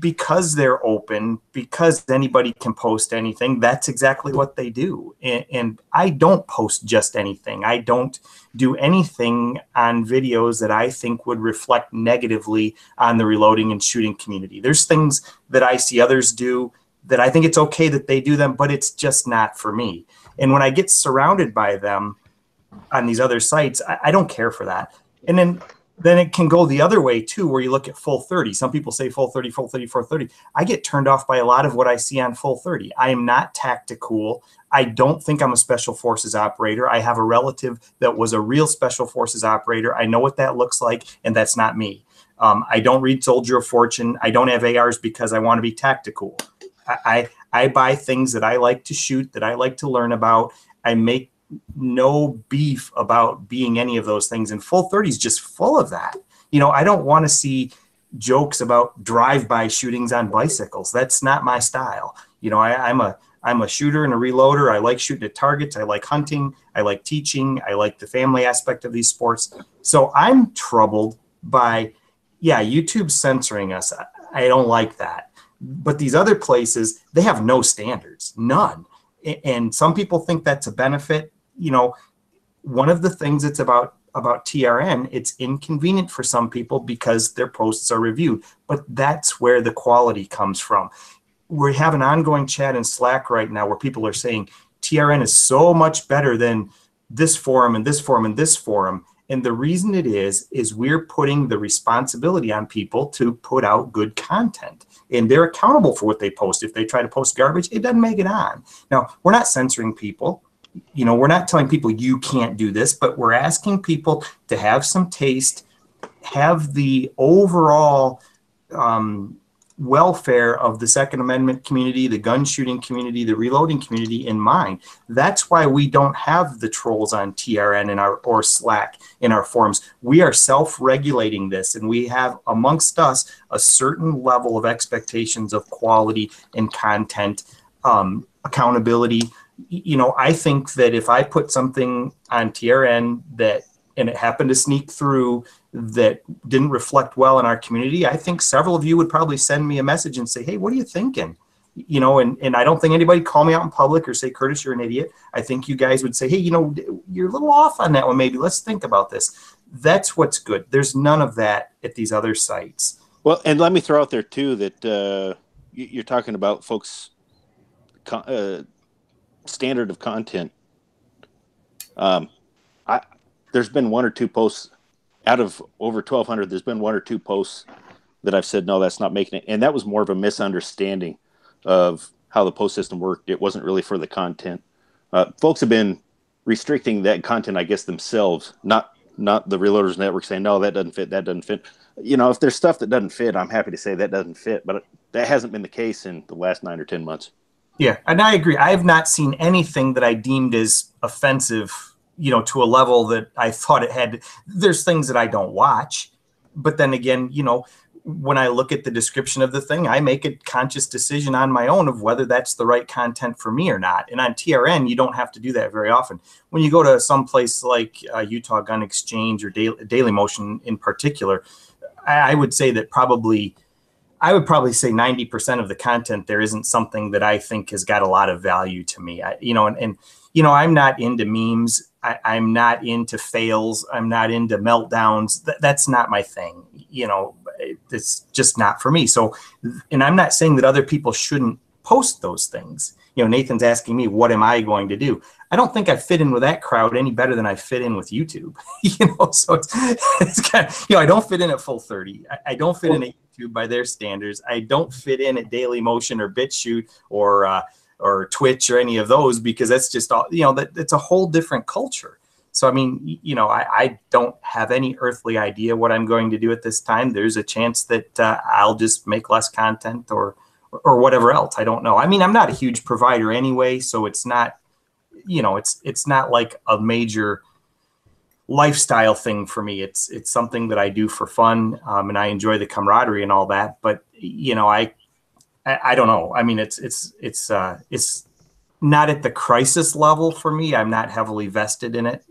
because they're open, because anybody can post anything, that's exactly what they do. And I don't post just anything. I don't do anything on videos that I think would reflect negatively on the reloading and shooting community. There's things that I see others do that I think it's okay that they do them, but it's just not for me. And when I get surrounded by them on these other sites, I don't care for that. And then it can go the other way too, where you look at full 30. Some people say full 30, full 30, full 30. I get turned off by a lot of what I see on full 30. I am not tactical. I don't think I'm a special forces operator. I have a relative that was a real special forces operator. I know what that looks like, and that's not me. I don't read Soldier of Fortune. I don't have ARs because I want to be tactical. I buy things that I like to shoot, that I like to learn about. I make no beef about being any of those things, and full 30 is just full of that. I don't want to see jokes about drive-by shootings on bicycles. That's not my style. I'm a shooter and a reloader. I like shooting at targets. I like hunting. I like teaching. I like the family aspect of these sports. So I'm troubled by, YouTube censoring us. I don't like that. But these other places, they have no standards, none. And some people think that's a benefit. One of the things that's about TRN, it's inconvenient for some people because their posts are reviewed, but that's where the quality comes from. We have an ongoing chat in Slack right now where people are saying TRN is so much better than this forum and this forum and this forum. And the reason it is we're putting the responsibility on people to put out good content, and they're accountable for what they post. If they try to post garbage, it doesn't make it on. Now, we're not censoring people. We're not telling people you can't do this, but we're asking people to have some taste, have the overall welfare of the Second Amendment community, the gun shooting community, the reloading community in mind. That's why we don't have the trolls on TRN or Slack in our forums. We are self-regulating this, and we have amongst us a certain level of expectations of quality and content, accountability. I think that if I put something on TRN and it happened to sneak through that didn't reflect well in our community, I think several of you would probably send me a message and say, hey, what are you thinking? And I don't think anybody call me out in public or say, Curtis, you're an idiot. I think you guys would say, hey, you're a little off on that one. Maybe let's think about this. That's what's good. There's none of that at these other sites. Well, and let me throw out there too that you're talking about folks' standard of content. There's been one or two posts out of over 1,200. There's been one or two posts that I've said, no, that's not making it. And that was more of a misunderstanding of how the post system worked. It wasn't really for the content. Folks have been restricting that content, I guess, themselves, not the Reloaders Network saying, no, that doesn't fit, that doesn't fit. If there's stuff that doesn't fit, I'm happy to say that doesn't fit. But that hasn't been the case in the last 9 or 10 months. Yeah, and I agree. I have not seen anything that I deemed as offensive, to a level that I thought it had. There's things that I don't watch, but then again, when I look at the description of the thing, I make a conscious decision on my own of whether that's the right content for me or not. And on TRN, you don't have to do that very often. When you go to some place like Utah Gun Exchange or Daily Motion in particular, I would say that I would probably say 90% of the content there isn't something that I think has got a lot of value to me. I'm not into memes. I'm not into fails. I'm not into meltdowns. That's not my thing. It's just not for me. So, and I'm not saying that other people shouldn't post those things. Nathan's asking me, what am I going to do? I don't think I fit in with that crowd any better than I fit in with YouTube. So it's kind of, I don't fit in at full 30. I don't fit in at YouTube by their standards. I don't fit in at Daily Motion or BitChute or Twitch or any of those, because that's just all, that's a whole different culture. So, I don't have any earthly idea what I'm going to do at this time. There's a chance that I'll just make less content or whatever else. I don't know. I'm not a huge provider anyway, so it's not, it's not like a major lifestyle thing for me. It's something that I do for fun, and I enjoy the camaraderie and all that. But I don't know. It's not at the crisis level for me. I'm not heavily vested in it,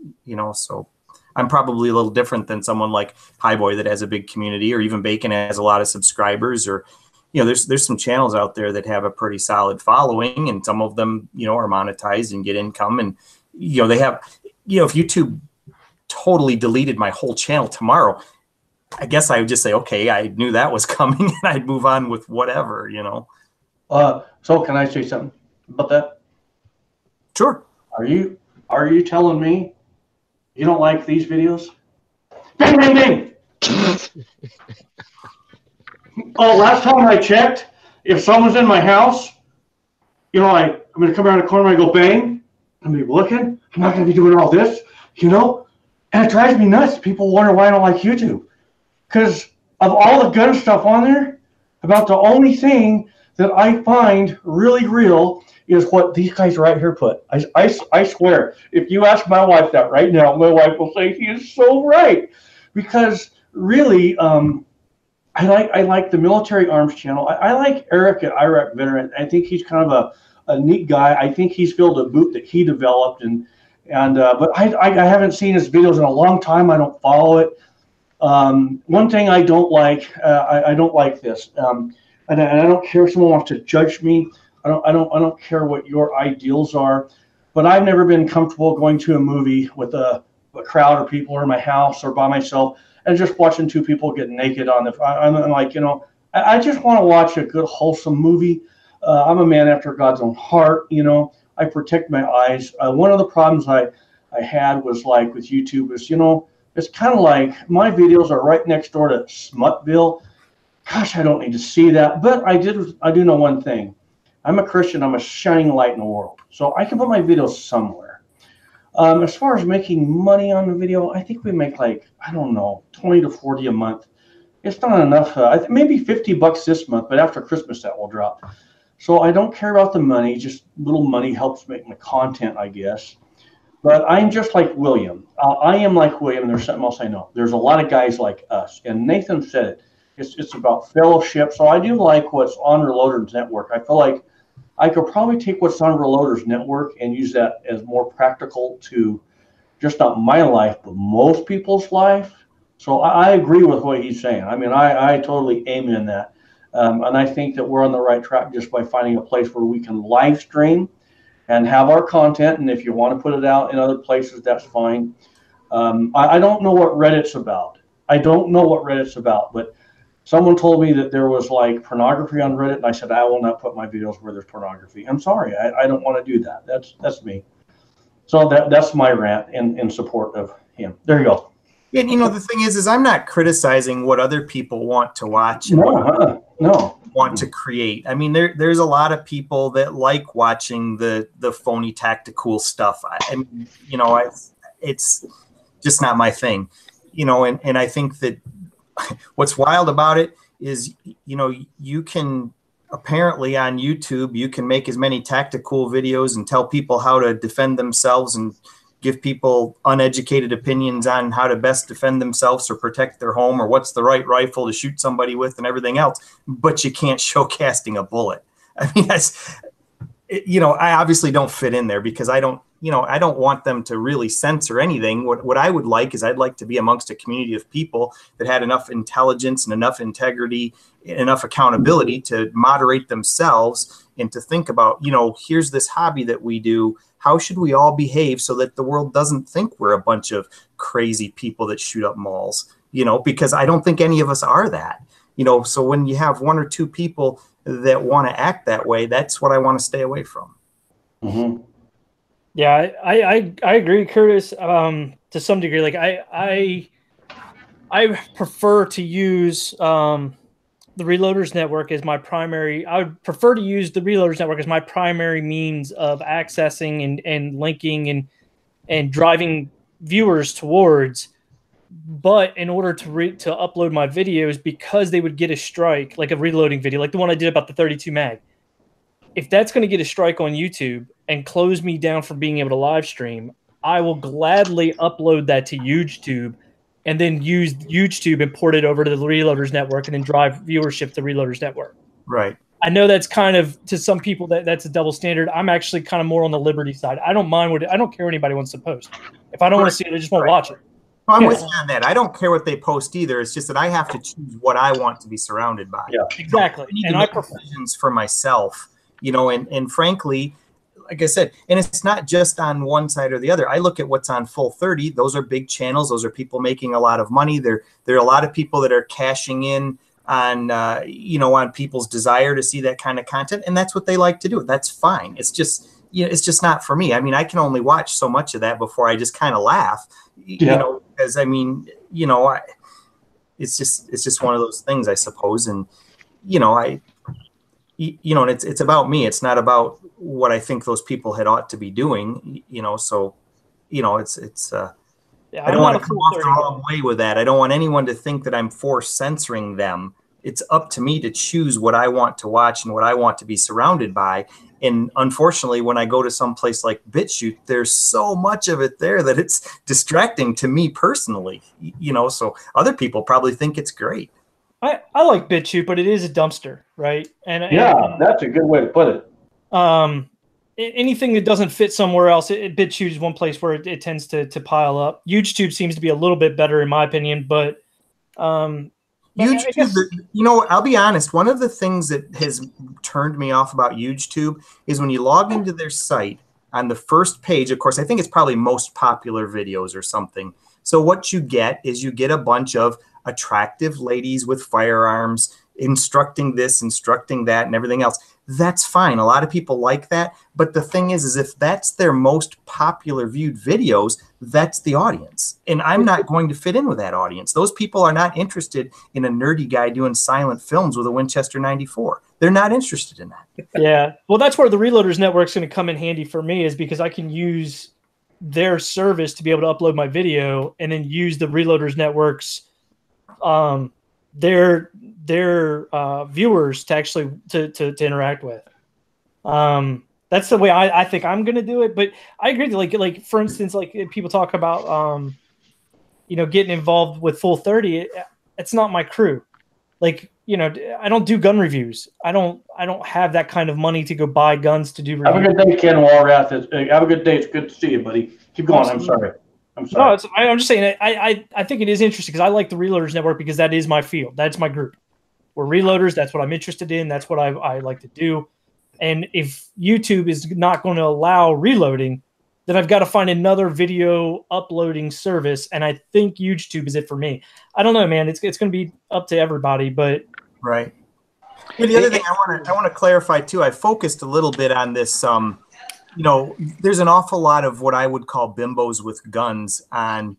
so I'm probably a little different than someone like Highboy that has a big community, or even Bacon has a lot of subscribers, or, you know, there's some channels out there that have a pretty solid following, and some of them, you know, are monetized and get income. And, you know, they have, you know, if YouTube totally deleted my whole channel tomorrow, I guess I would just say, okay, I knew that was coming, and I'd move on with whatever, you know. So can I say something about that? Sure. Are you telling me you don't like these videos? Bang, bang, bang. Oh, last time I checked, if someone's in my house, you know, I'm going to come around the corner and I go bang. I'm going to be looking. I'm not going to be doing all this, you know. And it drives me nuts. People wonder why I don't like YouTube. Because of all the gun stuff on there, about the only thing that I find really real is what these guys right here put. I swear, if you ask my wife that right now, my wife will say he is so right. Because really, I like the military arms channel. I like Eric at Iraq Veteran. I think he's kind of a neat guy. I think he's filled a boot that he developed, but I haven't seen his videos in a long time. I don't follow it. One thing I don't like, I don't like this, and I don't care if someone wants to judge me. I don't care what your ideals are, but I've never been comfortable going to a movie with a crowd of people or in my house or by myself and just watching two people get naked on the. I'm like, you know, I just want to watch a good wholesome movie. I'm a man after God's own heart, you know. I protect my eyes. One of the problems I had was like with YouTube is, you know, it's kind of like my videos are right next door to Smutville. Gosh, I don't need to see that. But I do know one thing. I'm a Christian. I'm a shining light in the world. So I can put my videos somewhere. As far as making money on the video, I think we make like, I don't know, 20 to 40 a month. It's not enough. Maybe $50 this month, but after Christmas that will drop. So I don't care about the money. Just little money helps make my content, I guess. But I'm just like William. I am like William. There's something else I know. There's a lot of guys like us. And Nathan said it. It's about fellowship. So I do like what's on Reloaders Network. I feel like I could probably take what's on Reloaders Network and use that as more practical to just not my life, but most people's life. So I agree with what he's saying. I mean, I totally amen that. And I think that we're on the right track just by finding a place where we can live stream and have our content. And if you want to put it out in other places, that's fine. I don't know what Reddit's about. But someone told me that there was like pornography on Reddit, and I said, I will not put my videos where there's pornography. I'm sorry. I don't want to do that. That's me. So that's my rant in support of him. There you go. And you know, the thing is I'm not criticizing what other people want to watch and want to create. I mean, there's a lot of people that like watching the phony tactical stuff. I mean, you know, it's just not my thing. You know, and I think that what's wild about it is, you know, you can apparently on YouTube, you can make as many tactical videos and tell people how to defend themselves and give people uneducated opinions on how to best defend themselves or protect their home or what's the right rifle to shoot somebody with and everything else, but you can't show casting a bullet. I mean, you know, I obviously don't fit in there because I don't want them to really censor anything. What I would like is I'd like to be amongst a community of people that had enough intelligence and enough integrity, enough accountability to moderate themselves and to think about, you know, here's this hobby that we do. How should we all behave so that the world doesn't think we're a bunch of crazy people that shoot up malls, you know, because I don't think any of us are that, you know. So when you have one or two people that want to act that way, that's what I want to stay away from. Mm-hmm. Yeah, I agree, Curtis, to some degree. Like I prefer to use the Reloaders Network as my primary. I would prefer to use the Reloaders Network as my primary means of accessing and linking and driving viewers towards. But in order to upload my videos, because they would get a strike, like a reloading video, like the one I did about the 32 mag, if that's going to get a strike on YouTube and close me down from being able to live stream, I will gladly upload that to YouTube and then use YouTube and port it over to the Reloaders Network and then drive viewership to Reloaders Network. Right. I know that's kind of, to some people, that's a double standard. I'm actually kind of more on the liberty side. I don't mind I don't care what anybody wants to post. If I don't want to see it, I just won't watch it. I'm with you on that. I don't care what they post either. It's just that I have to choose what I want to be surrounded by. Yeah, exactly. I need to make decisions for myself, you know, and frankly, like I said, and it's not just on one side or the other. I look at what's on Full 30. Those are big channels. Those are people making a lot of money. There are a lot of people that are cashing in on, you know, on people's desire to see that kind of content. And that's what they like to do. That's fine. It's just, you know, it's just not for me. I mean, I can only watch so much of that before I just kind of laugh, you know, because I mean, you know, it's just one of those things, I suppose. And, you know, you know, and it's about me. It's not about what I think those people ought to be doing, you know. So, you know, Yeah, I don't want to come off the wrong way with that. I don't want anyone to think that I'm for censoring them. It's up to me to choose what I want to watch and what I want to be surrounded by. And unfortunately, when I go to some place like BitChute, there's so much of it there that it's distracting to me personally, you know. So other people probably think it's great. I like BitChute, but it is a dumpster, right? And that's a good way to put it. Anything that doesn't fit somewhere else, BitChute is one place where it tends to pile up. YouTube seems to be a little bit better in my opinion, but YouTube, you know, I'll be honest. One of the things that has turned me off about YouTube is when you log into their site on the first page. Of course, I think it's probably most popular videos or something. So what you get is you get a bunch of attractive ladies with firearms instructing this, instructing that, and everything else. That's fine. A lot of people like that. But the thing is if that's their most popular viewed videos, that's the audience. And I'm not going to fit in with that audience. Those people are not interested in a nerdy guy doing silent films with a Winchester 94. They're not interested in that. Yeah. Well, that's where the Reloaders Network's going to come in handy for me, is because I can use their service to be able to upload my video and then use the Reloaders Network's their viewers to actually to interact with. That's the way I think I'm going to do it. But I agree. Like for instance, like people talk about you know, getting involved with Full 30. It's not my crew. Like, you know, I don't do gun reviews. I don't have that kind of money to go buy guns to do reviews. Have a good day, Ken Walrath. Have a good day. It's good to see you, buddy. Keep going. Absolutely. I'm sorry. No, I'm just saying. I think it is interesting because I like the Reloaders Network because that is my field. That's my group. We're reloaders. That's what I'm interested in. That's what I like to do. And if YouTube is not going to allow reloading, then I've got to find another video uploading service. And I think YouTube is it for me. I don't know, man. It's going to be up to everybody. But right. Yeah, the other thing I want to clarify too. I focused a little bit on this. You know, there's an awful lot of what I would call bimbos with guns on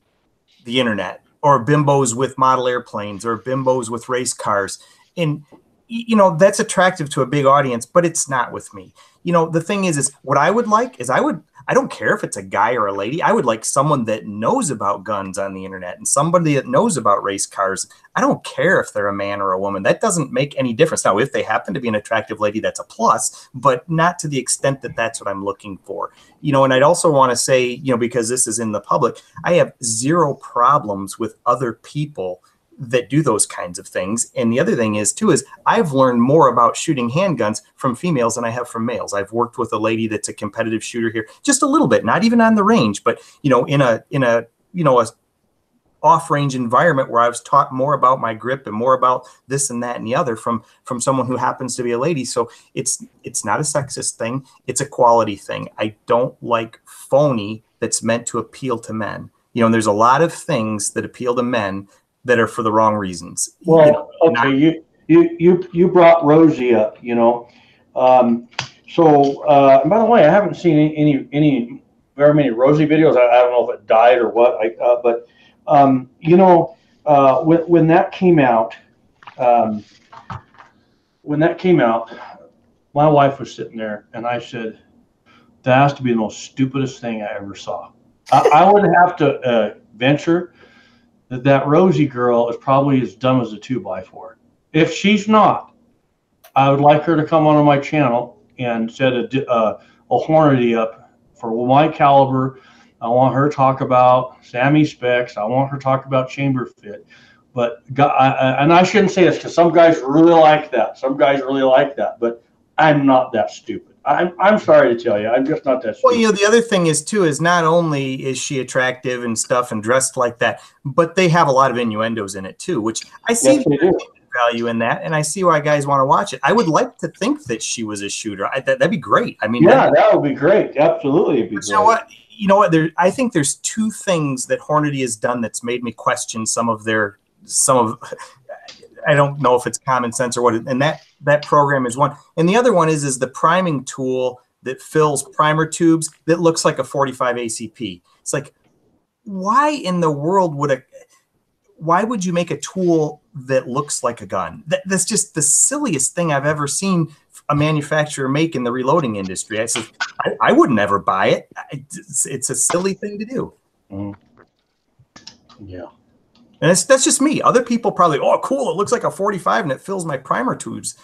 the internet, or bimbos with model airplanes, or bimbos with race cars. And, you know, that's attractive to a big audience, but it's not with me. You know, the thing is what I would like is I don't care if it's a guy or a lady. I would like someone that knows about guns on the internet and somebody that knows about race cars. I don't care if they're a man or a woman. That doesn't make any difference. Now, if they happen to be an attractive lady, that's a plus, but not to the extent that that's what I'm looking for. You know, and I'd also want to say, you know, because this is in the public, I have zero problems with other people that do those kinds of things. And the other thing is too, is I've learned more about shooting handguns from females than I have from males. I've worked with a lady that's a competitive shooter here, just a little bit, not even on the range, but, you know, in a, you know, a off-range environment where I was taught more about my grip and more about this and that and the other from someone who happens to be a lady. So it's not a sexist thing. It's a quality thing. I don't like phony that's meant to appeal to men. You know, and there's a lot of things that appeal to men that are for the wrong reasons. Well, okay, you brought Rosie up, you know. So and by the way, I haven't seen any very many Rosie videos. I don't know if it died or what. But you know, when that came out, my wife was sitting there, and I said, "That has to be the most stupidest thing I ever saw." I would have to venture that Rosie girl is probably as dumb as a 2x4. If she's not, I would like her to come onto my channel and set a Hornady up for my caliber. I want her to talk about Sammy specs. I want her to talk about chamber fit. But and I shouldn't say this because some guys really like that. Some guys really like that. But I'm not that stupid. I'm sorry to tell you, I'm just not that stupid. Well, you know, the other thing is too, is not only is she attractive and stuff and dressed like that, but they have a lot of innuendos in it too, which I see value in that, and I see why guys want to watch it. I would like to think that she was a shooter. That'd be great. I mean, yeah, that would be great. Absolutely, it'd be great. You know what? You know what? I think there's two things that Hornady has done that's made me question some of. I don't know if it's common sense or what, and that program is one. And the other one is the priming tool that fills primer tubes that looks like a 45 ACP. It's like, why in the world why would you make a tool that looks like a gun? That's just the silliest thing I've ever seen a manufacturer make in the reloading industry. I said, I would never buy it. It's a silly thing to do. Mm. Yeah. And that's just me. Other people probably, oh, cool, it looks like a 45 and it fills my primer tubes.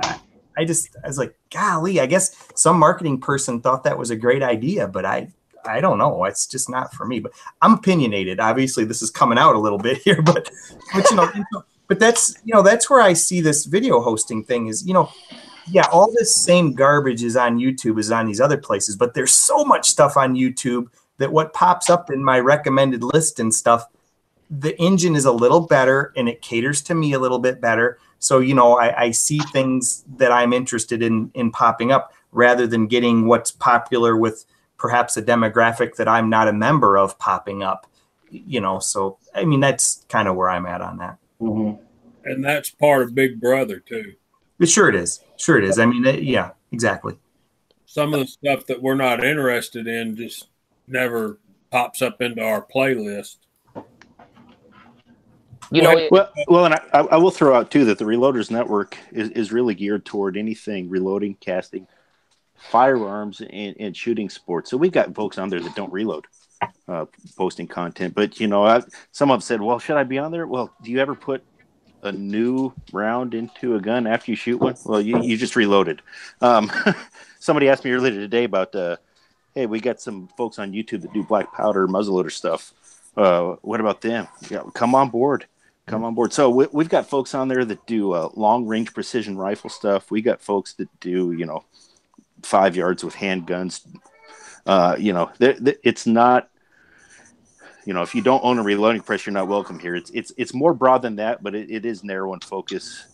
I was like, golly, I guess some marketing person thought that was a great idea, but I don't know. It's just not for me. But I'm opinionated. Obviously, this is coming out a little bit here, but but that's where I see this video hosting thing is, yeah, all this same garbage is on YouTube is on these other places, but there's so much stuff on YouTube that what pops up in my recommended list and stuff, the engine is a little better and it caters to me a little bit better. So, I see things that I'm interested in popping up rather than getting what's popular with perhaps a demographic that I'm not a member of popping up, So, I mean, that's kind of where I'm at on that. Mm-hmm. And that's part of Big Brother too. Sure it is. Sure it is. I mean, yeah, exactly. Some of the stuff that we're not interested in just never pops up into our playlist. Well, and I will throw out too that the Reloaders Network is really geared toward anything reloading, casting, firearms, and shooting sports. So we've got folks on there that don't reload, posting content. But some have said, "Well, should I be on there?" Well, do you ever put a new round into a gun after you shoot one? Well, you just reloaded. Somebody asked me earlier today about, hey, we got some folks on YouTube that do black powder muzzleloader stuff. What about them? Yeah, come on board. So we've got folks on there that do long range precision rifle stuff. We got folks that do 5 yards with handguns. It's not. If you don't own a reloading press, you're not welcome here. It's more broad than that, but it is narrow in focus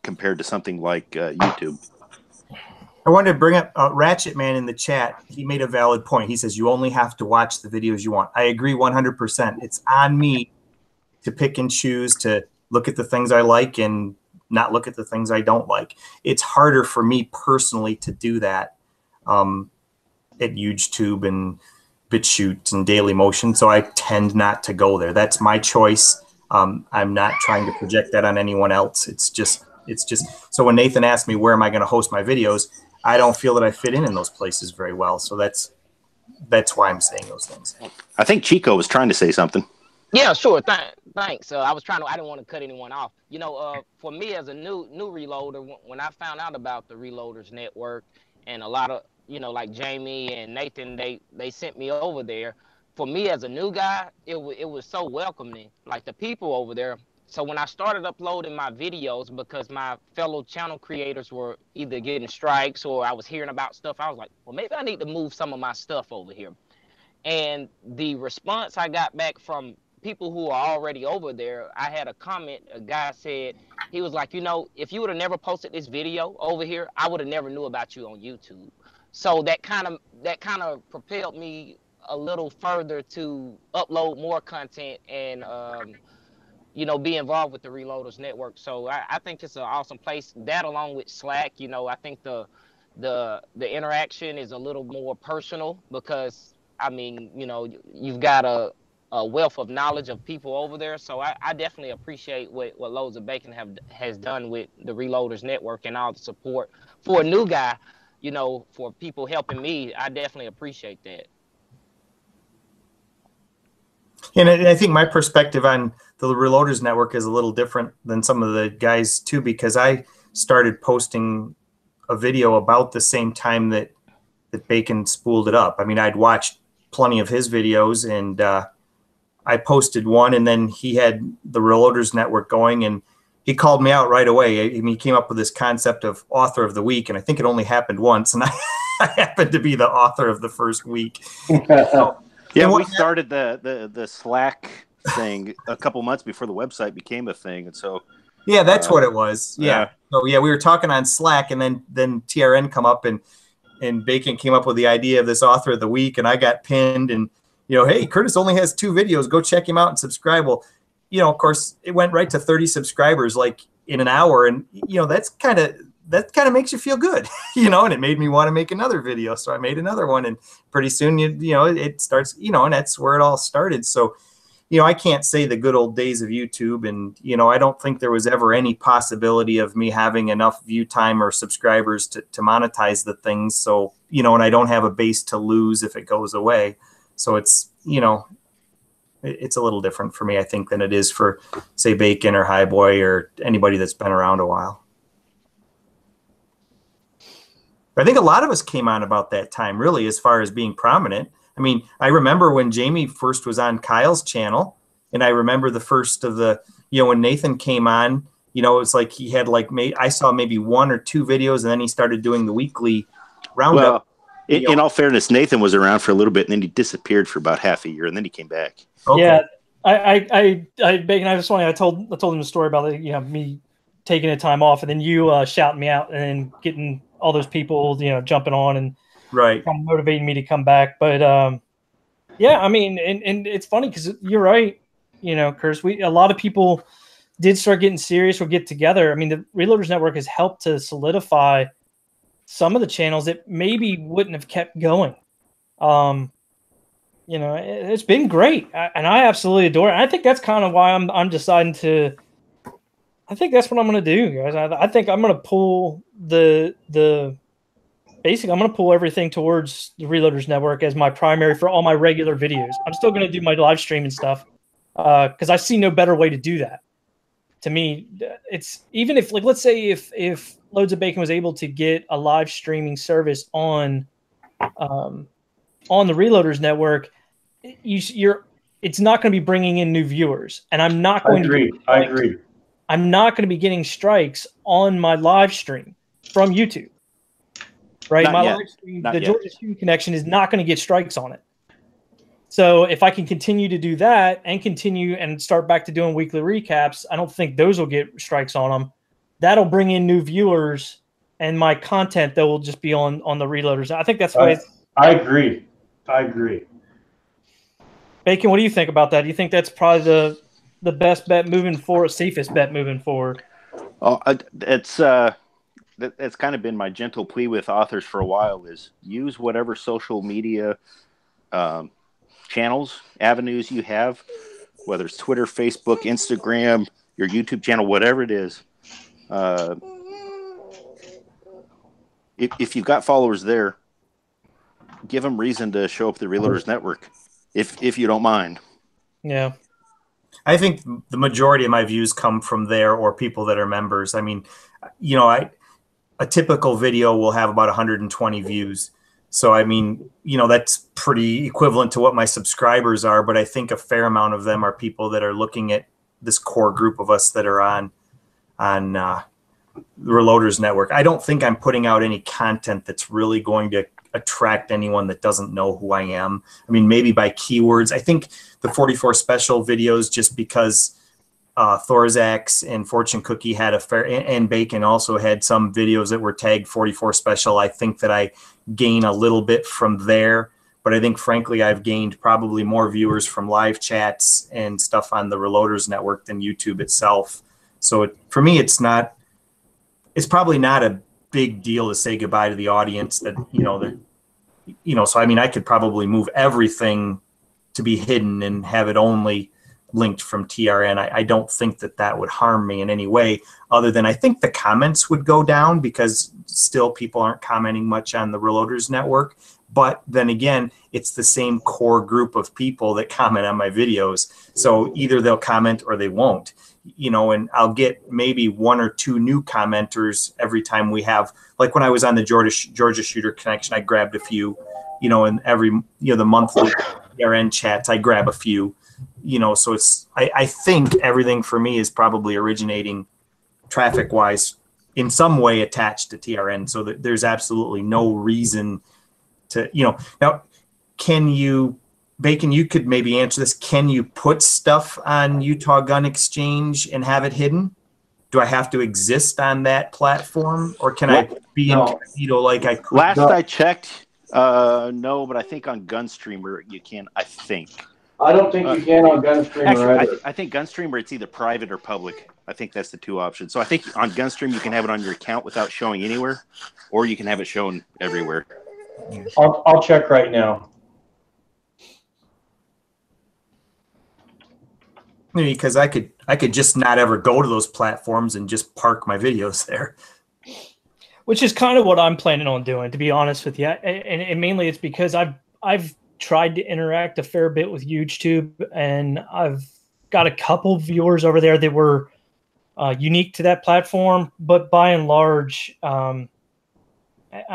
compared to something like YouTube. I wanted to bring up Ratchet Man in the chat. He made a valid point. He says you only have to watch the videos you want. I agree 100%. It's on me to pick and choose, to look at the things I like and not look at the things I don't like. It's harder for me personally to do that at YouTube and BitChute and Daily Motion, so I tend not to go there. That's my choice. I'm not trying to project that on anyone else. It's just so when Nathan asked me where am I going to host my videos, I don't feel that I fit in those places very well. So that's why I'm saying those things. I think Chico was trying to say something. Yeah, sure. Thanks. I didn't want to cut anyone off. For me as a new reloader, when I found out about the Reloaders Network and a lot of, like Jamie and Nathan, they sent me over there. For me as a new guy, it was so welcoming. Like the people over there. So when I started uploading my videos, because my fellow channel creators were either getting strikes or I was hearing about stuff, I was like, well, maybe I need to move some of my stuff over here. And the response I got back from people who are already over there, I had a comment, a guy said, he was like, if you would have never posted this video over here, I would have never knew about you on YouTube. So that kind of propelled me a little further to upload more content and, be involved with the Reloaders Network. So I think it's an awesome place. That along with Slack, I think the interaction is a little more personal because, you've got a wealth of knowledge of people over there. So I definitely appreciate what Loads of Bacon has done with the Reloaders Network and all the support. For a new guy, for people helping me, I definitely appreciate that. And I think my perspective on the Reloaders Network is a little different than some of the guys too, because I started posting a video about the same time that Bacon spooled it up. I mean, I'd watched plenty of his videos and I posted one, and then he had the Reloaders Network going, and he called me out right away. I mean, he came up with this concept of author of the week, and I think it only happened once, and I happened to be the author of the first week. So, yeah, we started the Slack thing a couple months before the website became a thing, and so yeah, that's what it was. Yeah. So yeah, we were talking on Slack, and then TRN come up, and Bacon came up with the idea of this author of the week, and I got pinned, and hey, Curtis only has 2 videos. Go check him out and subscribe. Well, of course, it went right to 30 subscribers like in an hour, and that kind of makes you feel good, and it made me want to make another video. So I made another one, and pretty soon it starts, and that's where it all started. So I can't say the good old days of YouTube, and I don't think there was ever any possibility of me having enough view time or subscribers to monetize the things. So and I don't have a base to lose if it goes away. So it's it's a little different for me, I think, than it is for, say, Bacon or Highboy or anybody that's been around a while. But I think a lot of us came on about that time, really, as far as being prominent. I mean, I remember when Jamie first was on Kyle's channel, and I remember the first of the, when Nathan came on, it's like he had I saw maybe 1 or 2 videos, and then he started doing the weekly roundup. Well, in all fairness, Nathan was around for a little bit, and then he disappeared for about half a year, and then he came back. Okay. Yeah, Bacon. I told him the story about me taking a time off, and then you shouting me out, and then getting all those people jumping on and right, kind of motivating me to come back. But yeah, I mean, and it's funny because you're right, Curtis. A lot of people did start getting serious or get together. I mean, the Reloaders Network has helped to solidify some of the channels that maybe wouldn't have kept going. It's been great, and I absolutely adore it. I think that's kind of why I'm deciding to. I think that's what I'm going to do, guys. I think I'm going to pull I'm going to pull everything towards the Reloaders Network as my primary for all my regular videos. I'm still going to do my live stream and stuff because I see no better way to do that. To me, it's even if, like, let's say if Loads of Bacon was able to get a live streaming service on the Reloaders Network, it's not going to be bringing in new viewers, and I'm not going to. I agree. I'm not going to be getting strikes on my live stream from YouTube. Right, my live stream, the Georgia Student Connection is not going to get strikes on it. So if I can continue to do that and continue and start back to doing weekly recaps, I don't think those will get strikes on them. That'll bring in new viewers, and my content that will just be on the Reloaders. I think that's why. I agree. Bacon, what do you think about that? Do you think that's probably the best bet moving forward, safest bet moving forward? Oh, it's that's kind of been my gentle plea with authors for a while: is use whatever social media channels, avenues you have, whether it's Twitter, Facebook, Instagram, your YouTube channel, whatever it is. If you've got followers there, give them reason to show up at the Reloaders Network, if you don't mind. Yeah. I think the majority of my views come from there or people that are members. I mean, a typical video will have about 120 views. So, I mean, that's pretty equivalent to what my subscribers are, but I think a fair amount of them are people that are looking at this core group of us that are on the Reloaders Network. I don't think I'm putting out any content that's really going to attract anyone that doesn't know who I am. I mean, maybe by keywords. I think the 44 special videos, just because Thorzax and Fortune Cookie had and Bacon also had some videos that were tagged 44 special. I think that I gain a little bit from there, but I think frankly I've gained probably more viewers from live chats and stuff on the Reloaders Network than YouTube itself. So for me, it's probably not a big deal to say goodbye to the audience that, so I mean, I could probably move everything to be hidden and have it only linked from TRN. I don't think that would harm me in any way, other than I think the comments would go down because still people aren't commenting much on the Reloaders Network. But then again, it's the same core group of people that comment on my videos. So either they'll comment or they won't, and I'll get maybe 1 or 2 new commenters every time we have, like when I was on the Georgia Shooter Connection, I grabbed a few, and every, the monthly TRN chats, I grab a few. So I think everything for me is probably originating traffic wise in some way attached to TRN, so that there's absolutely no reason to, now, can you, Bacon, you could maybe answer this. Can you put stuff on Utah Gun Exchange and have it hidden? Do I have to exist on that platform, or can I be incognito like I could? Last I checked, no, but I think on Gunstreamer you can, I think. I don't think you can on Gunstreamer actually, either. I think Gunstreamer, it's either private or public. I think that's the two options. So I think on Gunstream you can have it on your account without showing anywhere, or you can have it shown everywhere. I'll check right now. Because I could just not ever go to those platforms and just park my videos there. Which is kind of what I'm planning on doing, to be honest with you. And mainly it's because I've tried to interact a fair bit with YouTube, and I've got a couple viewers over there that were unique to that platform, but by and large, I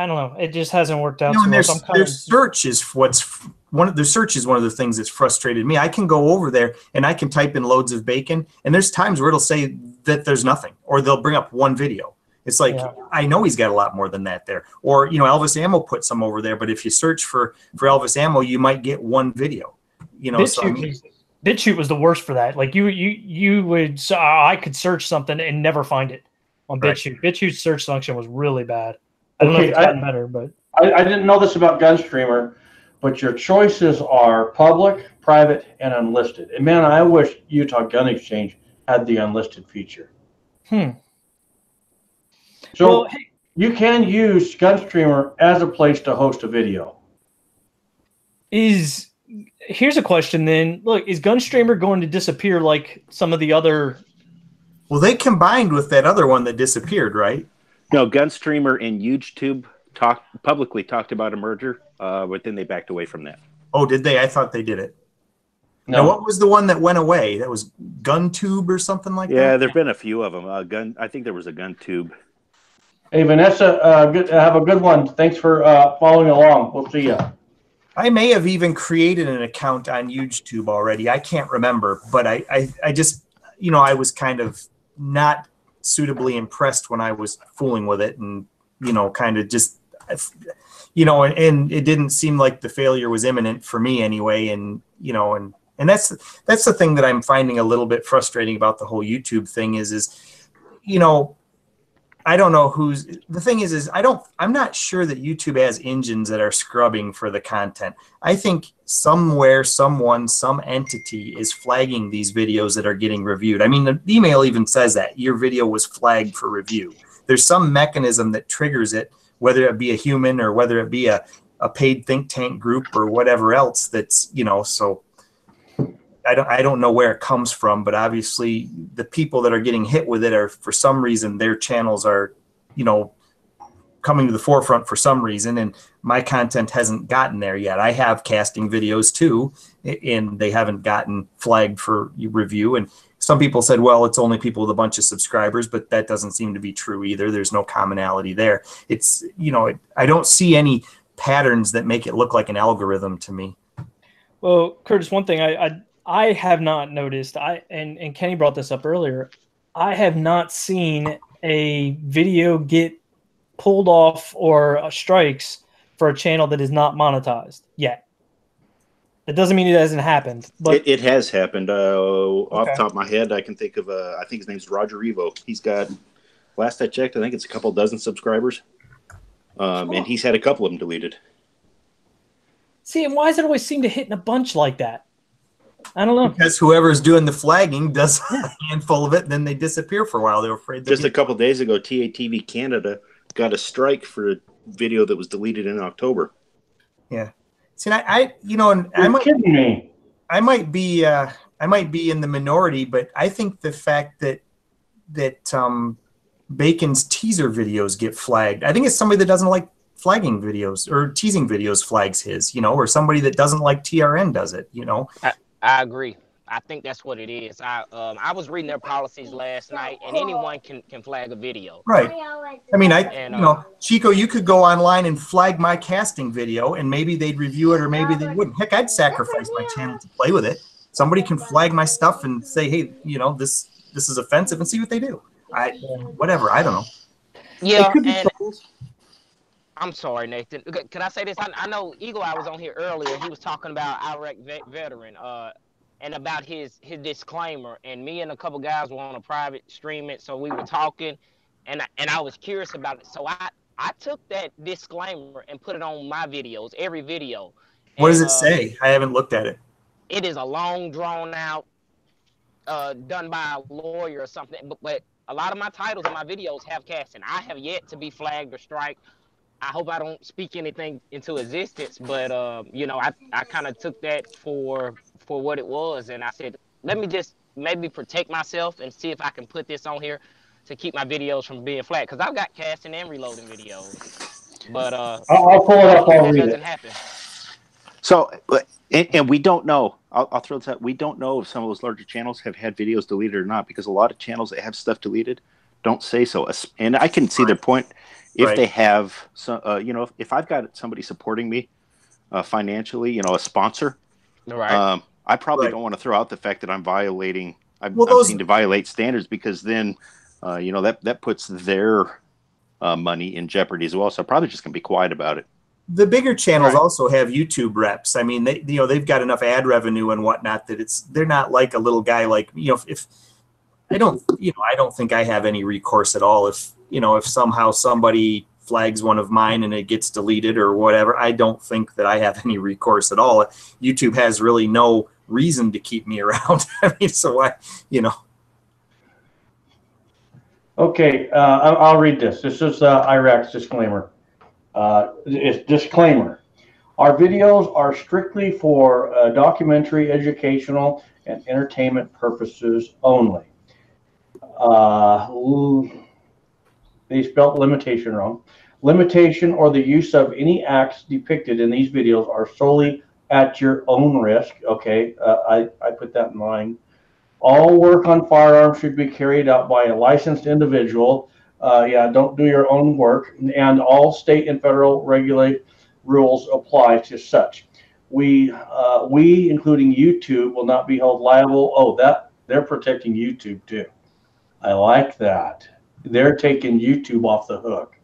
don't know, it just hasn't worked out. Their search is one of the things that's frustrated me. I can go over there and I can type in loads of bacon, and there's times where it'll say that there's nothing, or they'll bring up one video. It's like, I know he's got a lot more than that there. Or, Elvis Ammo put some over there, but if you search for Elvis Ammo, you might get one video. BitChute was the worst for that. Like you would, I could search something and never find it on BitChute. Right. BitChute's search function was really bad. I don't know if it's gotten better, but I didn't know this about Gunstreamer, but your choices are public, private, and unlisted. And man, I wish Utah Gun Exchange had the unlisted feature. So you can use Gunstreamer as a place to host a video. Here's a question then. Look, is Gunstreamer going to disappear like some of the other? Well, they combined with that other one that disappeared, right? No, Gunstreamer and YouTube publicly talked about a merger, but then they backed away from that. Oh, did they? I thought they did it. No. Now, what was the one that went away? That was GunTube or something like that? Yeah, there've been a few of them. I think there was a GunTube. Hey, Vanessa, have a good one. Thanks for following along. We'll see you. I may have even created an account on YouTube already. I can't remember, but I just, I was kind of not suitably impressed when I was fooling with it, and, kind of just, and it didn't seem like the failure was imminent for me anyway. And, and that's the thing that I'm finding a little bit frustrating about the whole YouTube thing is, I don't know the thing is I'm not sure that YouTube has engines that are scrubbing for the content. I think somewhere, some entity is flagging these videos that are getting reviewed. I mean, the email even says that your video was flagged for review. There's some mechanism that triggers it, whether it be a human or whether it be a paid think tank group or whatever else that's, so I don't know where it comes from, but obviously the people that are getting hit with it are, for some reason, their channels are, coming to the forefront for some reason, and my content hasn't gotten there yet. I have casting videos too, and they haven't gotten flagged for review. And some people said, well, it's only people with a bunch of subscribers, but that doesn't seem to be true either. There's no commonality there. It's, I don't see any patterns that make it look like an algorithm to me. Well, Curtis, one thing I have not noticed, and Kenny brought this up earlier, I have not seen a video get pulled off or strikes for a channel that is not monetized yet. That doesn't mean it hasn't happened, but it has happened. Off the top of my head, I can think of I think his name's Roger Evo. He's got, last I checked, I think it's a couple dozen subscribers, and he's had a couple of them deleted. See, and why does it always seem to hit in a bunch like that? I don't know. Because whoever's doing the flagging does a handful of it, and then they disappear for a while. They're afraid. Just a couple of days ago, TATV Canada got a strike for a video that was deleted in October. Yeah. See, I might, kidding me. I might be in the minority, but I think the fact that Bacon's teaser videos get flagged, I think it's somebody that doesn't like flagging videos or teasing videos flags his, or somebody that doesn't like TRN does it, I agree. I think that's what it is. I was reading their policies last night, and anyone can flag a video. Right. I mean, Chico, you could go online and flag my casting video, and maybe they'd review it, or maybe they wouldn't. Heck, I'd sacrifice my channel to play with it. Somebody can flag my stuff and say, hey, this is offensive, and see what they do. whatever. I don't know. Yeah, It could be and trolls. I'm sorry, Nathan. Could I say this? I know Eagle Eye was on here earlier. He was talking about Iraq veteran, and about his disclaimer. And me and a couple guys were on a private stream it, so we were talking, and I was curious about it. So I took that disclaimer and put it on my videos, every video. What does And it say? I haven't looked at it. it is a long, drawn out, done by a lawyer or something. But a lot of my titles in my videos have casting. I have yet to be flagged or striked. I hope I don't speak anything into existence, but you know, I kind of took that for what it was, and I said, let me just maybe protect myself and see if I can put this on here to keep my videos from being flagged, because I've got casting and reloading videos, but I'll pull it up. I'll read doesn't it. happen. So, and we don't know. I'll throw this out. We don't know if some of those larger channels have had videos deleted or not, because a lot of channels that have stuff deleted don't say so. And I can see their point. If they have some, you know, if I've got somebody supporting me financially, you know, a sponsor, Right. I probably don't want to throw out the fact that I'm violating. I'm seen to violate standards, because then, you know, that puts their money in jeopardy as well. So I'm probably just gonna be quiet about it. The bigger channels also have YouTube reps. I mean, they've got enough ad revenue and whatnot that they're not like a little guy like, you know, if I don't think I have any recourse at all. If somehow somebody flags one of mine and it gets deleted or whatever, I don't think that I have any recourse at all. YouTube has really no reason to keep me around. I mean, so Okay, I'll read this. This is Iraq's disclaimer. It's disclaimer. Our videos are strictly for documentary, educational, and entertainment purposes only. They spelled limitation wrong. Limitation or the use of any acts depicted in these videos are solely at your own risk. Okay, I put that in line. All work on firearms should be carried out by a licensed individual. Don't do your own work. And all state and federal regulate rules apply to such. We, including YouTube, will not be held liable. Oh, they're protecting YouTube too. I like that. They're taking YouTube off the hook.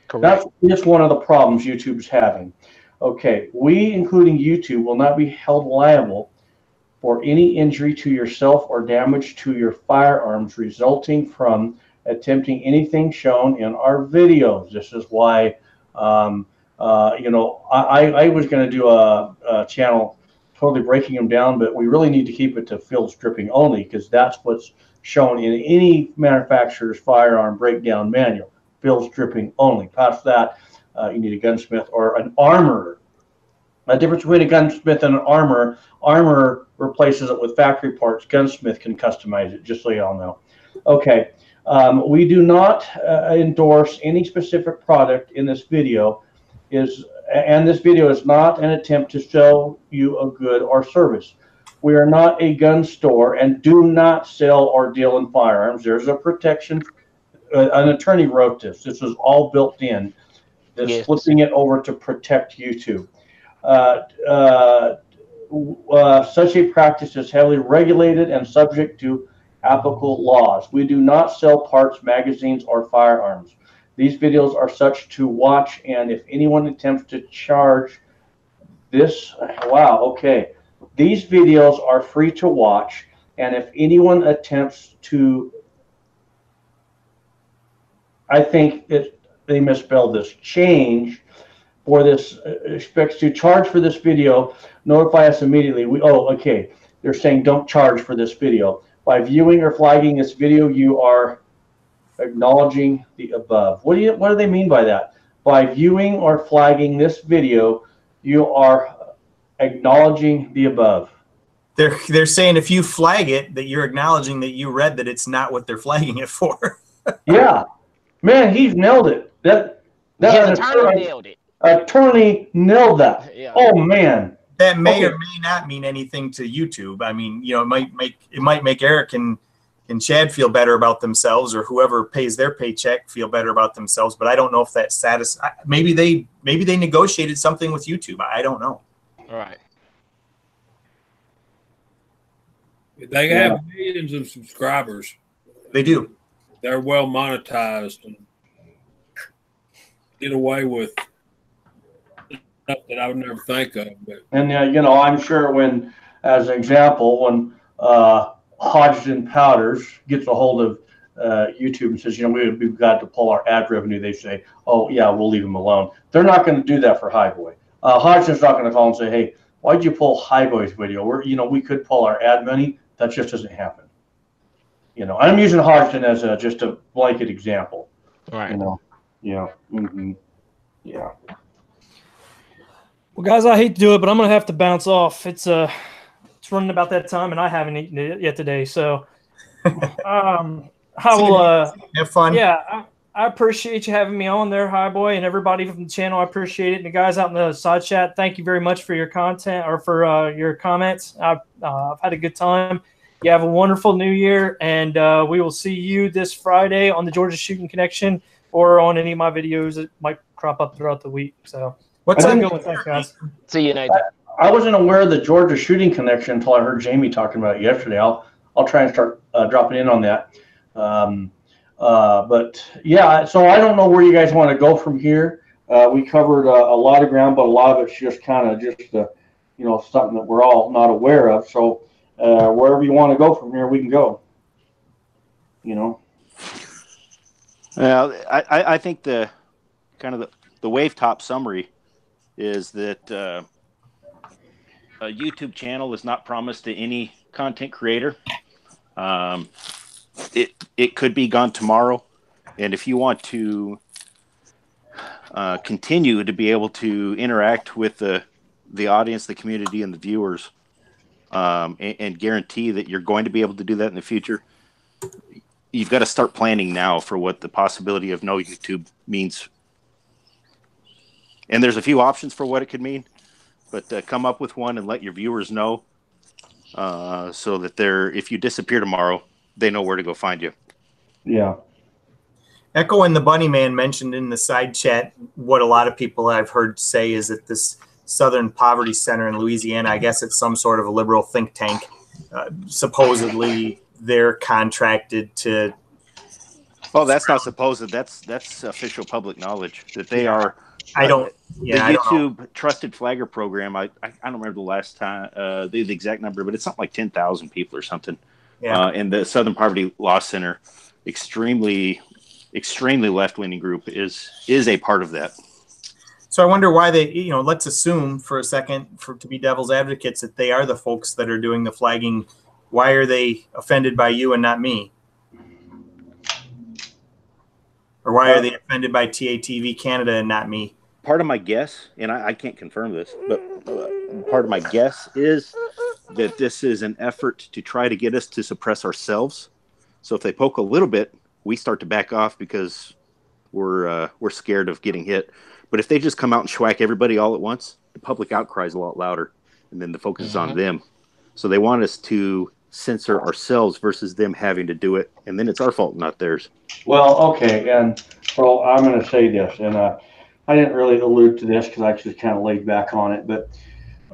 Correct. That's just one of the problems YouTube's having. Okay, we, including YouTube, will not be held liable for any injury to yourself or damage to your firearms resulting from attempting anything shown in our videos. This is why, you know, I was going to do a channel totally breaking them down, but we really need to keep it to field stripping only, because that's what's shown in any manufacturer's firearm breakdown manual. Field stripping only. Past that, you need a gunsmith or an armorer. The difference between a gunsmith and an armorer: armorer replaces it with factory parts. Gunsmith can customize it, just so y'all know. Okay, we do not endorse any specific product in this video. And this video is not an attempt to sell you a good or service. We are not a gun store and do not sell or deal in firearms. There's a protection. An attorney wrote this. This is all built in. This flipping it over to protect YouTube. Such a practice is heavily regulated and subject to applicable laws. We do not sell parts, magazines, or firearms. These videos are such to watch, and if anyone attempts to charge this, okay. These videos are free to watch, and if anyone attempts to, I think they misspelled this, change for this, expects to charge for this video, notify us immediately. They're saying don't charge for this video. By viewing or flagging this video, you are acknowledging the above. What do they mean by that? By viewing or flagging this video, you are acknowledging the above. They're saying if you flag it, that you're acknowledging that you read that it's not what they're flagging it for. Yeah, man, he's nailed it. That attorney nailed it. Attorney nailed that. Yeah. Oh man, that may or may not mean anything to YouTube. I mean, you know, it might make Eric and Chad feel better about themselves, or whoever pays their paycheck feel better about themselves. But I don't know if that maybe they negotiated something with YouTube. I don't know. All right. They have millions of subscribers. They do. they're well monetized and get away with stuff that I would never think of. But And you know, I'm sure when, as an example, when Hodgson Powders gets a hold of YouTube and says, you know, we've got to pull our ad revenue, they say, oh yeah, we'll leave them alone. They're not going to do that for Highboy. Hodgson's not going to call and say, hey, why'd you pull Highboy's video? You know, we could pull our ad money. That just doesn't happen. You know, I'm using Hodgson as just a blanket example. Right. You know, yeah, yeah. Well, guys, I hate to do it, but I'm gonna have to bounce off. It's running about that time, and I haven't eaten it yet today. So, I will have fun. Yeah, I appreciate you having me on there, Highboy, and everybody from the channel. I appreciate it. And the guys out in the side chat, thank you very much for your content or for your comments. I've had a good time. You have a wonderful new year, and we will see you this Friday on the Georgia Shooting Connection or on any of my videos that might crop up throughout the week. So, What's I'm up? going? Thanks, guys. See you, Nathan. I wasn't aware of the Georgia Shooting Connection until I heard Jamie talking about it yesterday. I'll try and start dropping in on that. But yeah, so I don't know where you guys want to go from here. We covered a lot of ground, but a lot of it's just kind of you know, something that we're all not aware of. So wherever you want to go from here, we can go. You know. Well, I think the kind of the wave top summary is that a YouTube channel is not promised to any content creator. It could be gone tomorrow, and if you want to continue to be able to interact with the audience, the community, and the viewers, and guarantee that you're going to be able to do that in the future, you've got to start planning now for what the possibility of no YouTube means. And there's a few options for what it could mean, but come up with one and let your viewers know, so that if you disappear tomorrow, they know where to go find you. Yeah. Echo and the Bunny Man mentioned in the side chat what a lot of people I've heard say is that this Southern Poverty Center in Louisiana, I guess it's some sort of a liberal think tank, supposedly they're contracted to. Oh, that's not supposed. That's official public knowledge that they are. I don't. Yeah, the YouTube Trusted Flagger program. I don't remember the last time the exact number, but it's something like 10,000 people or something. Yeah. And the Southern Poverty Law Center, extremely left-leaning group, is a part of that. So I wonder why they, you know, let's assume for a second, to be devil's advocates, that they are the folks that are doing the flagging. Why are they offended by you and not me? Or why are they offended by TATV Canada and not me? Part of my guess, and I can't confirm this, but part of my guess is that this is an effort to try to get us to suppress ourselves. So if they poke a little bit, we start to back off because we're scared of getting hit. But if they just come out and schwack everybody all at once, the public outcry is a lot louder, and then the focus is on them. So they want us to censor ourselves versus them having to do it, and then it's our fault, not theirs. Well, okay, and so I'm going to say this, and I didn't really allude to this because I just kind of laid back on it, but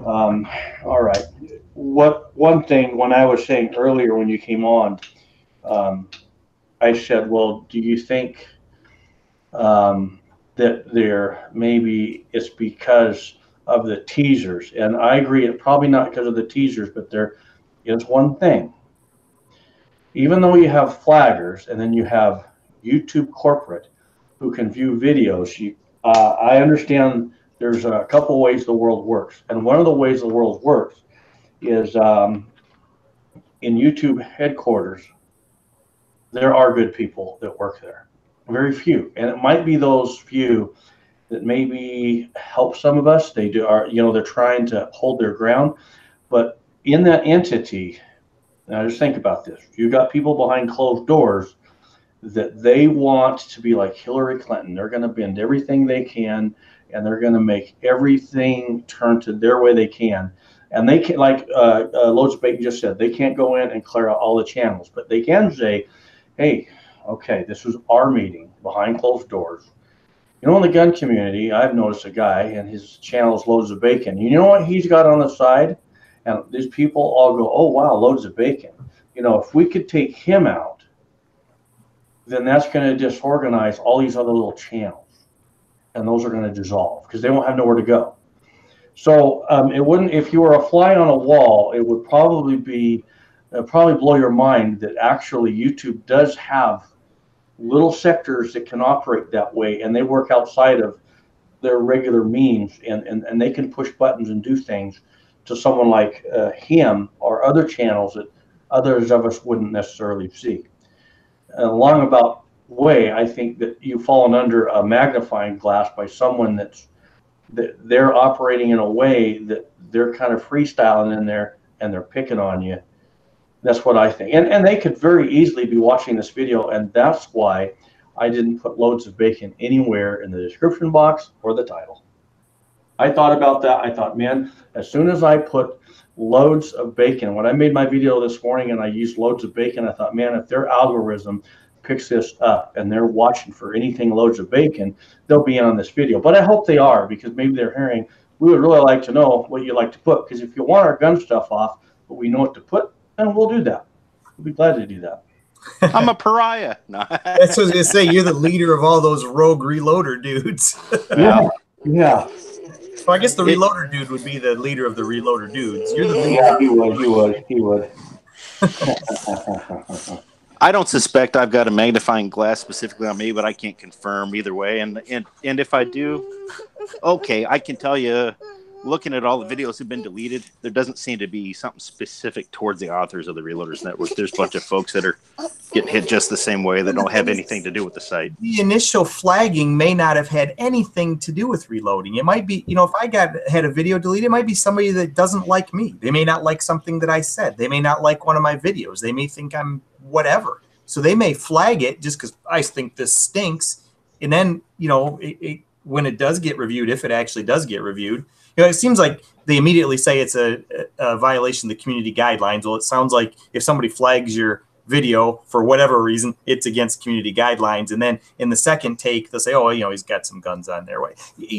all right. One thing, when I was saying earlier when you came on, I said, well, do you think that maybe it's because of the teasers? And I agree, it's probably not because of the teasers, but there is one thing. Even though you have flaggers and then you have YouTube corporate who can view videos, I understand there's a couple ways the world works. And one of the ways the world works is in YouTube headquarters, there are good people that work there. Very few. And it might be those few that maybe help some of us. They're trying to hold their ground. But in that entity, now just think about this. You've got people behind closed doors that they want to be like Hillary Clinton. They're going to bend everything they can, and they're going to make everything turn to their way they can. And they can, like Loads of Bacon just said, they can't go in and clear out all the channels, but they can say, hey, okay, this was our meeting behind closed doors. You know, in the gun community, I've noticed a guy, and his channel is Loads of Bacon. You know what he's got on the side? And these people all go, oh, wow, Loads of Bacon. You know, if we could take him out, then that's going to disorganize all these other little channels, and those are going to dissolve because they won't have nowhere to go. So it wouldn't, if you were a fly on a wall, it would probably be, probably blow your mind that actually YouTube does have little sectors that can operate that way, and they work outside of their regular means, and they can push buttons and do things to someone like him or other channels that others of us wouldn't necessarily see. Along about way, I think that you've fallen under a magnifying glass by someone that they're operating in a way that they're kind of freestyling in there and they're picking on you. That's what I think. And they could very easily be watching this video, and that's why I didn't put loads of bacon anywhere in the description box or the title. I thought about that. I thought, man, as soon as I put loads of bacon, when I made my video this morning and I used loads of bacon, I thought, man, if their algorithm picks this up and they're watching for anything loads of bacon, they'll be on this video. But I hope they are, because maybe they're hearing, we would really like to know what you like to put, because if you want our gun stuff off, but we know what to put, then we'll do that. We'll be glad to do that. I'm a pariah. No. That's what I was going to say. You're the leader of all those rogue reloader dudes. Yeah. Yeah. So I guess the reloader dude would be the leader of the reloader dudes. You're the leader. Yeah, he would. I don't suspect I've got a magnifying glass specifically on me, but I can't confirm either way. And if I do, okay, I can tell you, looking at all the videos that have been deleted, there doesn't seem to be something specific towards the authors of the Reloaders Network. There's a bunch of folks that are getting hit just the same way that don't have anything to do with the site. The initial flagging may not have had anything to do with reloading. It might be, if I had a video deleted, it might be somebody that doesn't like me. They may not like something that I said. They may not like one of my videos. They may think I'm whatever. So they may flag it just because I think this stinks. And then, when it does get reviewed, if it actually does get reviewed, it seems like they immediately say it's a violation of the community guidelines. Well, it sounds like if somebody flags your video for whatever reason, it's against community guidelines. And then in the second take, they'll say, oh, he's got some guns on their way.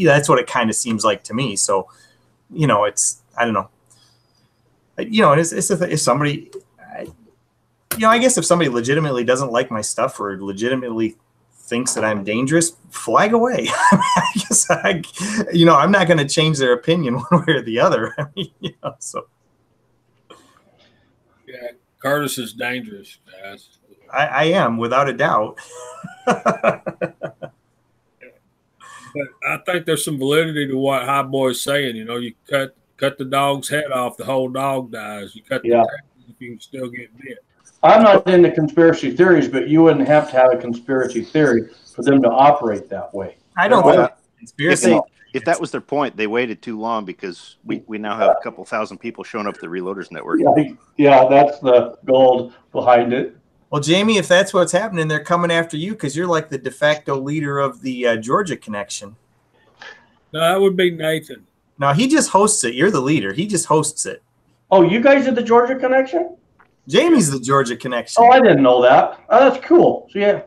That's what it kind of seems like to me. So, it's, I don't know. If somebody, I guess if somebody legitimately doesn't like my stuff or legitimately thinks that I'm dangerous, flag away. I guess I'm not going to change their opinion one way or the other. So. Yeah, Curtis is dangerous, guys. I am, without a doubt. But I think there's some validity to what High Boy's saying. You cut the dog's head off, the whole dog dies. You cut the tail, you can still get bit. I'm not into conspiracy theories, but you wouldn't have to have a conspiracy theory for them to operate that way. I don't think conspiracy. If that was their point, they waited too long, because we now have a couple thousand people showing up at the Reloaders Network. Yeah, that's the gold behind it. Well, Jamie, if that's what's happening, they're coming after you because you're like the de facto leader of the Georgia connection. No, that would be Nathan. No, he just hosts it. You're the leader. He just hosts it. Oh, you guys are the Georgia connection? Jamie's the Georgia connection. Oh, I didn't know that. Oh, that's cool. So, yeah.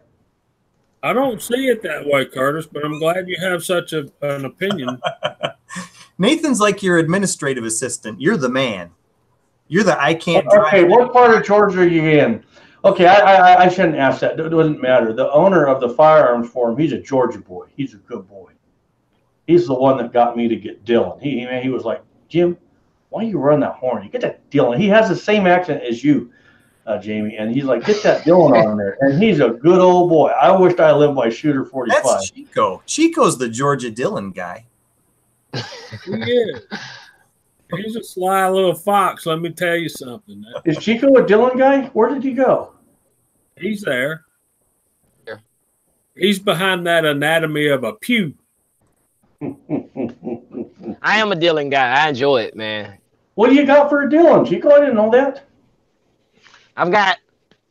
I don't see it that way, Curtis, but I'm glad you have such an opinion. Nathan's like your administrative assistant. You're the man. You're the I can't drive. Okay, what part of Georgia are you in? Okay, I shouldn't ask that. It doesn't matter. The owner of the firearms forum, he's a Georgia boy. He's a good boy. He's the one that got me to get Dylan. He was like, Jim, why you run that horn? You get that Dylan. He has the same accent as you, Jamie. And he's like, get that Dylan on there. And he's a good old boy. I wished I lived by Shooter 45. That's Chico. Chico's the Georgia Dylan guy. He is. He's a sly little fox. Let me tell you something. Is Chico a Dylan guy? Where did he go? He's there. Yeah. He's behind that anatomy of a pew. I am a Dylan guy. I enjoy it, man. What do you got for a Dylan, Chico? I didn't know that. I've got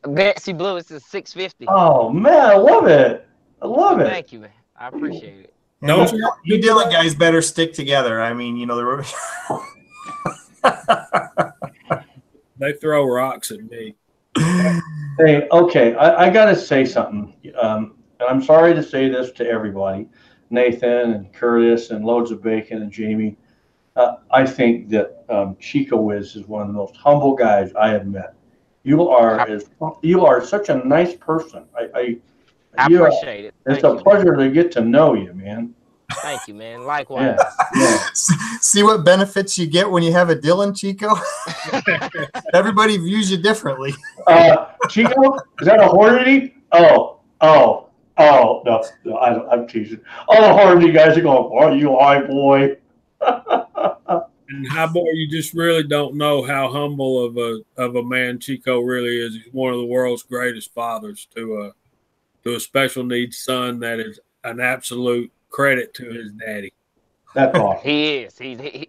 a Betsy Blue. It's a 650. Oh, man, I love it. I love it. Thank you, man. I appreciate it. Don't You Dylan guys better stick together. I mean, they throw rocks at me. Hey, okay, I got to say something. And I'm sorry to say this to everybody, Nathan and Curtis and Loads of Bacon and Jamie. I think that Chico Wiz is one of the most humble guys I have met. You are such a nice person. I appreciate it. It's a pleasure to get to know you, man. Thank you, man. Likewise. Yeah. See what benefits you get when you have a Dylan, Chico? Everybody views you differently. Chico, is that a Hornady? Oh, no, I'm teasing. All the Hornady guys are going, "Oh, you high boy." And High Boy, you just really don't know how humble of a man Chico really is. He's one of the world's greatest fathers to a special needs son that is an absolute credit to his daddy. That's awesome. He is.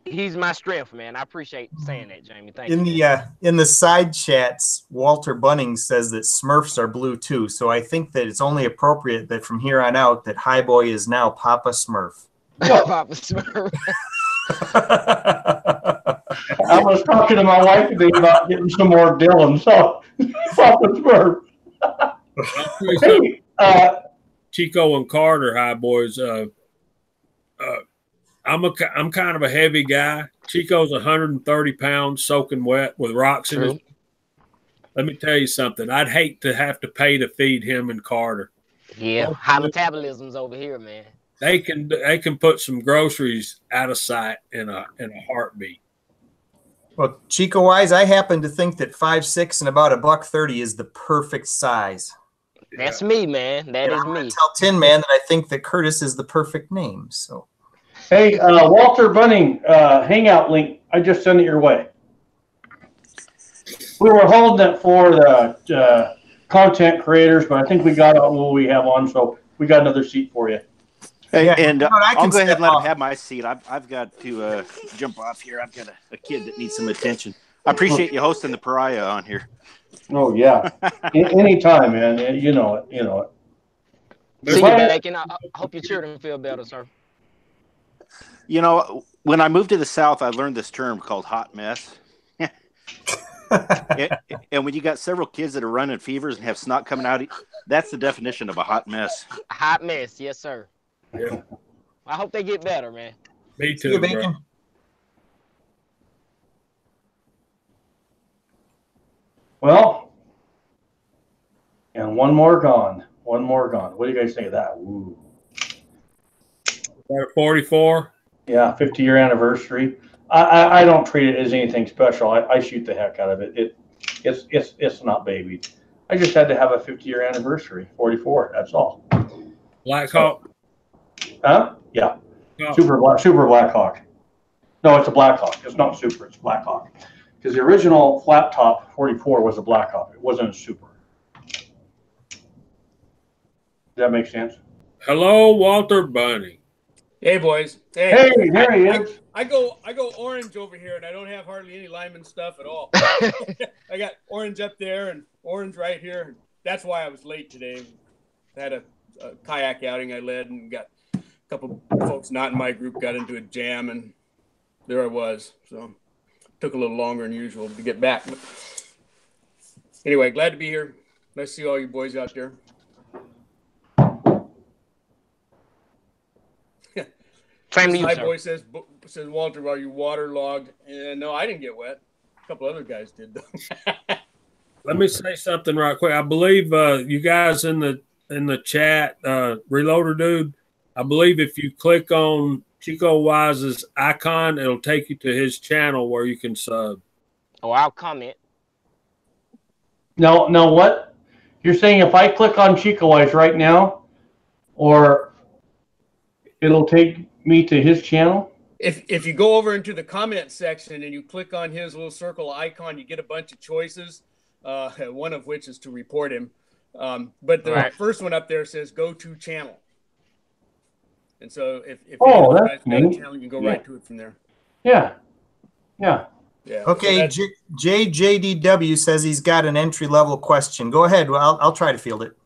He's my strength, man. I appreciate saying that, Jamie. Thank you. In the side chats, Walter Bunning says that Smurfs are blue too. So I think that it's only appropriate that from here on out that High Boy is now Papa Smurf. Papa Smurf. I was talking to my wife today about getting some more Dylan, so Papa Smurf. Hey, Chico and Carter, High Boys. I'm kind of a heavy guy. Chico's 130 pounds, soaking wet with rocks in his. Let me tell you something. I'd hate to have to pay to feed him and Carter. Yeah, high metabolism's over here, man. They can put some groceries out of sight in a heartbeat. Well, Chico wise, I happen to think that 5'6" and about $130 is the perfect size. That's me, man. That is me. Tell Tin Man that I think that Curtis is the perfect name. So, hey, Walter Bunning, Hangout link. I just sent it your way. We were holding it for the content creators, but I think we got what we have on, so we got another seat for you. Hey, yeah, and I'll go ahead and let him have my seat. I've got to jump off here. I've got a kid that needs some attention. I appreciate you hosting the pariah on here. Oh, yeah. Anytime, man. You know it. You know it. See you, Bacon. I hope your children feel better, sir. You know, when I moved to the South, I learned this term called hot mess. And when you got several kids that are running fevers and have snot coming out, that's the definition of a hot mess. A hot mess, yes, sir. Yeah. I hope they get better, man. Me too, bro. Well, and one more gone. One more gone. What do you guys think of that? Ooh. 44? Yeah, 50-year anniversary. I don't treat it as anything special. I shoot the heck out of it. It's not babied. I just had to have a 50-year anniversary. 44. That's all. Black Hawk. Huh? Yeah. No. Super Black Hawk. No, it's a Black Hawk. It's not Super. It's Black Hawk. Because the original flat top 44 was a Black Hawk. It wasn't a Super. Does that make sense? Hello, Walter Bunny. Hey, boys. Hey, there he is. I go orange over here, and I don't have hardly any Lyman stuff at all. I got orange up there and orange right here. That's why I was late today. I had a kayak outing I led, and got a couple folks not in my group got into a jam, and there I was. So took a little longer than usual to get back. But anyway, glad to be here. Nice to see all you boys out there. Same to you, My sir. boy says, Walter, are you waterlogged? And no, I didn't get wet. A couple other guys did, though. Let me say something right quick. I believe you guys in the chat, Reloader Dude, I believe if you click on Chico Wise's icon, it'll take you to his channel where you can sub. Oh, I'll comment. No, what? You're saying if I click on Chico Wise right now, or it'll take me to his channel? If you go over into the comment section and you click on his little circle icon, you get a bunch of choices, one of which is to report him. But the first one up there says go to channel. And so if you that's got a neat. channel, you can go right to it from there. Yeah. Okay, So JJDW says he's got an entry-level question. Go ahead. Well, I'll try to field it.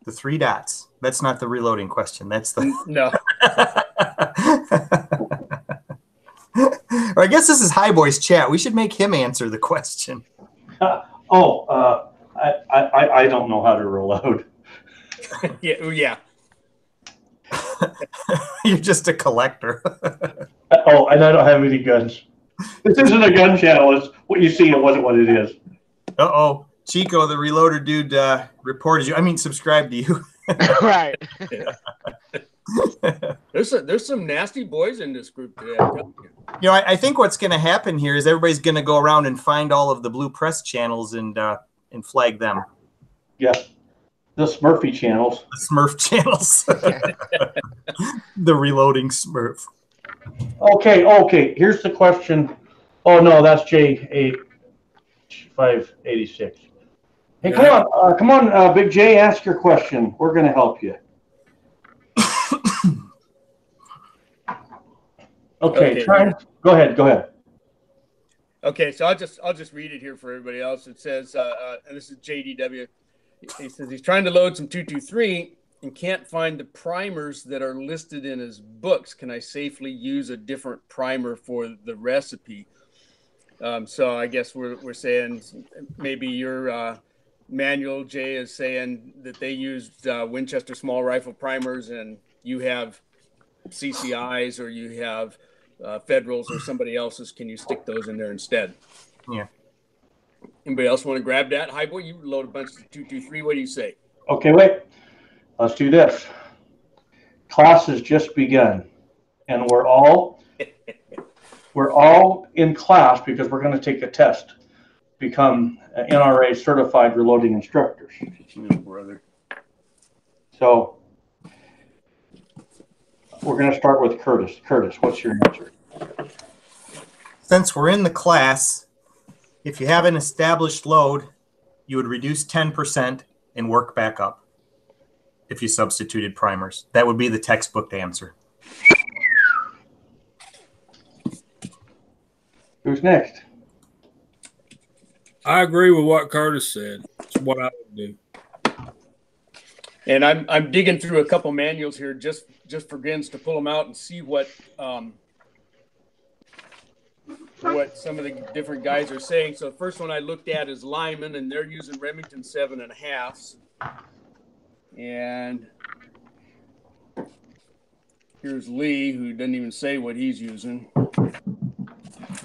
The 3 dots. That's not the reloading question. That's the no. Or I guess this is High Boy's chat. We should make him answer the question. I don't know how to reload. Yeah. You're just a collector. Oh, and I don't have any guns. This isn't a gun channel. It's what you see. It wasn't what it is. Uh-oh. Chico, the reloader dude, reported you. I mean, subscribed to you. Right. There's some nasty boys in this group today. I'm telling you. You know, I think what's going to happen here is everybody's going to go around and find all of the Blue Press channels and flag them. Yeah. The Smurfy channels. The Smurf channels. The reloading Smurf. Okay. Here's the question. Oh, no, that's J586. Hey, come on, Big J, ask your question. We're going to help you. Okay. Go ahead. Okay, so I'll just read it here for everybody else. It says, and this is JDW. He says he's trying to load some 223 and can't find the primers that are listed in his books. Can I safely use a different primer for the recipe? So I guess we're saying maybe your manual, Jay, is saying that they used Winchester small rifle primers, and you have CCIs or you have Federals or somebody else's. Can you stick those in there instead? Yeah. Anybody else want to grab that? Hi, boy, you load a bunch of 223. What do you say? Okay, wait. Let's do this. Class has just begun, and we're all in class because we're going to take a test, become NRA certified reloading instructors. Oh, brother. So we're going to start with Curtis. Curtis, what's your answer? Since we're in the class, if you have an established load, you would reduce 10% and work back up if you substituted primers. That would be the textbook answer. Who's next? I agree with what Curtis said. It's what I would do. And I'm digging through a couple manuals here just for grins to pull them out and see what some of the different guys are saying. So the first one I looked at is Lyman, and they're using Remington 7.5s. And here's Lee, who doesn't even say what he's using.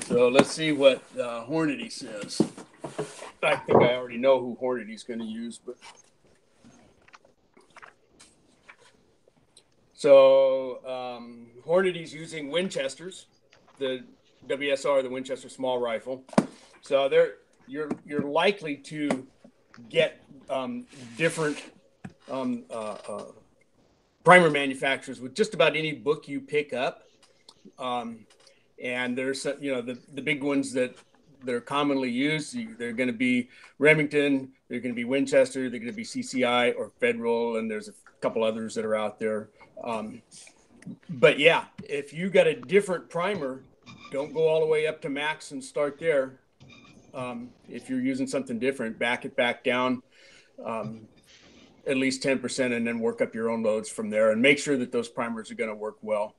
So let's see what Hornady says. I think I already know who Hornady's going to use, but so Hornady's using Winchesters, the WSR, the Winchester small rifle. So you're likely to get different primer manufacturers with just about any book you pick up. And there's the big ones that are commonly used. They're going to be Remington, they're going to be Winchester, they're going to be CCI or Federal, and there's a couple others that are out there. But yeah, if you got a different primer, don't go all the way up to max and start there. If you're using something different, back it back down at least 10% and then work up your own loads from there, and make sure that those primers are going to work well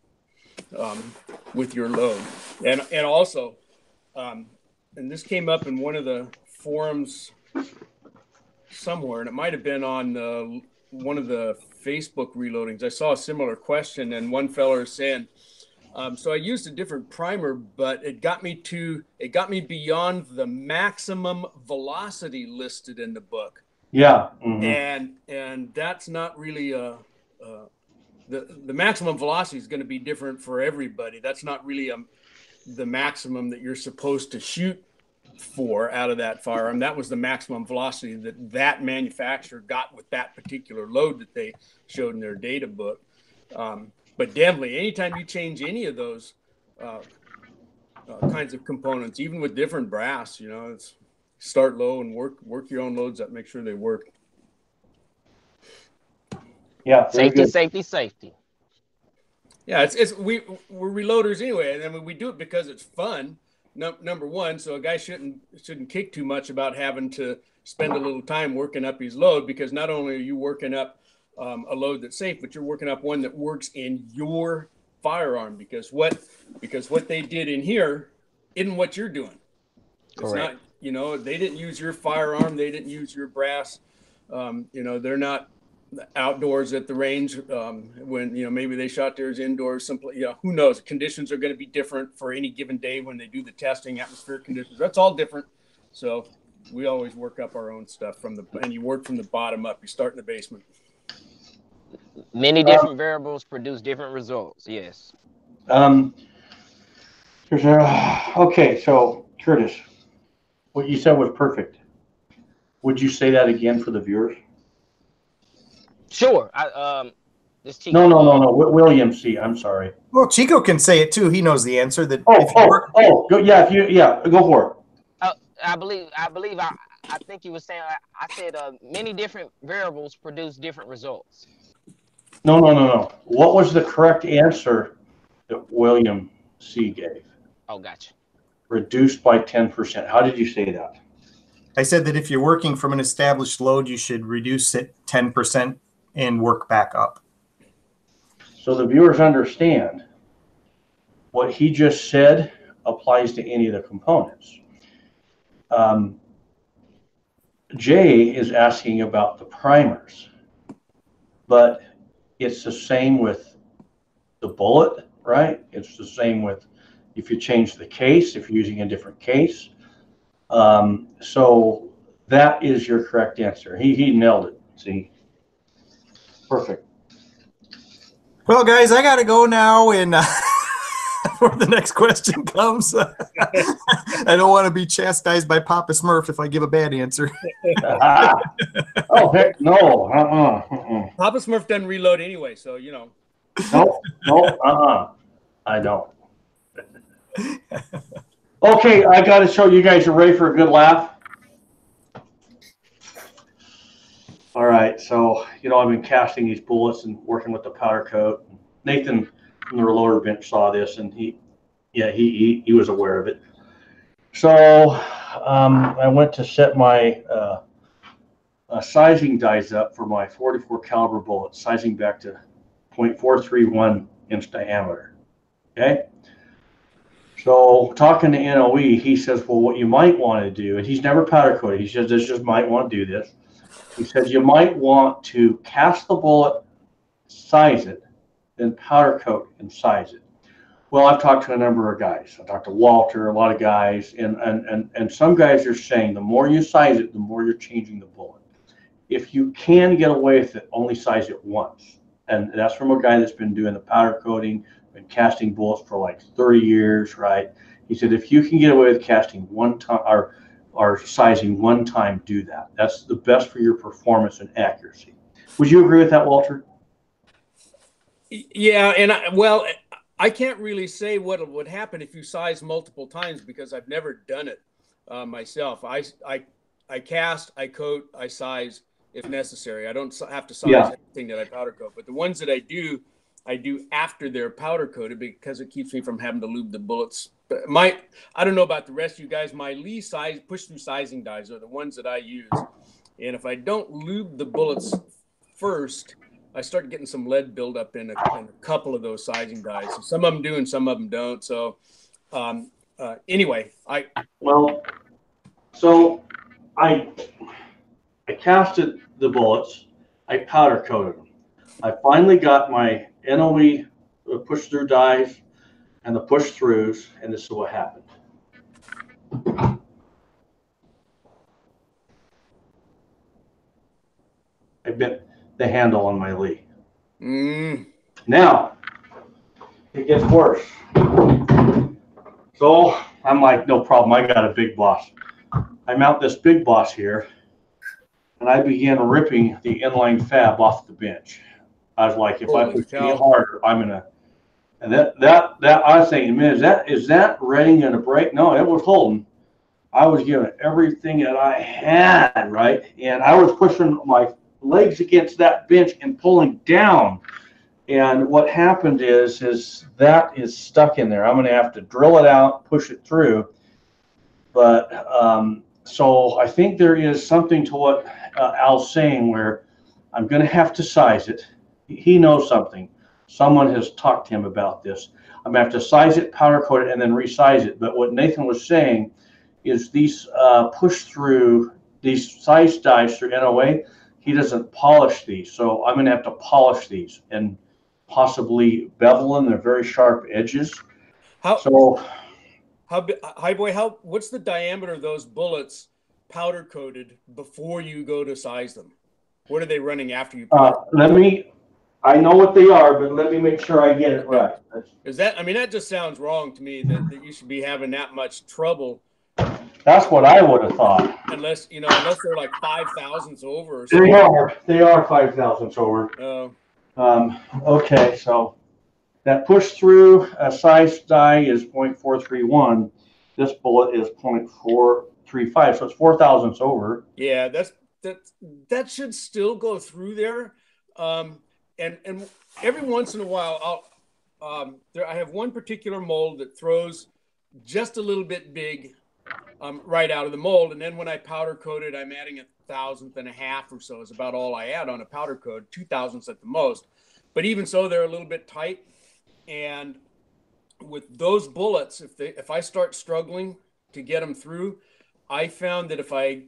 with your load. And also, and this came up in one of the forums somewhere, and it might have been on one of the Facebook reloadings. I saw a similar question, and one fella is saying, so I used a different primer, but it got me beyond the maximum velocity listed in the book. Yeah. Mm-hmm. And that's not really the maximum velocity is going to be different for everybody. That's not really the maximum that you're supposed to shoot for out of that firearm. That was the maximum velocity that manufacturer got with that particular load that they showed in their data book. But definitely, anytime you change any of those kinds of components, even with different brass, it's start low and work your own loads up, make sure they work. Yeah, safety. Yeah, we're reloaders anyway, and then we do it because it's fun. Number one, so a guy shouldn't kick too much about having to spend a little time working up his load, because not only are you working up a load that's safe, but you're working up one that works in your firearm, because what they did in here isn't what you're doing. It's not, they didn't use your firearm, they didn't use your brass. They're not outdoors at the range, when, you know, maybe they shot theirs indoors, simply, you know, who knows, conditions are going to be different for any given day when they do the testing, atmospheric conditions, that's all different. So we always work up our own stuff and you work from the bottom up. You start in the basement. Many different variables produce different results. Yes. Okay, so Curtis, what you said was perfect. Would you say that again for the viewers? Sure. This Chico, No. William C. I'm sorry. Well, Chico can say it too. He knows the answer. That go for it. I think you were saying. I said many different variables produce different results. No. What was the correct answer that William C. gave? Oh, gotcha. Reduced by 10%. How did you say that? I said that if you're working from an established load, you should reduce it 10% and work back up. So the viewers understand what he just said applies to any of the components. Jay is asking about the primers, but it's the same with the bullet, right? It's the same with if you change the case, if you're using a different case. So that is your correct answer. He nailed it. See, perfect. Well, guys, I got to go now, and before the next question comes, I don't want to be chastised by Papa Smurf if I give a bad answer. Oh, heck no. Papa Smurf doesn't reload anyway, so, you know. No, I don't. Okay, I got to show you guys are ready for a good laugh. All right, so, you know, I've been casting these bullets and working with the powder coat. Nathan from the reloader bench saw this, and he was aware of it. So I went to set my sizing dies up for my 44 caliber bullet, sizing back to 0.431 inch diameter. Okay. So talking to NOE, he says, well, what you might want to do, and he's never powder coated. He says, this just might want to do this. He says, you might want to cast the bullet, size it, then powder coat and size it. Well, I've talked to a number of guys. I talked to Walter, a lot of guys, and some guys are saying the more you size it, the more you're changing the bullet. If you can get away with it, only size it once. And that's from a guy that's been doing the powder coating, been casting bullets for like 30 years, right? He said, if you can get away with casting one time or sizing one time, do that. That's the best for your performance and accuracy. Would you agree with that, Walter? Yeah, and I can't really say what would happen if you size multiple times because I've never done it myself. I cast, I coat, I size if necessary. I don't have to size everything that I powder coat, but the ones that I do after they're powder coated because it keeps me from having to lube the bullets. But I don't know about the rest of you guys. My Lee size push through sizing dies are the ones that I use, and if I don't lube the bullets first, I start getting some lead buildup in a couple of those sizing dies. So some of them do and some of them don't. So anyway, I casted the bullets. I powder coated them. I finally got my NOE push through dies and the push throughs, and this is what happened. I bit the handle on my Lee. Now it gets worse. So I'm like, no problem. I got a big boss. I mount this big boss here, and I began ripping the inline fab off the bench. I was like, if I push any harder, I'm gonna. And that I was thinking, man, is that rating gonna break? No, it was holding. I was giving everything that I had, right? And I was pushing my legs against that bench and pulling down. And what happened is that is stuck in there. I'm gonna have to drill it out, push it through. But so I think there is something to what Al's saying where I'm gonna have to size it. He knows something. Someone has talked to him about this. I'm gonna have to size it, powder coat it, and then resize it. But what Nathan was saying is these push through, these size dies through NOA he doesn't polish these. So I'm going to have to polish these and possibly bevel them. They're very sharp edges. What's the diameter of those bullets powder coated before you go to size them? What are they running after you? I know what they are, but let me make sure I get it right. That just sounds wrong to me that you should be having that much trouble. That's what I would have thought. Unless they're like 5 thousandths over or something. They are 5 thousandths over. Oh. Okay, so that push through size die is 0.431. This bullet is 0.435, so it's 4 thousandths over. Yeah, that should still go through there. And every once in a while, I have one particular mold that throws just a little bit big right out of the mold, and then when I powder coat it, I'm adding 1/1000th and a half or so is about all I add on a powder coat, 2 thousandths at the most. But even so, they're a little bit tight. And with those bullets, if I start struggling to get them through, I found that if I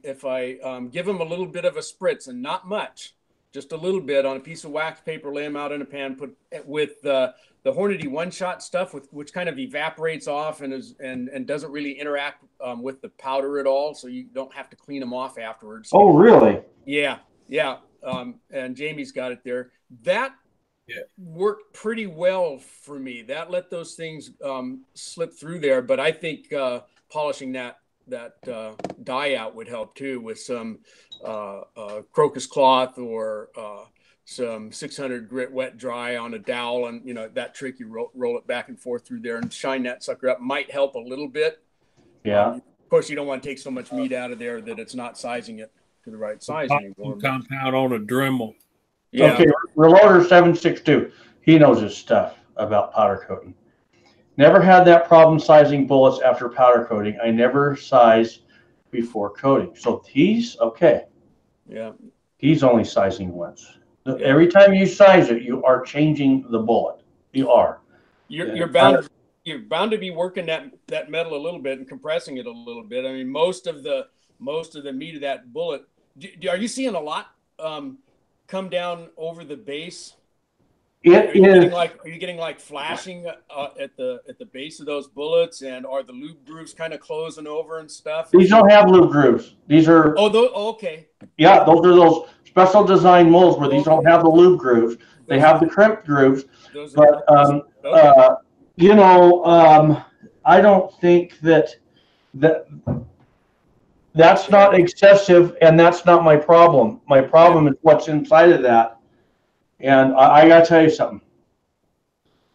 give them a little bit of a spritz, and not much, just a little bit on a piece of wax paper, lay them out in a pan, put with the Hornady one-shot stuff, which kind of evaporates off and doesn't really interact with the powder at all, so you don't have to clean them off afterwards. Oh, really? Yeah. And Jamie's got it there. That worked pretty well for me. That let those things slip through there, but I think polishing that dye out would help too, with some crocus cloth or some 600 grit wet dry on a dowel, and that trick, you roll it back and forth through there and shine that sucker up, might help a little bit. Of course, you don't want to take so much meat out of there that it's not sizing it to the right size anymore. Compound on a Dremel. Yeah. Okay, Reloader 762. He knows his stuff about powder coating. Never had that problem sizing bullets after powder coating. I never size before coating. So he's okay. Yeah. He's only sizing once. Every time you size it, you are changing the bullet. You are. You're bound to be working that metal a little bit and compressing it a little bit. I mean, most of the meat of that bullet. Are you seeing a lot come down over the base? Are you getting like flashing at the base of those bullets, and are the lube grooves kind of closing over and stuff? These don't have lube grooves. These are okay. Yeah, those are those special design molds where these don't have the lube grooves. They have the crimped grooves. But I don't think that's not excessive, and that's not my problem. My problem is what's inside of that. And I got to tell you something,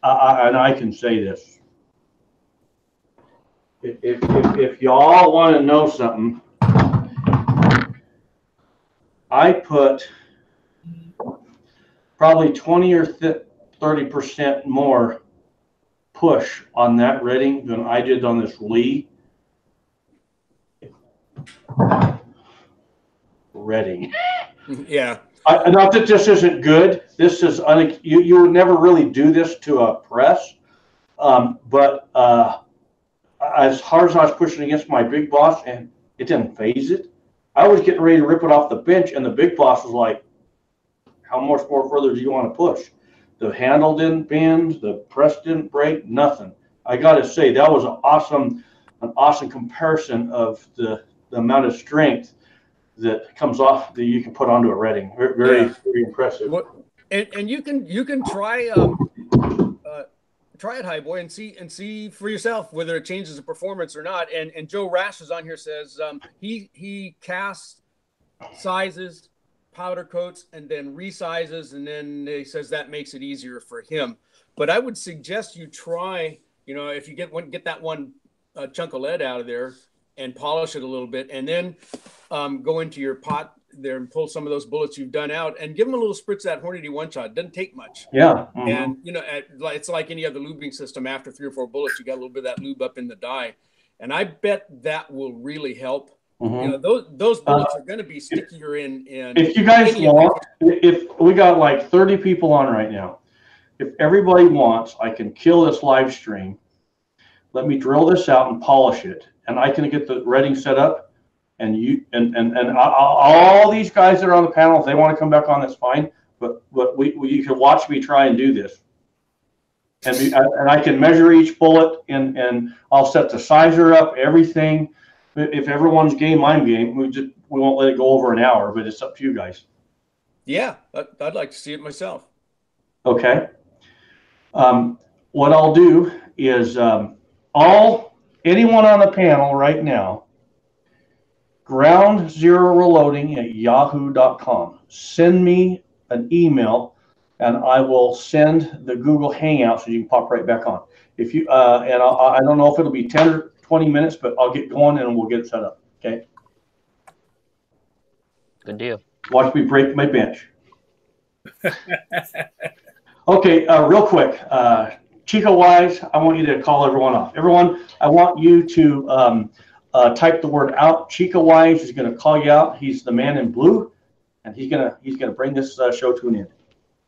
and I can say this. If y'all want to know something, I put probably 20 or 30% more push on that Redding than I did on this Lee. Redding. Yeah. Not that this isn't good. This is you would never really do this to a press, but as hard as I was pushing against my big boss, and it didn't phase it. I was getting ready to rip it off the bench, and the big boss was like, "How much more further do you want to push?" The handle didn't bend, the press didn't break, nothing. I got to say that was an awesome comparison of the amount of strength that comes off that you can put onto a Redding. Very impressive. And you can try try it, High Boy, and see for yourself whether it changes the performance or not. And Joe Rash is on here, says he casts, sizes, powder coats, and then resizes, and then he says that makes it easier for him. But I would suggest you try, if you get that one chunk of lead out of there and polish it a little bit, and then go into your pot there and pull some of those bullets you've done out and give them a little spritz of that Hornady one shot. It doesn't take much. Yeah. Mm-hmm. And it's like any other lubing system. After 3 or 4 bullets, you got a little bit of that lube up in the dye, and I bet that will really help. Mm-hmm. Those bullets are going to be stickier in. If you guys want, if we got like 30 people on right now, if everybody wants, I can kill this live stream. Let me drill this out and polish it, and I can get the Redding set up. and all these guys that are on the panel, if they want to come back on, that's fine. But you can watch me try and do this, and I can measure each bullet, and I'll set the sizer up, everything. If everyone's game, I'm game. We won't let it go over an hour, but it's up to you guys. Yeah, I'd like to see it myself. Okay. What I'll do is anyone on the panel right now, groundzeroreloading@yahoo.com. Send me an email, and I will send the Google Hangout so you can pop right back on. If you and I don't know if it'll be 10 or 20 minutes, but I'll get going and we'll get it set up. Okay. Good deal. Watch me break my bench. Okay, real quick. Chico wise, I want you to call everyone off. Everyone, I want you to type the word out. Chico wise is going to call you out. He's the man in blue, and he's gonna bring this show to an end.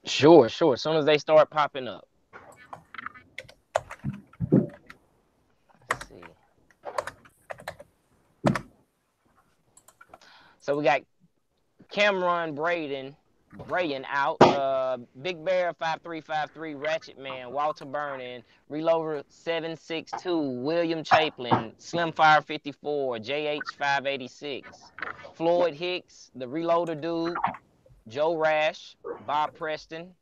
Sure. As soon as they start popping up. Let's see. So we got Cameron Braden out, Big Bear 5353, Ratchet Man, Walter Burnin, Reloader 762, William Chaplin, Slimfire 54, JH 586, Floyd Hicks, the Reloader Dude, Joe Rash, Bob Preston,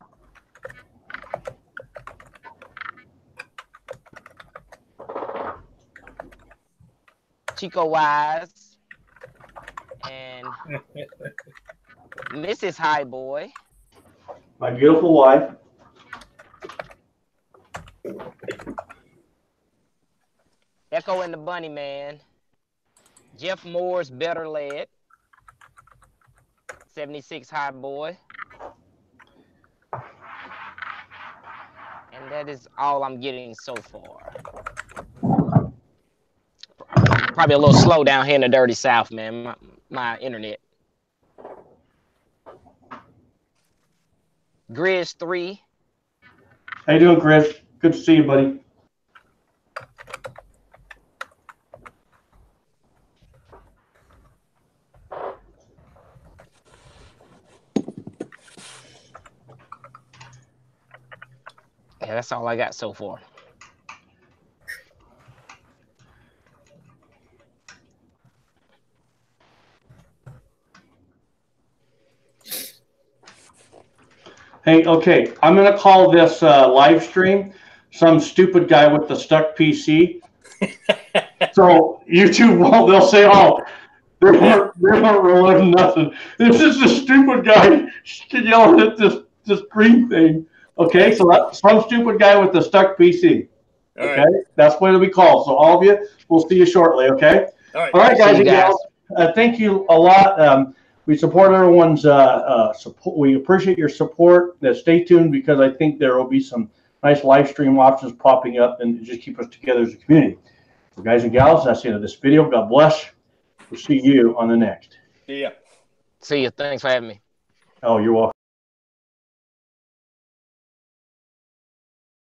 Chico Wise, and Mrs. Highboy. My beautiful wife. Echo and the Bunny Man. Jeff Moore's Better Led. 76 Highboy. And that is all I'm getting so far. Probably a little slow down here in the dirty South, man. My internet. Grizz 3. How you doing, Chris? Good to see you, buddy. Yeah, that's all I got so far. Hey, okay, I'm going to call this live stream some stupid guy with the stuck PC. So YouTube won't, they'll say, oh, they weren't reloading nothing. This is a stupid guy yelling at this green thing. Okay, so that's some stupid guy with the stuck PC. Okay, that's what it'll be called. So all of you, we'll see you shortly, okay? All right, guys and gals, thank you a lot. We support everyone's support. We appreciate your support. Stay tuned because I think there will be some nice live stream options popping up and just keep us together as a community. So guys and gals, that's the end of this video. God bless. We'll see you on the next. See ya. See you. Thanks for having me. Oh, you're welcome.